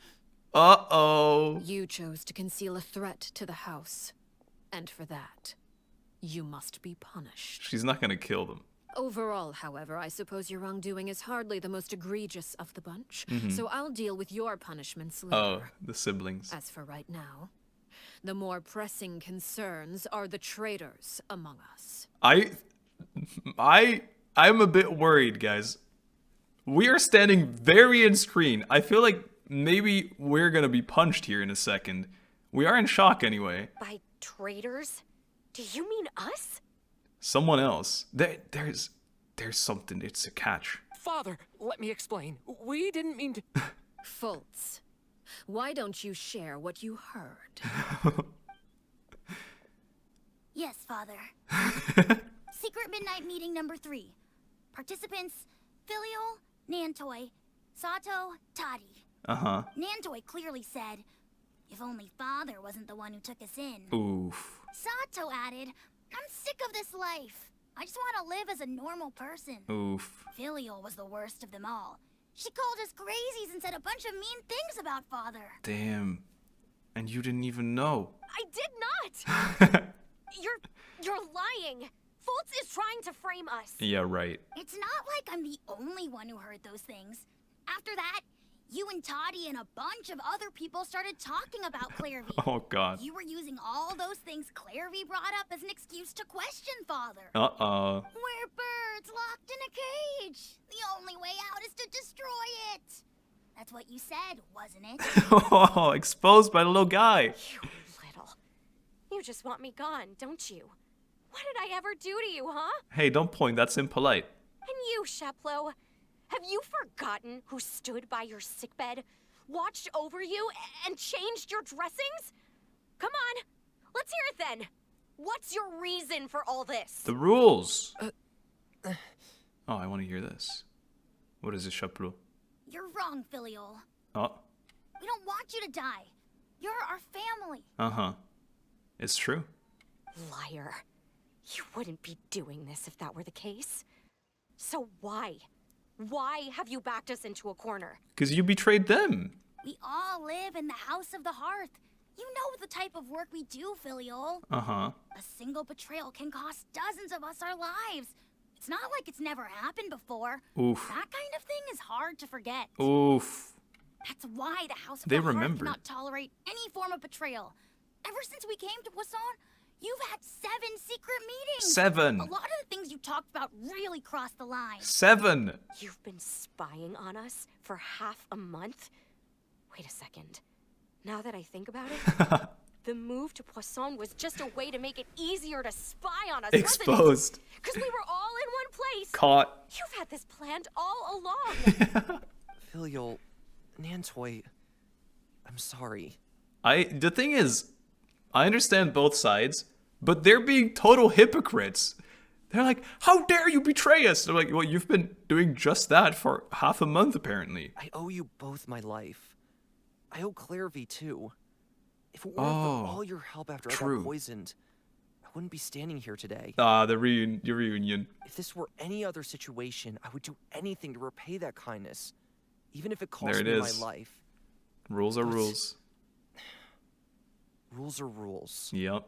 Uh-oh.
You chose to conceal a threat to the house. And for that, you must be punished.
She's not gonna kill them.
Overall, however, I suppose your wrongdoing is hardly the most egregious of the bunch. So I'll deal with your punishments later.
Oh, the siblings.
As for right now, the more pressing concerns are the traitors among us.
I'm a bit worried, guys. We are standing very in screen. I feel like maybe we're gonna be punched here in a second. We are in shock anyway.
By traitors? Do you mean us?
Someone else. There's something. It's a catch.
Father, let me explain. We didn't mean to...
Fultz, why don't you share what you heard?
Yes, Father. Secret midnight meeting number 3. Participants, Filial, Nantoi, Sato, Toddy.
Uh-huh.
Nantoi clearly said, if only Father wasn't the one who took us in.
Oof.
Sato added, I'm sick of this life. I just want to live as a normal person.
Oof.
Filial was the worst of them all. She called us crazies and said a bunch of mean things about Father.
Damn. And you didn't even know.
I did not! You're lying. Fultz is trying to frame us.
Yeah, right.
It's not like I'm the only one who heard those things. After that, you and Toddy and a bunch of other people started talking about Clervie.
Oh, God.
You were using all those things Clervie brought up as an excuse to question Father.
Uh-oh.
We're birds locked in a cage. The only way out is to destroy it. That's what you said, wasn't it?
Oh, exposed by the little guy.
You little. You just want me gone, don't you? What did I ever do to you, huh?
Hey, don't point. That's impolite.
And you, Sheplo, have you forgotten who stood by your sickbed, watched over you, and changed your dressings? Come on, let's hear it then. What's your reason for all this?
The rules. Oh, I want to hear this. What is it, Chapeau?
You're wrong, Filial.
Oh.
We don't want you to die. You're our family.
Uh-huh. It's true.
Liar. You wouldn't be doing this if that were the case. So why? Why have you backed us into a corner?
Because you betrayed them.
We all live in the House of the Hearth. You know the type of work we do, Filial.
Uh-huh.
A single betrayal can cost dozens of us our lives. It's not like it's never happened before.
Oof.
That kind of thing is hard to forget.
Oof.
That's why the House of
They
the Hearth
remembered.
cannot tolerate any form of betrayal. Ever since we came to Poisson, you've had 7 secret meetings.
7.
A lot of the things you talked about really crossed the line.
7.
You've been spying on us for half a month? Wait a second. Now that I think about it, the move to Poisson was just a way to make it easier to spy on us,
Exposed.
Because we were all in one place.
Caught.
You've had this planned all along.
Filial, Nantoi, I'm sorry.
The thing is, I understand both sides, but they're being total hypocrites. They're like, how dare you betray us? They're like, well, you've been doing just that for half a month, apparently.
I owe you both my life. I owe Clervie, too. If it weren't for all your help after I got poisoned, I
wouldn't be standing here today.
Ah, your reunion.
If this were any other situation, I would do anything to repay that kindness, even if it cost
There it
me
is.
my life.
Rules are
But
rules.
Rules are rules.
Yep.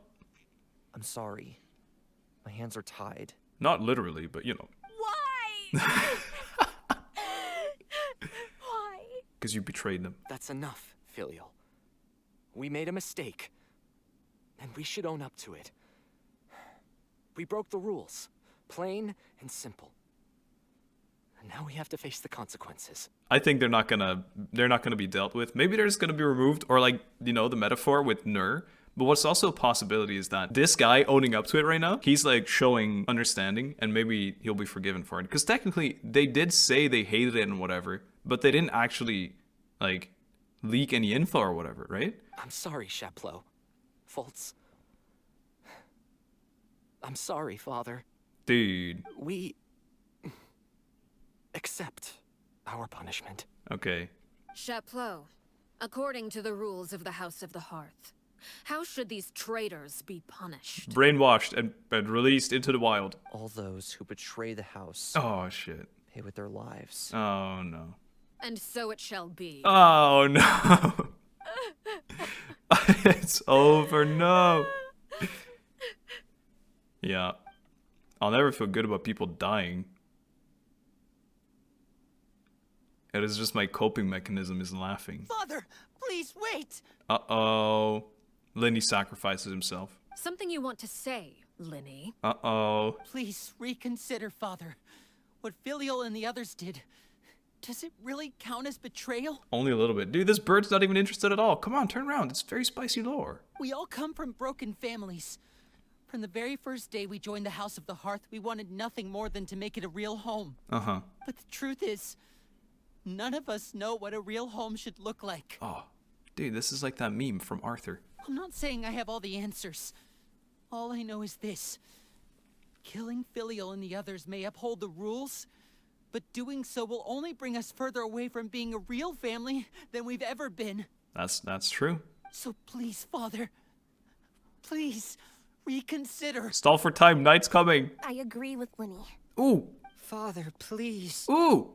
I'm sorry. My hands are tied.
Not literally, but you know.
Why? Why?
Because you betrayed them.
That's enough, Filial. We made a mistake, and we should own up to it. We broke the rules, plain and simple. And now we have to face the consequences.
I think they're not gonna be dealt with. Maybe they're just gonna be removed, or like, you know, the metaphor with Nur. But what's also a possibility is that this guy owning up to it right now, he's like showing understanding, and maybe he'll be forgiven for it. Because technically, they did say they hated it and whatever, but they didn't actually like leak any info or whatever, right?
I'm sorry, Chapleau. Fultz. I'm sorry, Father.
Dude.
We accept our punishment.
Okay.
Chapleau, according to the rules of the House of the Hearth, how should these traitors be punished?
Brainwashed and released into the wild.
All those who betray the house
Oh, shit.
pay with their lives.
Oh, no.
And so it shall be.
Oh, no. It's over, no. Yeah. I'll never feel good about people dying. It is just my coping mechanism is laughing.
Father, please wait.
Uh-oh. Linny sacrifices himself.
Something you want to say, Linny?
Uh-oh.
Please reconsider, Father. What Filial and the others did. Does it really count as betrayal?
Only a little bit. Dude, this bird's not even interested at all. Come on, turn around. It's very spicy lore.
We all come from broken families. From the very first day we joined the House of the Hearth, we wanted nothing more than to make it a real home.
Uh-huh.
But the truth is, none of us know what a real home should look like.
Oh. Dude, this is like that meme from Arthur.
I'm not saying I have all the answers. All I know is this. Killing Filial and the others may uphold the rules, but doing so will only bring us further away from being a real family than we've ever been.
That's true.
So please, Father, please reconsider.
Stall for time. Night's coming.
I agree with Linny.
Ooh.
Father, please.
Ooh.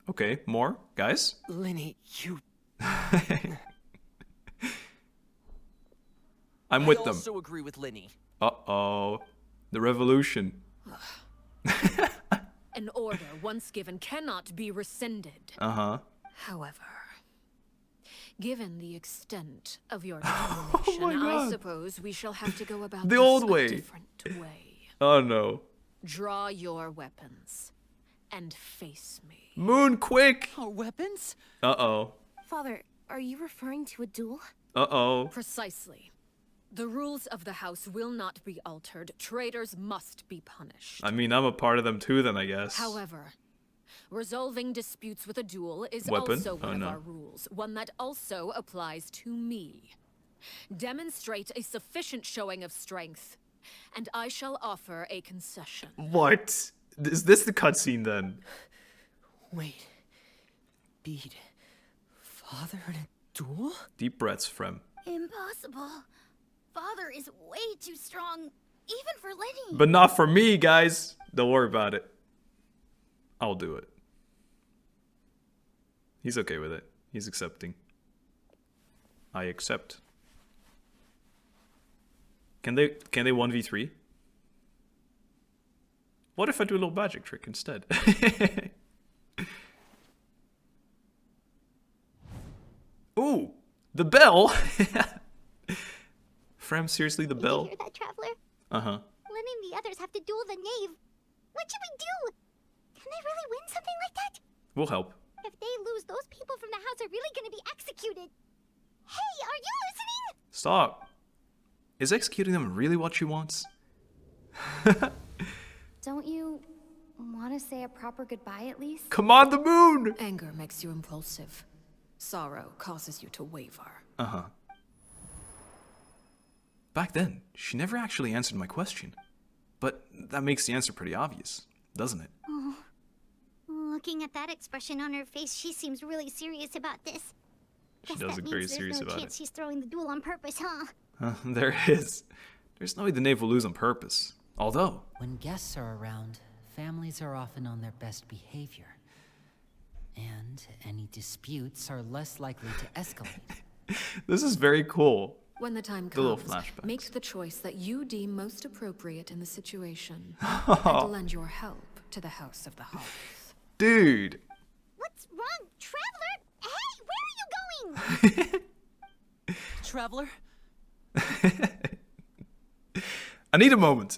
Okay, more, guys.
Linny, you...
I'm with
I
them.
also agree with Linny.
Uh-oh. The revolution.
An order once given cannot be rescinded.
Uh-huh.
However, given the extent of your determination,
my God.
I suppose we shall have to go about
The
this
old
a
way.
different way.
Oh, no.
Draw your weapons and face me.
Moon, quick!
Our weapons?
Uh-oh.
Father, are you referring to a duel?
Uh-oh.
Precisely. The rules of the house will not be altered. Traitors must be punished.
I mean, I'm a part of them too, then, I guess.
However, resolving disputes with a duel is
Weapon?
also one
Oh,
of
no.
our rules, one that also applies to me. Demonstrate a sufficient showing of strength, and I shall offer a concession.
What? Is this the cutscene, then?
Wait. Bede. Father in a duel?
Deep breaths, Frem.
Impossible. Father is way too strong, even for Lenny.
But not for me, guys. Don't worry about it. I'll do it. He's okay with it. He's accepting. I accept. Can they 1v3? What if I do a little magic trick instead? Ooh, the bell. Frem, seriously, the
Did
bell?
you hear that, Traveler?
Uh-huh.
Lenny and the others have to duel the knave. What should we do? Can they really win something like that?
We'll help.
If they lose, those people from the house are really gonna be executed. Hey, are you listening?
Stop. Is executing them really what she wants?
Don't you want to say a proper goodbye at least?
Come on, the moon!
Anger makes you impulsive. Sorrow causes you to waver.
Uh-huh. Back then, she never actually answered my question. But that makes the answer pretty obvious, doesn't it?
Oh. Looking at that expression on her face, she seems really serious about this.
She
Guess
does
that
look very
means
serious
there's no
about
chance
it.
she's throwing the duel on purpose, huh?
There is. There's no way the knave will lose on purpose. Although...
When guests are around, families are often on their best behavior. And any disputes are less likely to escalate.
This is very cool.
When the time
The little
comes,
flashbacks.
make the choice that you deem most appropriate in the situation, and lend your help to the House of the Hearth.
Dude.
What's wrong, Traveler? Hey, where are you going?
Traveler?
I need a moment.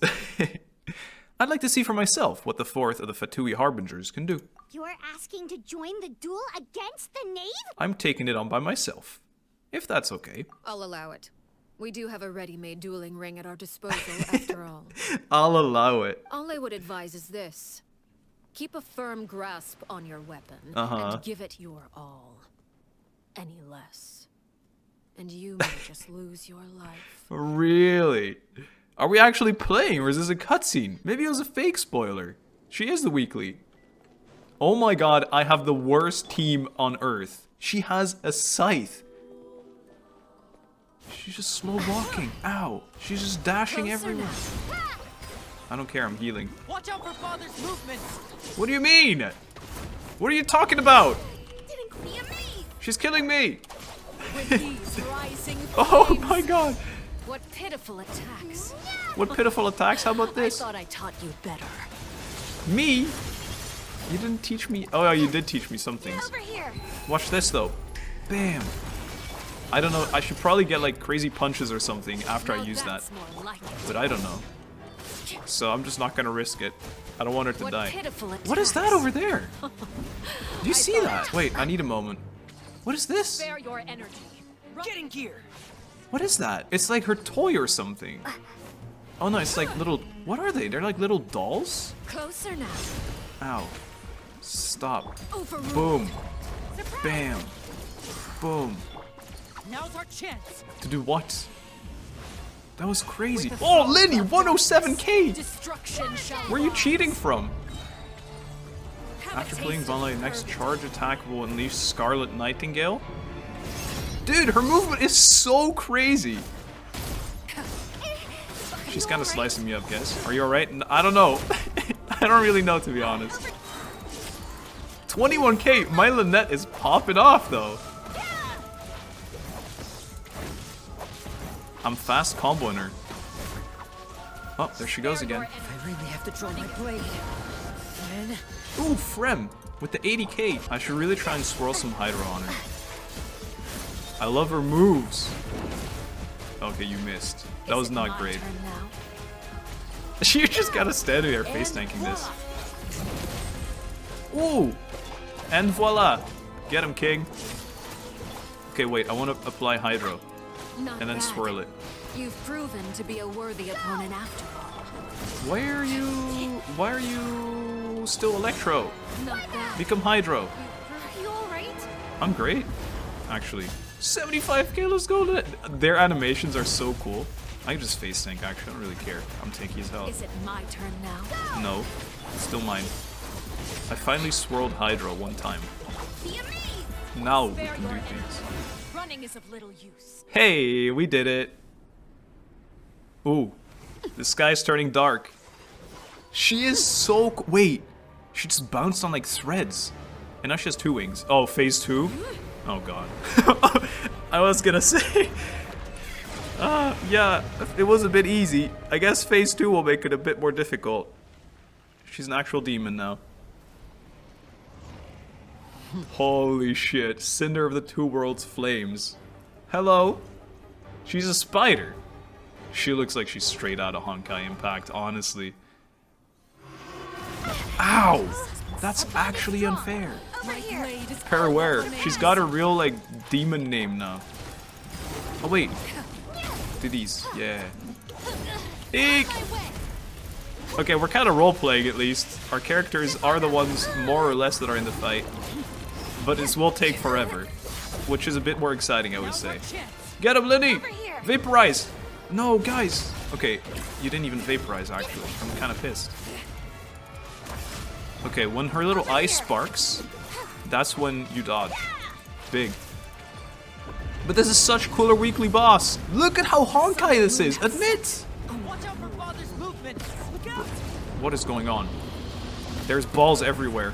I'd like to see for myself what the fourth of the Fatui Harbingers can do.
You're asking to join the duel against the knave?
I'm taking it on by myself. If that's okay.
I'll allow it. We do have a ready-made dueling ring at our disposal, after all.
I'll allow it.
All I would advise is this. Keep a firm grasp on your weapon, and give it your all. Any less, and you may just lose your life.
Really? Are we actually playing, or is this a cutscene? Maybe it was a fake spoiler. She is the weekly. Oh my god, I have the worst team on Earth. She has a scythe. She's just slow walking. Ow. She's just dashing everywhere. I don't care, I'm healing.
Watch out for Father's movements!
What do you mean? What are you talking about?
Didn't be a me!
She's killing me.
With these rising
Oh
flames,
my god.
what pitiful attacks.
What pitiful attacks? How about this?
I thought I taught you better.
Me? You didn't teach me. Oh, yeah, you did teach me some things.
Over here!
Watch this though. Bam. I don't know. I should probably get like crazy punches or something after I
Now
use that.
that's more like it.
But I don't know. So I'm just not gonna risk it. I don't want her to
What
die.
pitiful
What is that
attacks.
over there? Do you see that? Wait, I need a moment. What is this?
Spare your energy.
Get in gear!
What is that? It's like her toy or something. Oh no, it's like little... What are they? They're like little dolls?
Closer now.
Ow. Stop.
Overruled.
Boom. Bam. Boom.
Now's our chance!
To do what? That was crazy. Oh, Lenny, 107k!
Destruction shall
Where are you
rise.
cheating from?
Have
After
a
playing
taste of
Vanilla, next
courage.
charge attack will unleash Scarlet Nightingale? Dude, her movement is so crazy. She's kind of slicing me up, guys. Are you alright? I don't know. I don't really know, to be honest. 21k. My Lynette is popping off, though. I'm fast comboing her. Oh, there she goes again.
I really have to draw my blade. Then...
Ooh, Frem. With the 80k. I should really try and swirl some Hydra on her. I love her moves. Okay, you missed. That was not great.
Turn now.
She just gotta stand there face tanking this. Ooh! And voila! Get him, king. Okay, wait, I want to apply Hydro.
Not
And then
bad.
swirl it.
You've proven to be a worthy opponent after all.
Why are you still Electro?
Not bad.
Become Hydro.
Are you alright?
I'm great, actually. 75k, let's go. Their animations are so cool. I can just face tank, actually, I don't really care. I'm tanky as hell.
Is it my turn now?
No, it's still mine. I finally swirled Hydro one time.
Be a me!
Now we
Spare
can
your
do
energy.
things.
Running is of little use.
Hey, we did it. Ooh, the sky's turning dark. She is so... Wait, she just bounced on like threads. And now she has 2 wings. Oh, phase 2? Oh god. I was gonna say... yeah, it was a bit easy. I guess phase 2 will make it a bit more difficult. She's an actual demon now. Holy shit, Cinder of the Two Worlds flames. Hello? She's a spider. She looks like she's straight out of Honkai Impact, honestly. Ow! That's actually unfair.
Over here!
Paraware. She's got a real, like, demon name now. Oh, wait. Do these. Yeah. Eek! Okay, we're kind of role-playing, at least. Our characters are the ones, more or less, that are in the fight. But this will take forever. Which is a bit more exciting, I would say. Get him, Lenny! Vaporize! No, guys! Okay, you didn't even vaporize, actually. I'm kind of pissed. Okay, when her little eye sparks, that's when you dodge. Big. But this is such cooler weekly boss. Look at how Honkai this is. Admit. What is going on? There's balls everywhere.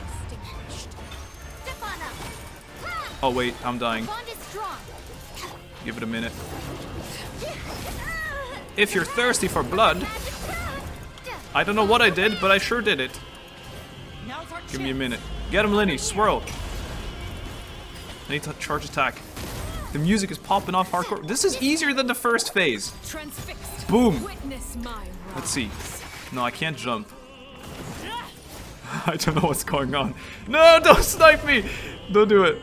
Oh wait, I'm dying. Give it a minute. If you're thirsty for blood, I don't know what I did, but I sure did it. Give me a minute. Get him, Linny. Swirl. I need to charge attack. The music is popping off hardcore. This is easier than the first phase. Boom. Let's see. No, I can't jump. I don't know what's going on. No, don't snipe me. Don't do it.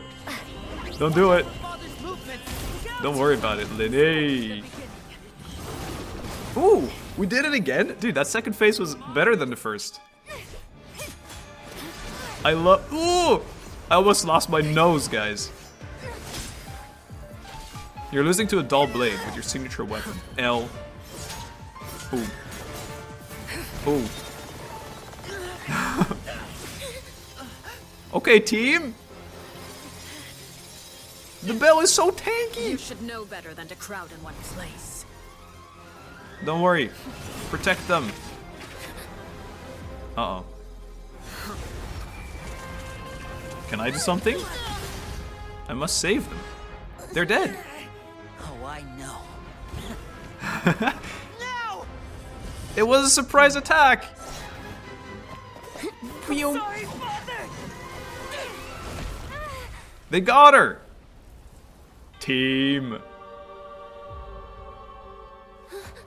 Don't do it. Don't worry about it, Linny. Ooh, we did it again? Dude, that second phase was better than the first. I love. Ooh! I almost lost my nose, guys. You're losing to a dull blade with your signature weapon. L. Ooh. Ooh. Okay, team. The bell is so tanky.
You should know better than to crowd in one place.
Don't worry. Protect them. Uh-oh. Can I do something? I must save them. They're dead.
Oh, I know.
No! It was a surprise attack.
Sorry, Father.
They got her. Team.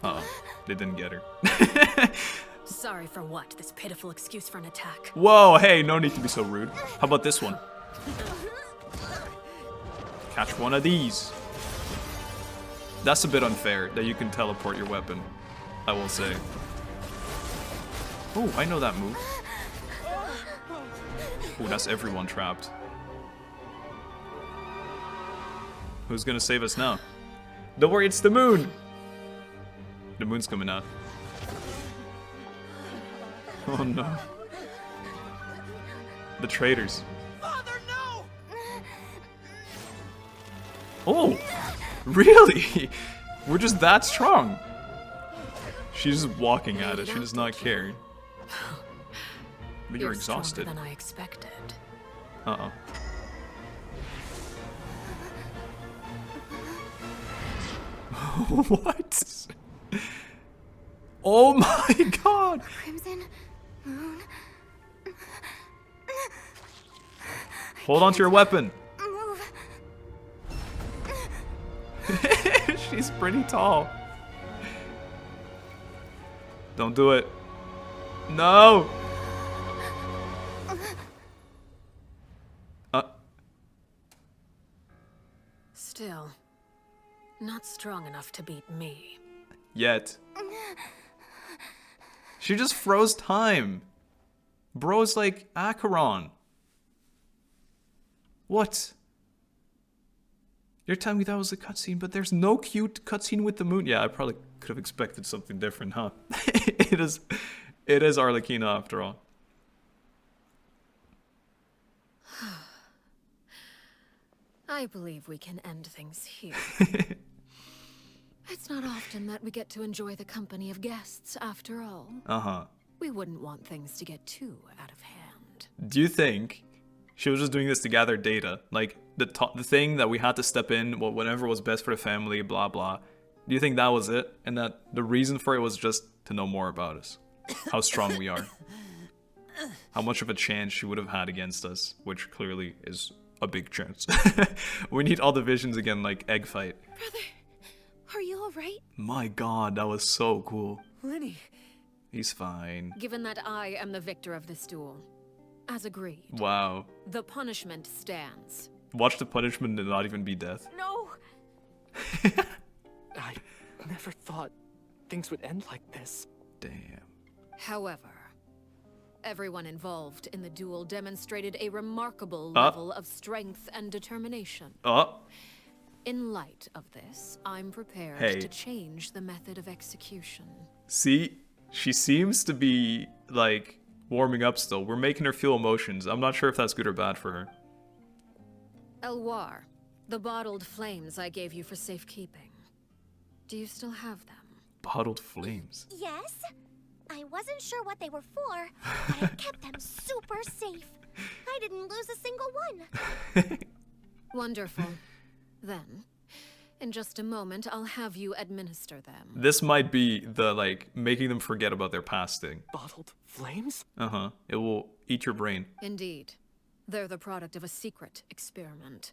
Uh-oh. They didn't get her.
Sorry for what? This pitiful excuse for an attack.
Whoa, hey, no need to be so rude. How about this one? Catch one of these. That's a bit unfair that you can teleport your weapon, I will say. Oh, I know that move. Oh, that's everyone trapped. Who's gonna save us now? Don't worry, it's the moon! The moon's coming out. Oh no. The traitors.
Father, no!
Oh! Really? We're just that strong. She's just walking at it. She does not care. But you're exhausted.
Stronger than I expected.
Uh-oh. What? Oh my god!
Crimson Moon.
Hold on to your weapon.
Move.
She's pretty tall. Don't do it. No!
Still, not strong enough to beat me.
Yet. She just froze time. Bro's like Acheron. What? You're telling me that was a cutscene, but there's no cute cutscene with the moon. Yeah, I probably could have expected something different, huh? It is Arlecchino after all.
I believe we can end things here. It's not often that we get to enjoy the company of guests, after all.
Uh-huh.
We wouldn't want things to get too out of hand.
Do you think she was just doing this to gather data? Like, the thing that we had to step in, whatever was best for the family, blah, blah. Do you think that was it? And that the reason for it was just to know more about us? How strong we are? How much of a chance she would have had against us? Which clearly is a big chance. We need all the visions again, like egg fight.
Brother, are you alright?
My god, that was so cool.
Linny.
He's fine.
Given that I am the victor of this duel, as agreed.
Wow.
The punishment stands.
Watch the punishment and not even be death.
No!
I never thought things would end like this.
Damn.
However, everyone involved in the duel demonstrated a remarkable level of strength and determination. In light of this, I'm prepared to change the method of execution.
See? She seems to be, like, warming up still. We're making her feel emotions. I'm not sure if that's good or bad for her.
Elwar, the bottled flames I gave you for safekeeping. Do you still have them?
Bottled flames?
Yes?
I wasn't sure what they were for, but I kept them super safe. I didn't lose a single one.
Wonderful. Then, in just a moment, I'll have you administer them.
This might be the, like, making them forget about their past thing.
Bottled flames?
Uh-huh. It will eat your brain.
Indeed. They're the product of a secret experiment.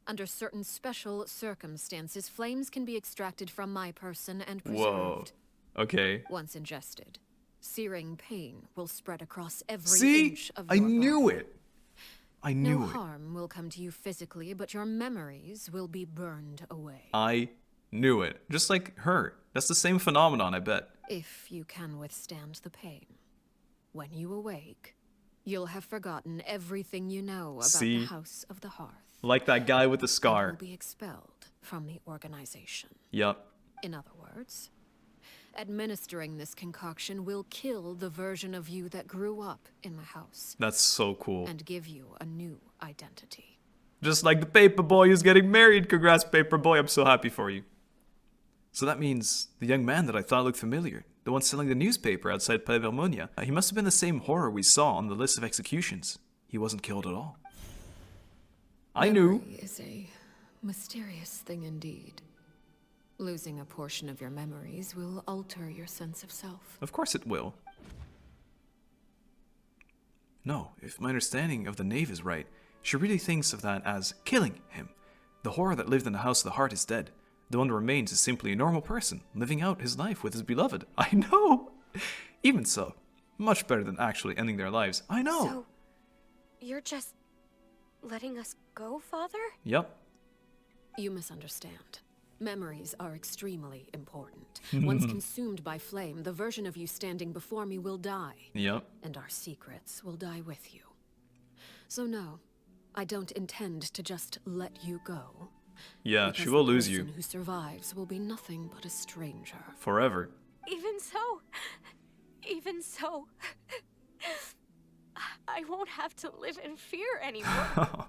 Under certain special circumstances, flames can be extracted from my person and preserved.
Whoa. Okay.
Once ingested, searing pain will spread across every
See?
inch of
I
your
knew
body.
it. I knew
No
it.
harm will come to you physically, but your memories will be burned away.
I knew it. Just like her. That's the same phenomenon, I bet.
If you can withstand the pain. When you awake, you'll have forgotten everything you know about
See?
the House of the Hearth.
Like that guy with the
And
scar.
will be expelled from the organization.
Yup.
In other words, administering this concoction will kill the version of you that grew up in the house.
That's so cool.
And give you a new identity.
Just like the paperboy who's getting married. Congrats, paperboy. I'm so happy for you. So that means the young man that I thought looked familiar, the one selling the newspaper outside Palais Vermonia, he must have been the same horror we saw on the list of executions. He wasn't killed at all. I knew.
Memory is a mysterious thing indeed. Losing a portion of your memories will alter your sense of self.
Of course it will. No, if my understanding of the Knave is right, she really thinks of that as killing him. The horror that lived in the House of the Heart is dead. The one that remains is simply a normal person, living out his life with his beloved. I know! Even so, much better than actually ending their lives. I know!
So, you're just letting us go, Father?
Yep.
You misunderstand. Memories are extremely important. Once consumed by flame, the version of you standing before me will die.
Yep.
And our secrets will die with you. So no, I don't intend to just let you go.
Yeah,
Because
she will
the
lose
person
you.
who survives will be nothing but a stranger.
Forever.
Even so, I won't have to live in fear anymore.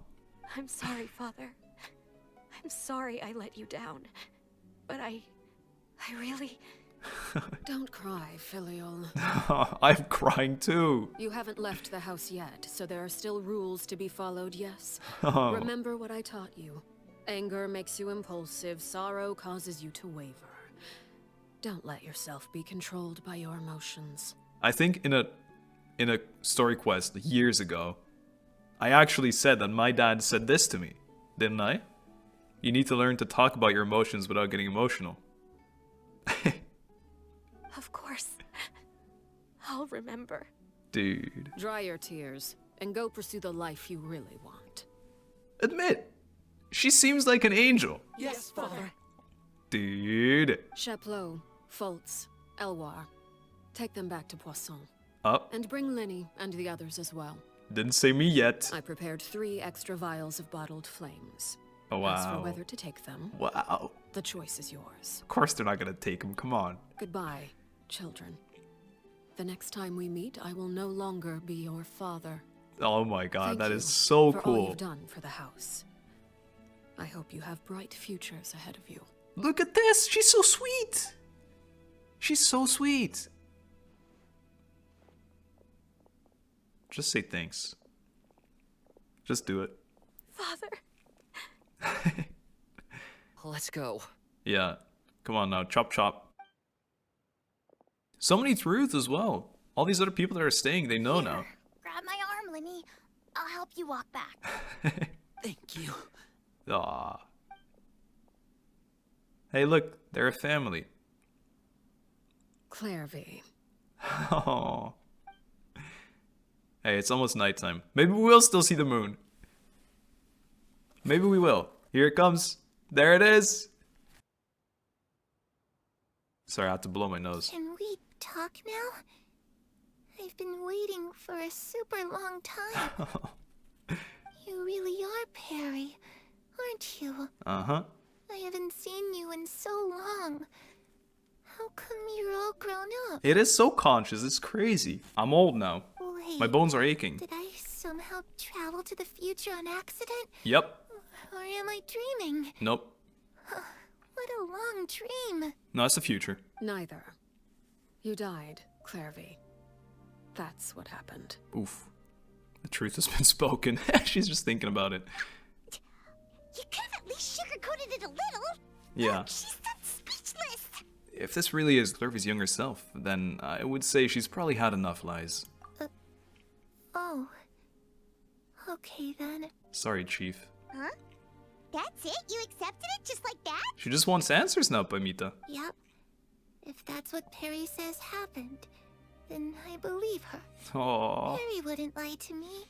I'm sorry, Father. I'm sorry I let you down. But I really...
Don't cry, filial.
I'm crying too.
You haven't left the house yet, so there are still rules to be followed, yes?
Oh.
Remember what I taught you. Anger makes you impulsive, sorrow causes you to waver. Don't let yourself be controlled by your emotions.
I think in a story quest years ago, I actually said that my dad said this to me, didn't I? You need to learn to talk about your emotions without getting emotional.
Of course. I'll remember.
Dude.
Dry your tears, and go pursue the life you really want.
Admit, she seems like an angel.
Yes, Father.
Dude.
Chaplot, Foltz, Elwar. Take them back to Poisson.
Up.
And bring Linny and the others as well.
Didn't say me yet.
I prepared 3 extra vials of bottled flames.
Oh, wow.
As for whether to take them,
Wow.
the choice is yours.
Of course they're not gonna take them, come on.
Goodbye, children. The next time we meet, I will no longer be your father.
Oh my god,
Thank
that
you
is so
for all
cool.
you've done for the house. I hope you have bright futures ahead of you.
Look at this, she's so sweet. She's so sweet. Just say thanks. Just do it.
Father.
Let's go.
Yeah. Come on now, chop chop. So many truths as well. All these other people that are staying, they know now.
Grab my arm, Linny. I'll help you walk back.
Thank you.
Aw. Hey, look, they're a family.
Clervie.
Oh. Hey, it's almost nighttime. Maybe we will still see the moon. Maybe we will. Here it comes. There it is. Sorry, I had to blow my nose.
Can we talk now? I've been waiting for a super long time. You really are Perry, aren't you?
Uh-huh.
I haven't seen you in so long. How come you're all grown up?
It is so conscious, it's crazy. I'm old now.
Wait,
My bones are aching.
did I somehow travel to the future on accident?
Yep.
Or am I dreaming?
Nope.
What a long dream.
No, it's the future.
Neither. You died Clervie. That's what happened.
Oof. The truth has been spoken. She's just thinking about it.
You could have at least sugarcoated it a little.
Yeah.
Look, she's done speechless.
If this really is Clervie's younger self, then I would say she's probably had enough lies.
Oh. Okay then.
Sorry, Chief.
Huh? That's it? You accepted it just like that?
She just wants answers now, Paimita.
Yep. If that's what Perry says happened, then I believe her.
Aww.
Perry wouldn't lie to me.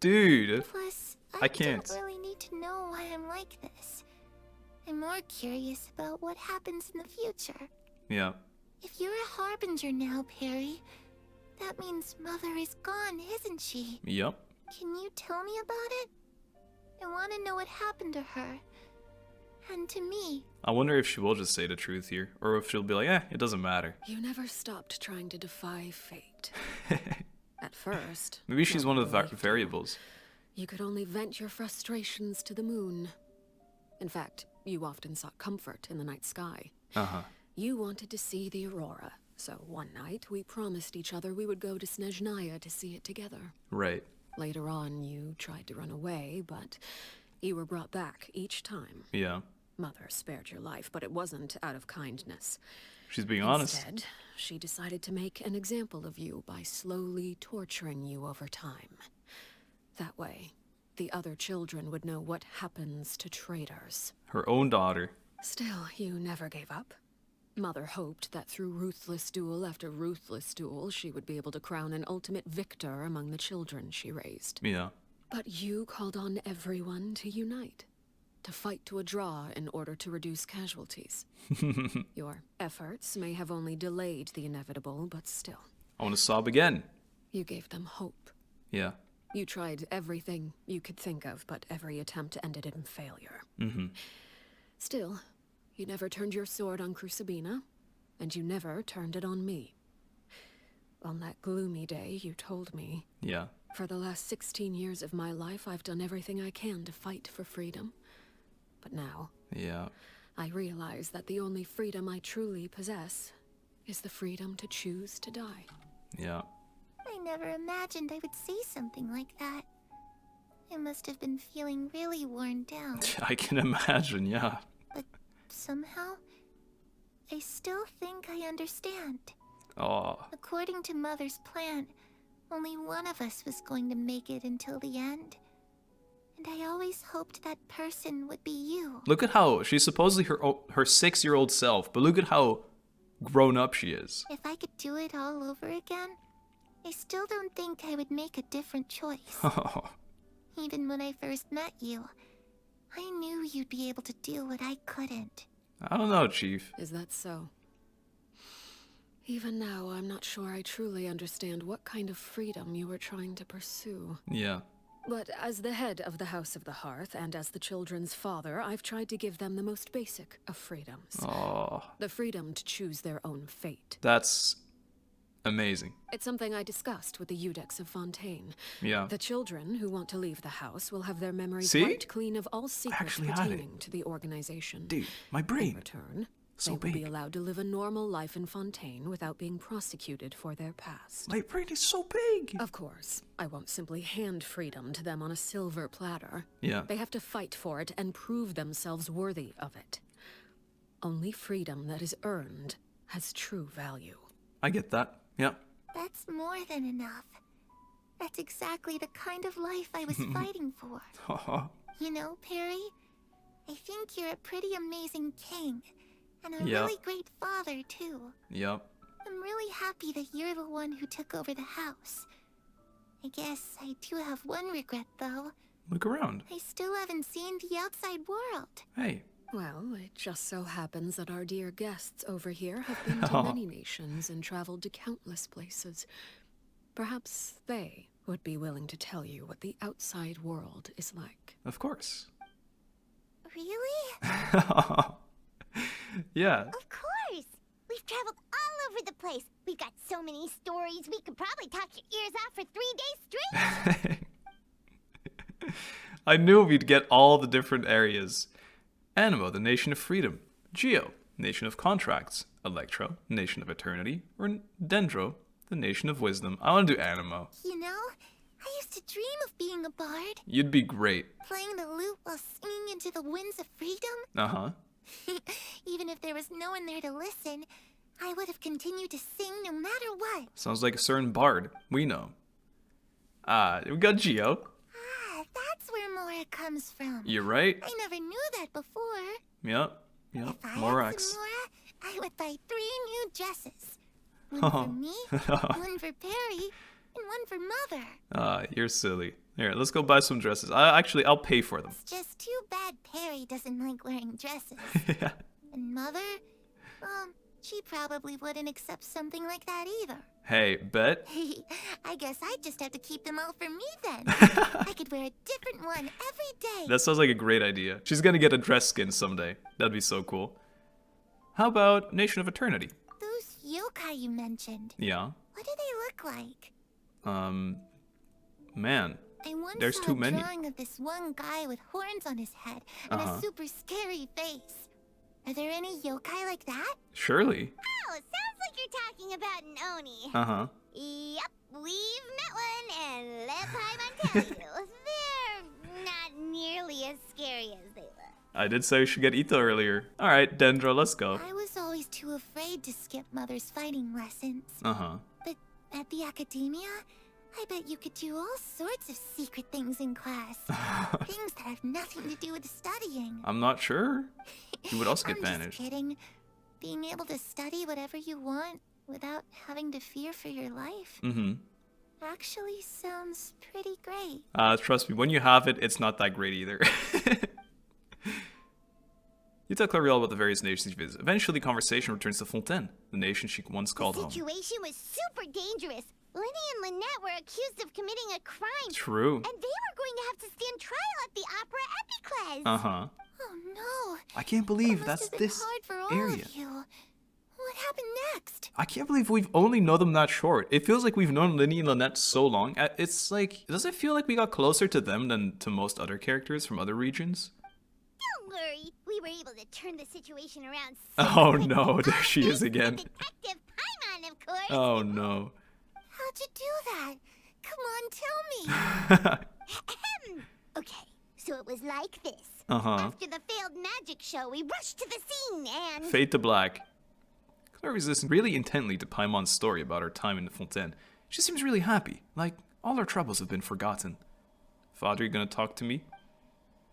Dude.
Plus,
I can't.
don't really need to know why I'm like this. I'm more curious about what happens in the future.
Yeah.
If you're a Harbinger now, Perry, that means Mother is gone, isn't she?
Yep.
Can you tell me about it? I want to know what happened to her. And to me.
I wonder if she will just say the truth here, or if she'll be like, it doesn't matter.
You never stopped trying to defy fate. At first.
Maybe she's one of the
Mother
variables.
You could only vent your frustrations to the moon. In fact, you often sought comfort in the night sky.
Uh-huh.
You wanted to see the aurora, so one night we promised each other we would go to Snezhnaya to see it together.
Right.
Later on, you tried to run away, but you were brought back each time.
Yeah.
Mother spared your life, but it wasn't out of kindness.
She's being honest.
Instead, she decided to make an example of you by slowly torturing you over time. That way, the other children would know what happens to traitors.
Her own daughter.
Still, you never gave up. Mother hoped that through ruthless duel after ruthless duel, she would be able to crown an ultimate victor among the children she raised.
Yeah.
But you called on everyone to unite, to fight to a draw in order to reduce casualties. Your efforts may have only delayed the inevitable, but still.
I want to sob again.
You gave them hope.
Yeah.
You tried everything you could think of, but every attempt ended in failure.
Mm-hmm.
Still, you never turned your sword on Crucibina, and you never turned it on me. On that gloomy day, you told me,
yeah,
for the last 16 years of my life, I've done everything I can to fight for freedom. But now,
yeah,
I realize that the only freedom I truly possess is the freedom to choose to die.
Yeah.
I never imagined I would say something like that. I must have been feeling really worn down.
I can imagine, yeah.
But somehow, I still think I understand.
Oh.
According to Mother's plan, only one of us was going to make it until the end. And I always hoped that person would be you.
Look at how she's supposedly her 6-year-old self, but look at how grown up she is.
If I could do it all over again, I still don't think I would make a different choice. Even when I first met you, I knew you'd be able to do what I couldn't.
I don't know, Chief.
Is that so? Even now, I'm not sure I truly understand what kind of freedom you were trying to pursue.
Yeah.
But as the head of the House of the Hearth, and as the children's father, I've tried to give them the most basic of freedoms.
Oh.
The freedom to choose their own fate.
That's amazing.
It's something I discussed with the Iudex of Fontaine.
Yeah.
The children who want to leave the house will have their memories
See?
wiped clean of all secrets pertaining to the organization.
Dude, my brain.
In return,
so
they will be allowed to live a normal life in Fontaine without being prosecuted for their past.
My brain is so big.
Of course, I won't simply hand freedom to them on a silver platter.
Yeah.
They have to fight for it and prove themselves worthy of it. Only freedom that is earned has true value.
I get that. Yeah.
That's more than enough. That's exactly the kind of life I was fighting for. You know, Perry, I think you're a pretty amazing king. And a really great father, too.
Yep.
I'm really happy that you're the one who took over the house. I guess I do have one regret, though.
Look around.
I still haven't seen the outside world.
Hey.
Well, it just so happens that our dear guests over here have been to many nations and traveled to countless places. Perhaps they would be willing to tell you what the outside world is like.
Of course.
Really?
Yeah.
Of course! We've traveled all over the place. We've got so many stories, we could probably talk your ears off for 3 days straight.
I knew we'd get all the different areas. Animo, the Nation of Freedom. Geo, Nation of Contracts. Electro, Nation of Eternity. Or Dendro, the Nation of Wisdom. I want to do Animo.
You know, I used to dream of being a bard.
You'd be great.
Playing the lute while singing into the winds of freedom.
Uh-huh.
Even if there was no one there to listen, I would have continued to sing no matter what.
Sounds like a certain bard. We know. We got Geo.
That's where Mora comes from.
You're right.
I never knew that before.
Yep.
If I
More
had
X.
some Mora, I would buy 3 new dresses. One for me, one for Perry, and one for Mother.
You're silly. Here, let's go buy some dresses. I'll pay for them.
It's just too bad Perry doesn't like wearing dresses.
Yeah.
And Mother, she probably wouldn't accept something like that either.
Hey, bet.
I guess I'd just have to keep them all for me then. I could wear a different one every day.
That sounds like a great idea. She's gonna get a dress skin someday. That'd be so cool. How about Nation of Eternity?
Those yokai you mentioned.
Yeah.
What do they look like?
Man.
I once
There's
saw
too
a
many.
drawing of this one guy with horns on his head and a super scary face. Are there any yokai like that?
Surely.
Oh, sounds like you're talking about an Oni.
Uh-huh.
Yep, we've met one, and let Paimon tell you, they're not nearly as scary as they look.
I did say we should get Ito earlier. Alright, Dendro, let's go.
I was always too afraid to skip Mother's fighting lessons.
Uh-huh.
But at the academia, I bet you could do all sorts of secret things in class. Things that have nothing to do with studying.
I'm not sure. You would also get
I'm
banished.
just kidding. Being able to study whatever you want without having to fear for your life
Mm-hmm.
actually sounds pretty great.
Trust me, when you have it, it's not that great either. You tell Clervie all about the various nations she visits. Eventually, conversation returns to Fontaine, the nation she once called home.
The situation was super dangerous. Lenny and Lynette were accused of committing a crime.
True.
And they were going to have to stand trial at the Opera Epicles.
Uh-huh.
Oh no!
I can't believe
That
that's
must have been
this
hard for all
area.
of you. What happened next?
I can't believe we've only known them that short. It feels like we've known Linny and Lynette so long. It's like, does it feel like we got closer to them than to most other characters from other regions?
Don't worry, we were able to turn the situation around.
Oh no, there she is again.
Detective Paimon, of course.
Oh no.
How'd you do that? Come on, tell me.
Okay, so it was like this.
Uh-huh.
After the failed magic show, we rushed to the scene and...
Fade to black. Clervie's listened really intently to Paimon's story about her time in the Fontaine. She seems really happy, like all her troubles have been forgotten. Father, you gonna talk to me?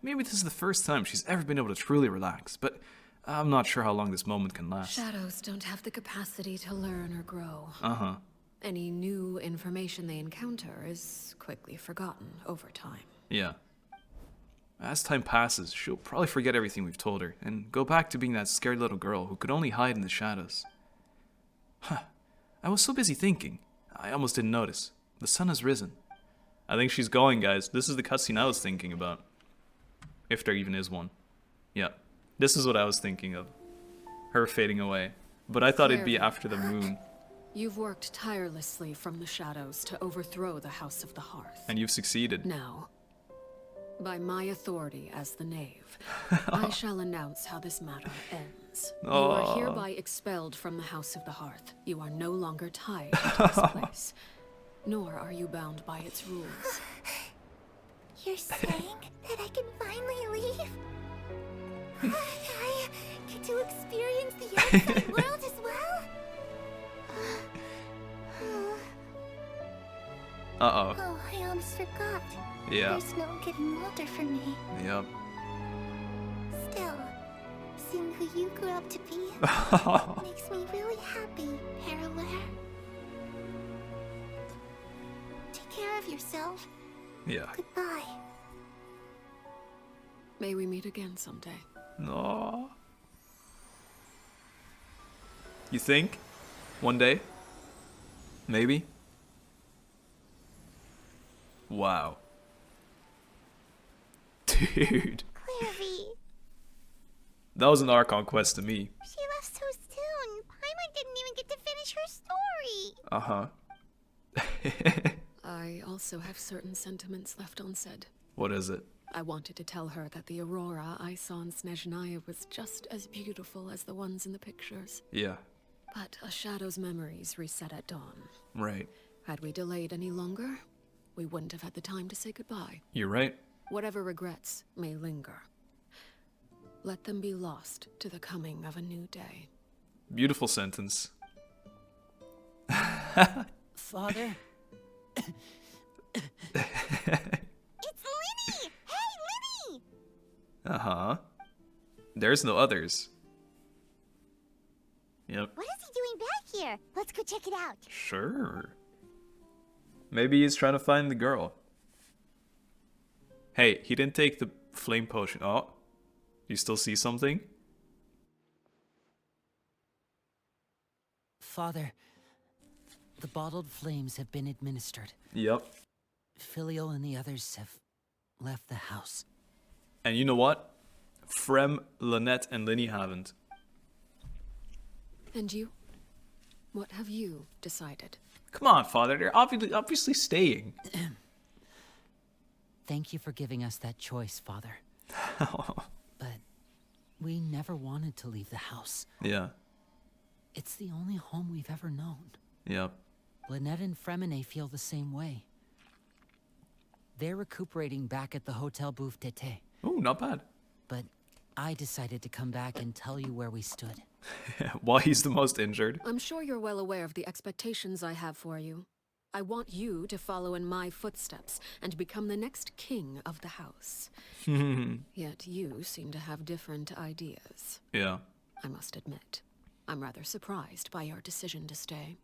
Maybe this is the first time she's ever been able to truly relax, but I'm not sure how long this moment can last.
Shadows don't have the capacity to learn or grow.
Uh-huh.
Any new information they encounter is quickly forgotten over time.
Yeah. As time passes, she'll probably forget everything we've told her, and go back to being that scared little girl who could only hide in the shadows. Huh. I was so busy thinking, I almost didn't notice. The sun has risen. I think she's going, guys. This is the cutscene I was thinking about. If there even is one. Yeah. This is what I was thinking of. Her fading away. But I thought it'd be after the moon.
You've worked tirelessly from the shadows to overthrow the House of the Hearth.
And you've succeeded.
Now, by my authority as the Knave, I shall announce how this matter ends. You are hereby expelled from the House of the Hearth. You are no longer tied to this place, nor are you bound by its rules.
You're saying that I can finally leave? I get to experience the outside world as well?
Uh-oh.
Oh, I almost forgot.
Yeah.
There's no getting older for me.
Yep.
Still, seeing who you grew up to be makes me really happy, Parallel. Take care of yourself.
Yeah.
Goodbye.
May we meet again someday.
No. You think? One day? Maybe? Wow. Dude.
Clervie,
That was an Archon Quest to me.
she left so soon. Paimon didn't even get to finish her story.
Uh-huh.
I also have certain sentiments left unsaid.
What is it?
I wanted to tell her that the aurora I saw in Snezhnaya was just as beautiful as the ones in the pictures.
Yeah.
But a shadow's memories reset at dawn.
Right.
Had we delayed any longer, we wouldn't have had the time to say goodbye.
You're right.
Whatever regrets may linger, let them be lost to the coming of a new day.
Beautiful sentence.
Father?
It's Linny! Hey, Linny!
Uh-huh. There's no others. Yep.
What is he doing back here? Let's go check it out.
Sure. Maybe he's trying to find the girl. Hey, he didn't take the flame potion. Oh. You still see something?
Father, the bottled flames have been administered.
Yep.
Filio and the others have left the house.
And you know what? Frem, Lynette, and Linny haven't.
And you? What have you decided?
Come on, Father. They're obviously staying.
Thank you for giving us that choice, Father. But we never wanted to leave the house.
Yeah.
It's the only home we've ever known.
Yep.
Lynette and Fremine feel the same way. They're recuperating back at the Hotel Bouffe d'été.
Oh, not bad.
But I decided to come back and tell you where we stood.
While he's the most injured.
I'm sure you're well aware of the expectations I have for you. I want you to follow in my footsteps and become the next king of the house. Yet you seem to have different ideas.
Yeah.
I must admit, I'm rather surprised by your decision to stay.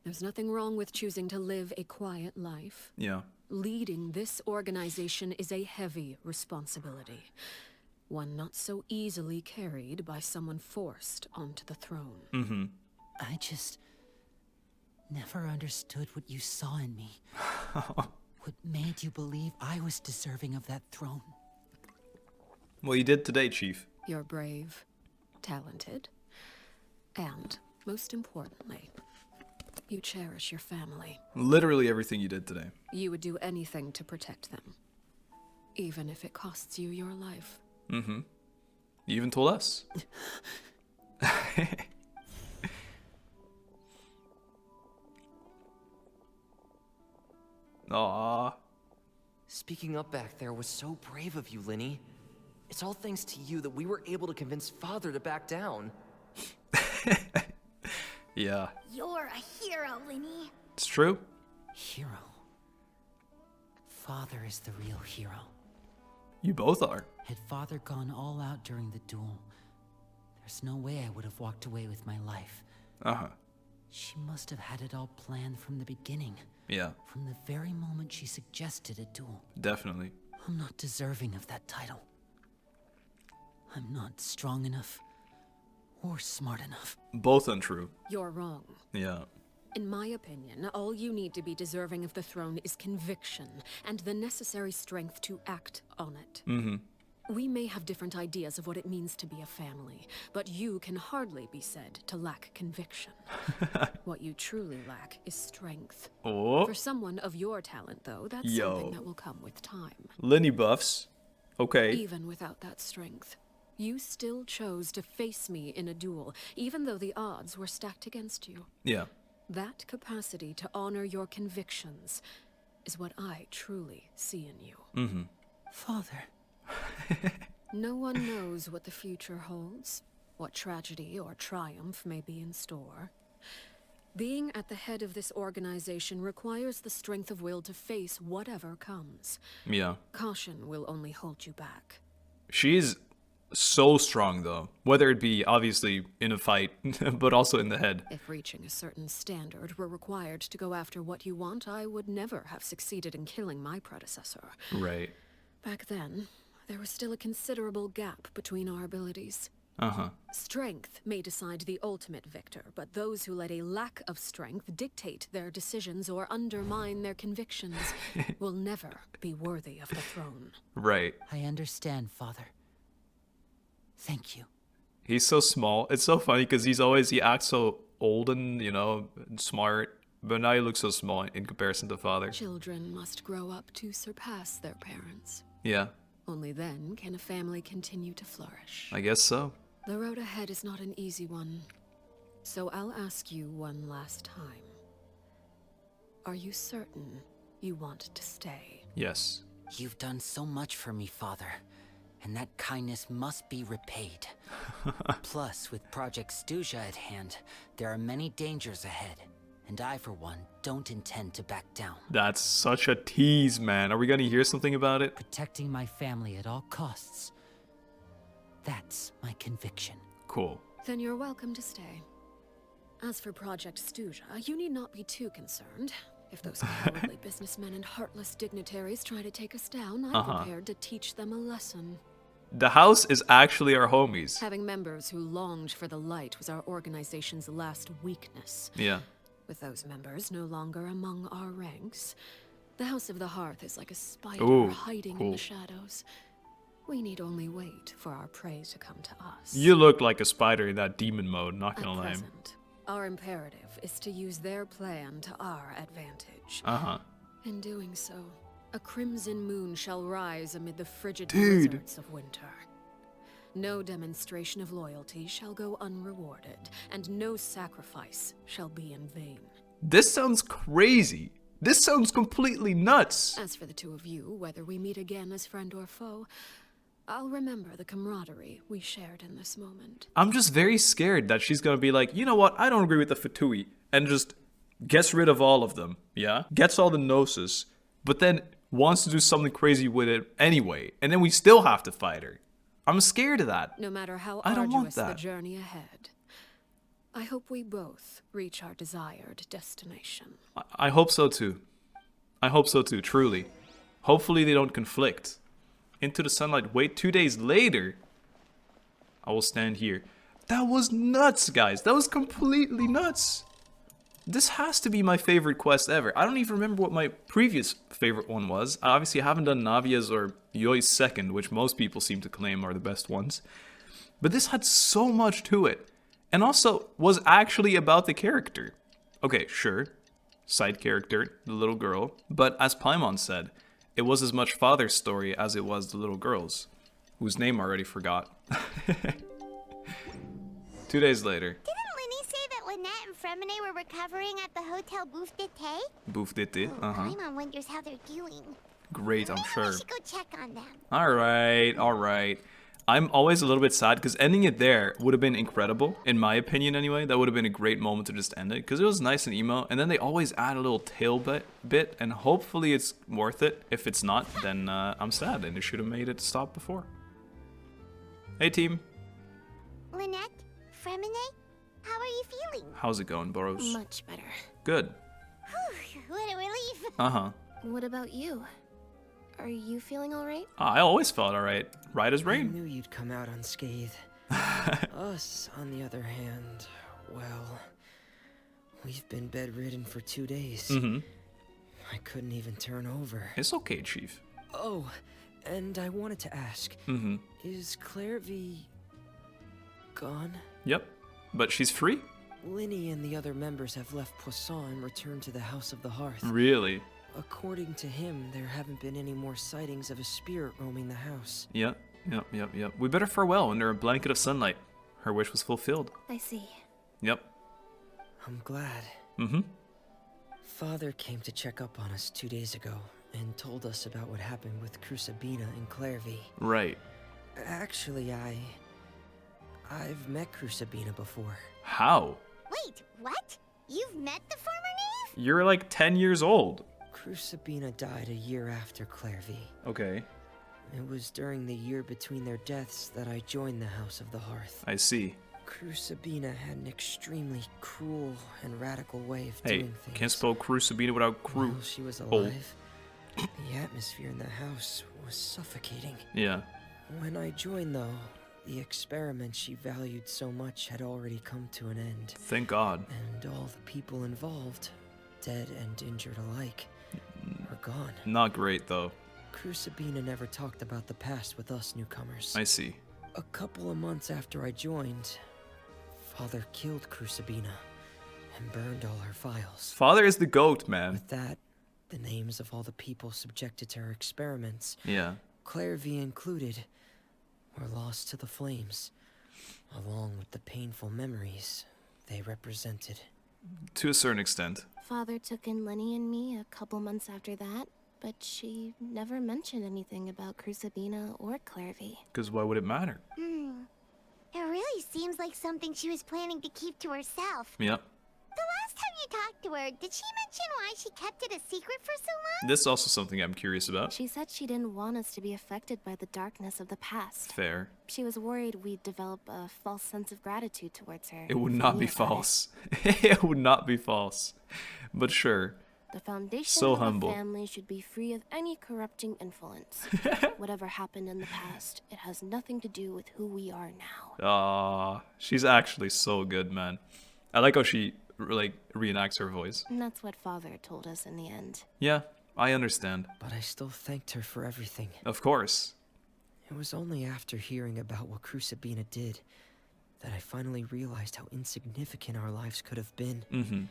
There's nothing wrong with choosing to live a quiet life.
Yeah.
Leading this organization is a heavy responsibility. One not so easily carried by someone forced onto the throne.
Mm-hmm.
I just never understood what you saw in me. What made you believe I was deserving of that throne?
Well, you did today, Chief.
You're brave, talented, and, most importantly, you cherish your family.
Literally everything you did today.
You would do anything to protect them, even if it costs you your life.
Mm-hmm. You even told us. Aww.
Speaking up back there was so brave of you, Linny. It's all thanks to you that we were able to convince Father to back down.
Yeah.
You're a hero, Linny.
It's true.
Hero. Father is the real hero.
You both are.
Had Father gone all out during the duel, there's no way I would have walked away with my life.
Uh-huh.
She must have had it all planned from the beginning.
Yeah.
From the very moment she suggested a duel.
Definitely.
I'm not deserving of that title. I'm not strong enough or smart enough.
Both untrue.
You're wrong.
Yeah.
In my opinion, all you need to be deserving of the throne is conviction and the necessary strength to act on it.
Mm-hmm.
We may have different ideas of what it means to be a family, but you can hardly be said to lack conviction. What you truly lack is strength.
Oh.
For someone of your talent, though, that's something that will come with time.
Linny buffs. Okay.
Even without that strength, you still chose to face me in a duel, even though the odds were stacked against you.
Yeah.
That capacity to honor your convictions is what I truly see in you.
Mm-hmm.
Father.
No one knows what the future holds, what tragedy or triumph may be in store. Being at the head of this organization requires the strength of will to face whatever comes.
Yeah.
Caution will only hold you back.
She's so strong, though. Whether it be, obviously, in a fight, but also in the head.
If reaching a certain standard were required to go after what you want, I would never have succeeded in killing my predecessor.
Right.
Back then, there was still a considerable gap between our abilities.
Uh-huh.
Strength may decide the ultimate victor, but those who let a lack of strength dictate their decisions or undermine their convictions will never be worthy of the throne.
Right.
I understand, Father. Thank you.
He's so small. It's so funny because he acts so old and, and smart, but now he looks so small in comparison to Father.
Children must grow up to surpass their parents.
Yeah.
Only then can a family continue to flourish.
I guess so.
The road ahead is not an easy one. So I'll ask you one last time. Are you certain you want to stay?
Yes.
You've done so much for me, Father, and that kindness must be repaid. Plus, with Project Stuzha at hand, there are many dangers ahead, and I, for one, don't intend to back down.
That's such a tease, man. Are we gonna hear something about it?
Protecting my family at all costs. That's my conviction.
Cool.
Then you're welcome to stay. As for Project Stuzha, you need not be too concerned. If those cowardly businessmen and heartless dignitaries try to take us down, I'm prepared to teach them a lesson.
The house is actually our homies.
Having members who longed for the light was our organization's last weakness.
Yeah.
With those members no longer among our ranks, the House of the Hearth is like a spider hiding in the shadows. We need only wait for our prey to come to us.
You look like a spider in that demon mode, not gonna lie.
Our imperative is to use their plan to our advantage. In doing so, a crimson moon shall rise amid the frigid blizzards of winter. No demonstration of loyalty shall go unrewarded, and no sacrifice shall be in vain.
This sounds crazy. This sounds completely nuts.
As for the two of you, whether we meet again as friend or foe, I'll remember the camaraderie we shared in this moment.
I'm just very scared that she's gonna be like, you know what, I don't agree with the fatui, and just gets rid of all of them, yeah? Gets all the gnosis, but then wants to do something crazy with it anyway, and then we still have to fight her. I'm scared of that.
No matter how
I don't want
arduous the
that.
journey ahead, I hope we both reach our desired destination.
I hope so too. I hope so too, truly. Hopefully they don't conflict. Into the sunlight, wait 2 days later. I will stand here. That was nuts, guys. That was completely nuts. This has to be my favorite quest ever. I don't even remember what my previous favorite one was. I obviously haven't done Navia's or Yoi's second, which most people seem to claim are the best ones. But this had so much to it. And also was actually about the character. Okay, sure. Side character, the little girl. But as Paimon said, it was as much father's story as it was the little girl's, whose name I already forgot. 2 days later.
Didn't Linny say that Lynette and Fremine were recovering at the Hotel Bouffe d'été?
Bouffe d'été,
Paimon wonders how they're doing.
Great, I'm sure.
We should go check on them.
Alright, alright. I'm always a little bit sad because ending it there would have been incredible, in my opinion anyway. That would have been a great moment to just end it because it was nice and emo, and then they always add a little tail bit, and hopefully it's worth it. If it's not, then I'm sad, and they should have made it stop before. Hey team.
Lynette, Fremine, how are you feeling?
How's it going, Boros?
Much better.
Good.
Whew, what a relief.
What about you? Are you feeling all right?
I always felt alright. Right as
I
rain.
knew you'd come out unscathed. Us, on the other hand, well, we've been bedridden for 2 days. I couldn't even turn over.
It's okay, Chief.
Oh, and I wanted to ask, is Clervie gone?
Yep. But she's free?
Linny and the other members have left Poisson and returned to the House of the Hearth.
Really?
According to him, there haven't been any more sightings of a spirit roaming the house.
Yep. We bid her farewell under a blanket of sunlight. Her wish was fulfilled.
I see.
Yep.
I'm glad. Father came to check up on us 2 days ago and told us about what happened with Crusabina and Clervie.
Right.
Actually, I've met Crusabina before.
How?
Wait, what? You've met the former knave?
You're like 10 years old.
Crusabina died a year after Clervie.
Okay.
It was during the year between their deaths that I joined the House of the Hearth.
I see.
Crusabina had an extremely cruel and radical way of doing things.
Can't spell Crusabina without cru.
While she was alive, the atmosphere in the house was suffocating.
Yeah.
When I joined, though, the experiment she valued so much had already come to an end.
Thank God.
And all the people involved, dead and injured alike, are gone.
Not great, though.
Crusabina never talked about the past with us newcomers.
I see.
A couple of months after I joined, Father killed Crusabina and burned all her files.
Father is the goat, man.
With that, the names of all the people subjected to her experiments,
Yeah.
Clervie included, were lost to the flames, along with the painful memories they represented.
To a certain extent.
Father took in Lenny and me a couple months after that, but she never mentioned anything about Crucibina or Clervie.
Because why would it matter?
It really seems like something she was planning to keep to herself.
Yep.
The last time you talked to her, did she mention why she kept it a secret for so long?
This is also something I'm curious about.
She said she didn't want us to be affected by the darkness of the past.
Fair.
She was worried we'd develop a false sense of gratitude towards her.
It would not be false. It would not be false. But sure.
The foundation
So
of
humble.
a family should be free of any corrupting influence. Whatever happened in the past, it has nothing to do with who we are now.
Ah, she's actually so good, man. I like how she like reenacts her voice.
And that's what Father told us in the end.
Yeah, I understand.
But I still thanked her for everything.
Of course.
It was only after hearing about what Crucibina did that I finally realized how insignificant our lives could have been.
Mm-hmm.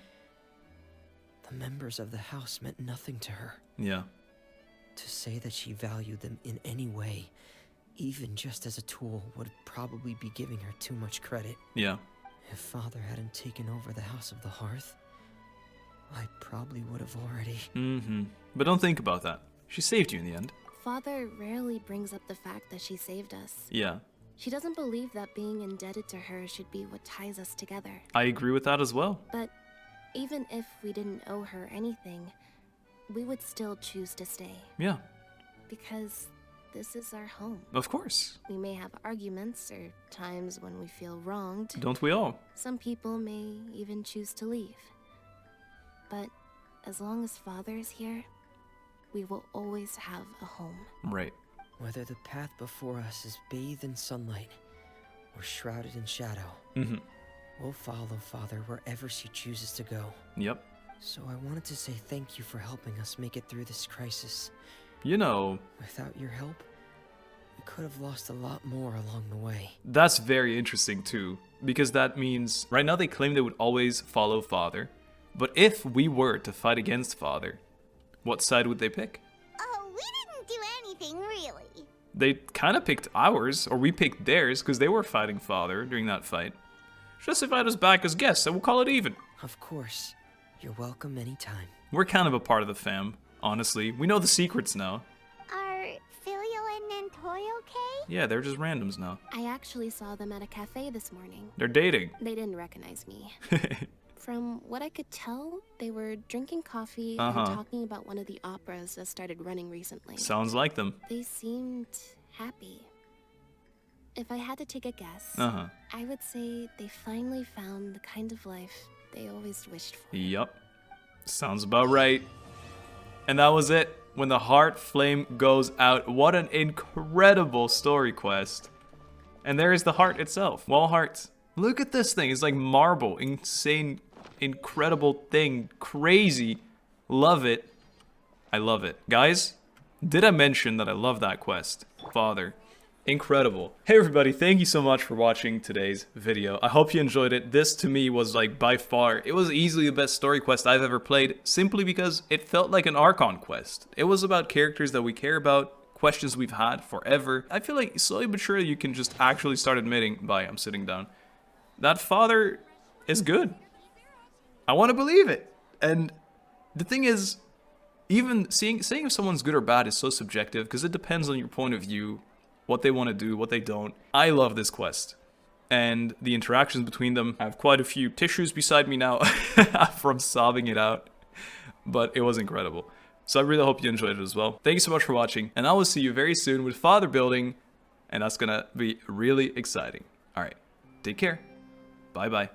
The members of the house meant nothing to her.
Yeah.
To say that she valued them in any way, even just as a tool, would probably be giving her too much credit.
Yeah.
If Father hadn't taken over the House of the Hearth, I probably would have already...
Mm-hmm. But don't think about that. She saved you in the end.
Father rarely brings up the fact that she saved us.
Yeah.
She doesn't believe that being indebted to her should be what ties us together.
I agree with that as well.
But even if we didn't owe her anything, we would still choose to stay.
Yeah.
Because this is our home.
Of course.
We may have arguments or times when we feel wronged.
Don't we all?
Some people may even choose to leave. But as long as Father is here, we will always have a home.
Right.
Whether the path before us is bathed in sunlight or shrouded in shadow, we'll follow Father wherever she chooses to go.
Yep.
So I wanted to say thank you for helping us make it through this crisis.
You know...
Without your help, we could have lost a lot more along the way.
That's very interesting too, because that means right now they claim they would always follow Father, but if we were to fight against Father, what side would they pick?
Oh, we didn't do anything, really.
They kind of picked ours, or we picked theirs, because they were fighting Father during that fight. Just invite us back as guests, and we'll call it even.
Of course. You're welcome anytime.
We're kind of a part of the fam, honestly. We know the secrets now.
Are Filio and Nantoy okay?
Yeah, they're just randoms now.
I actually saw them at a cafe this morning.
They're dating.
They didn't recognize me. From what I could tell, they were drinking coffee and talking about one of the operas that started running recently.
Sounds like them.
They seemed happy. If I had to take a guess, I would say they finally found the kind of life they always wished for.
Yup. Sounds about right. And that was it. When the heart flame goes out. What an incredible story quest. And there is the heart itself. Wall hearts. Look at this thing. It's like marble. Insane, incredible thing. Crazy. Love it. I love it. Guys, did I mention that I love that quest? Father. Incredible. Hey everybody, thank you so much for watching today's video. I hope you enjoyed it. This to me was like by far, it was easily the best story quest I've ever played, simply because it felt like an Archon quest. It was about characters that we care about, questions we've had forever. I feel like slowly but surely you can just actually start admitting, I'm sitting down, that Father is good. I want to believe it. And the thing is, even saying if someone's good or bad is so subjective because it depends on your point of view, what they want to do, what they don't. I love this quest. And the interactions between them. I have quite a few tissues beside me now from sobbing it out. But it was incredible. So I really hope you enjoyed it as well. Thank you so much for watching. And I will see you very soon with Father building. And that's going to be really exciting. Alright, take care. Bye-bye.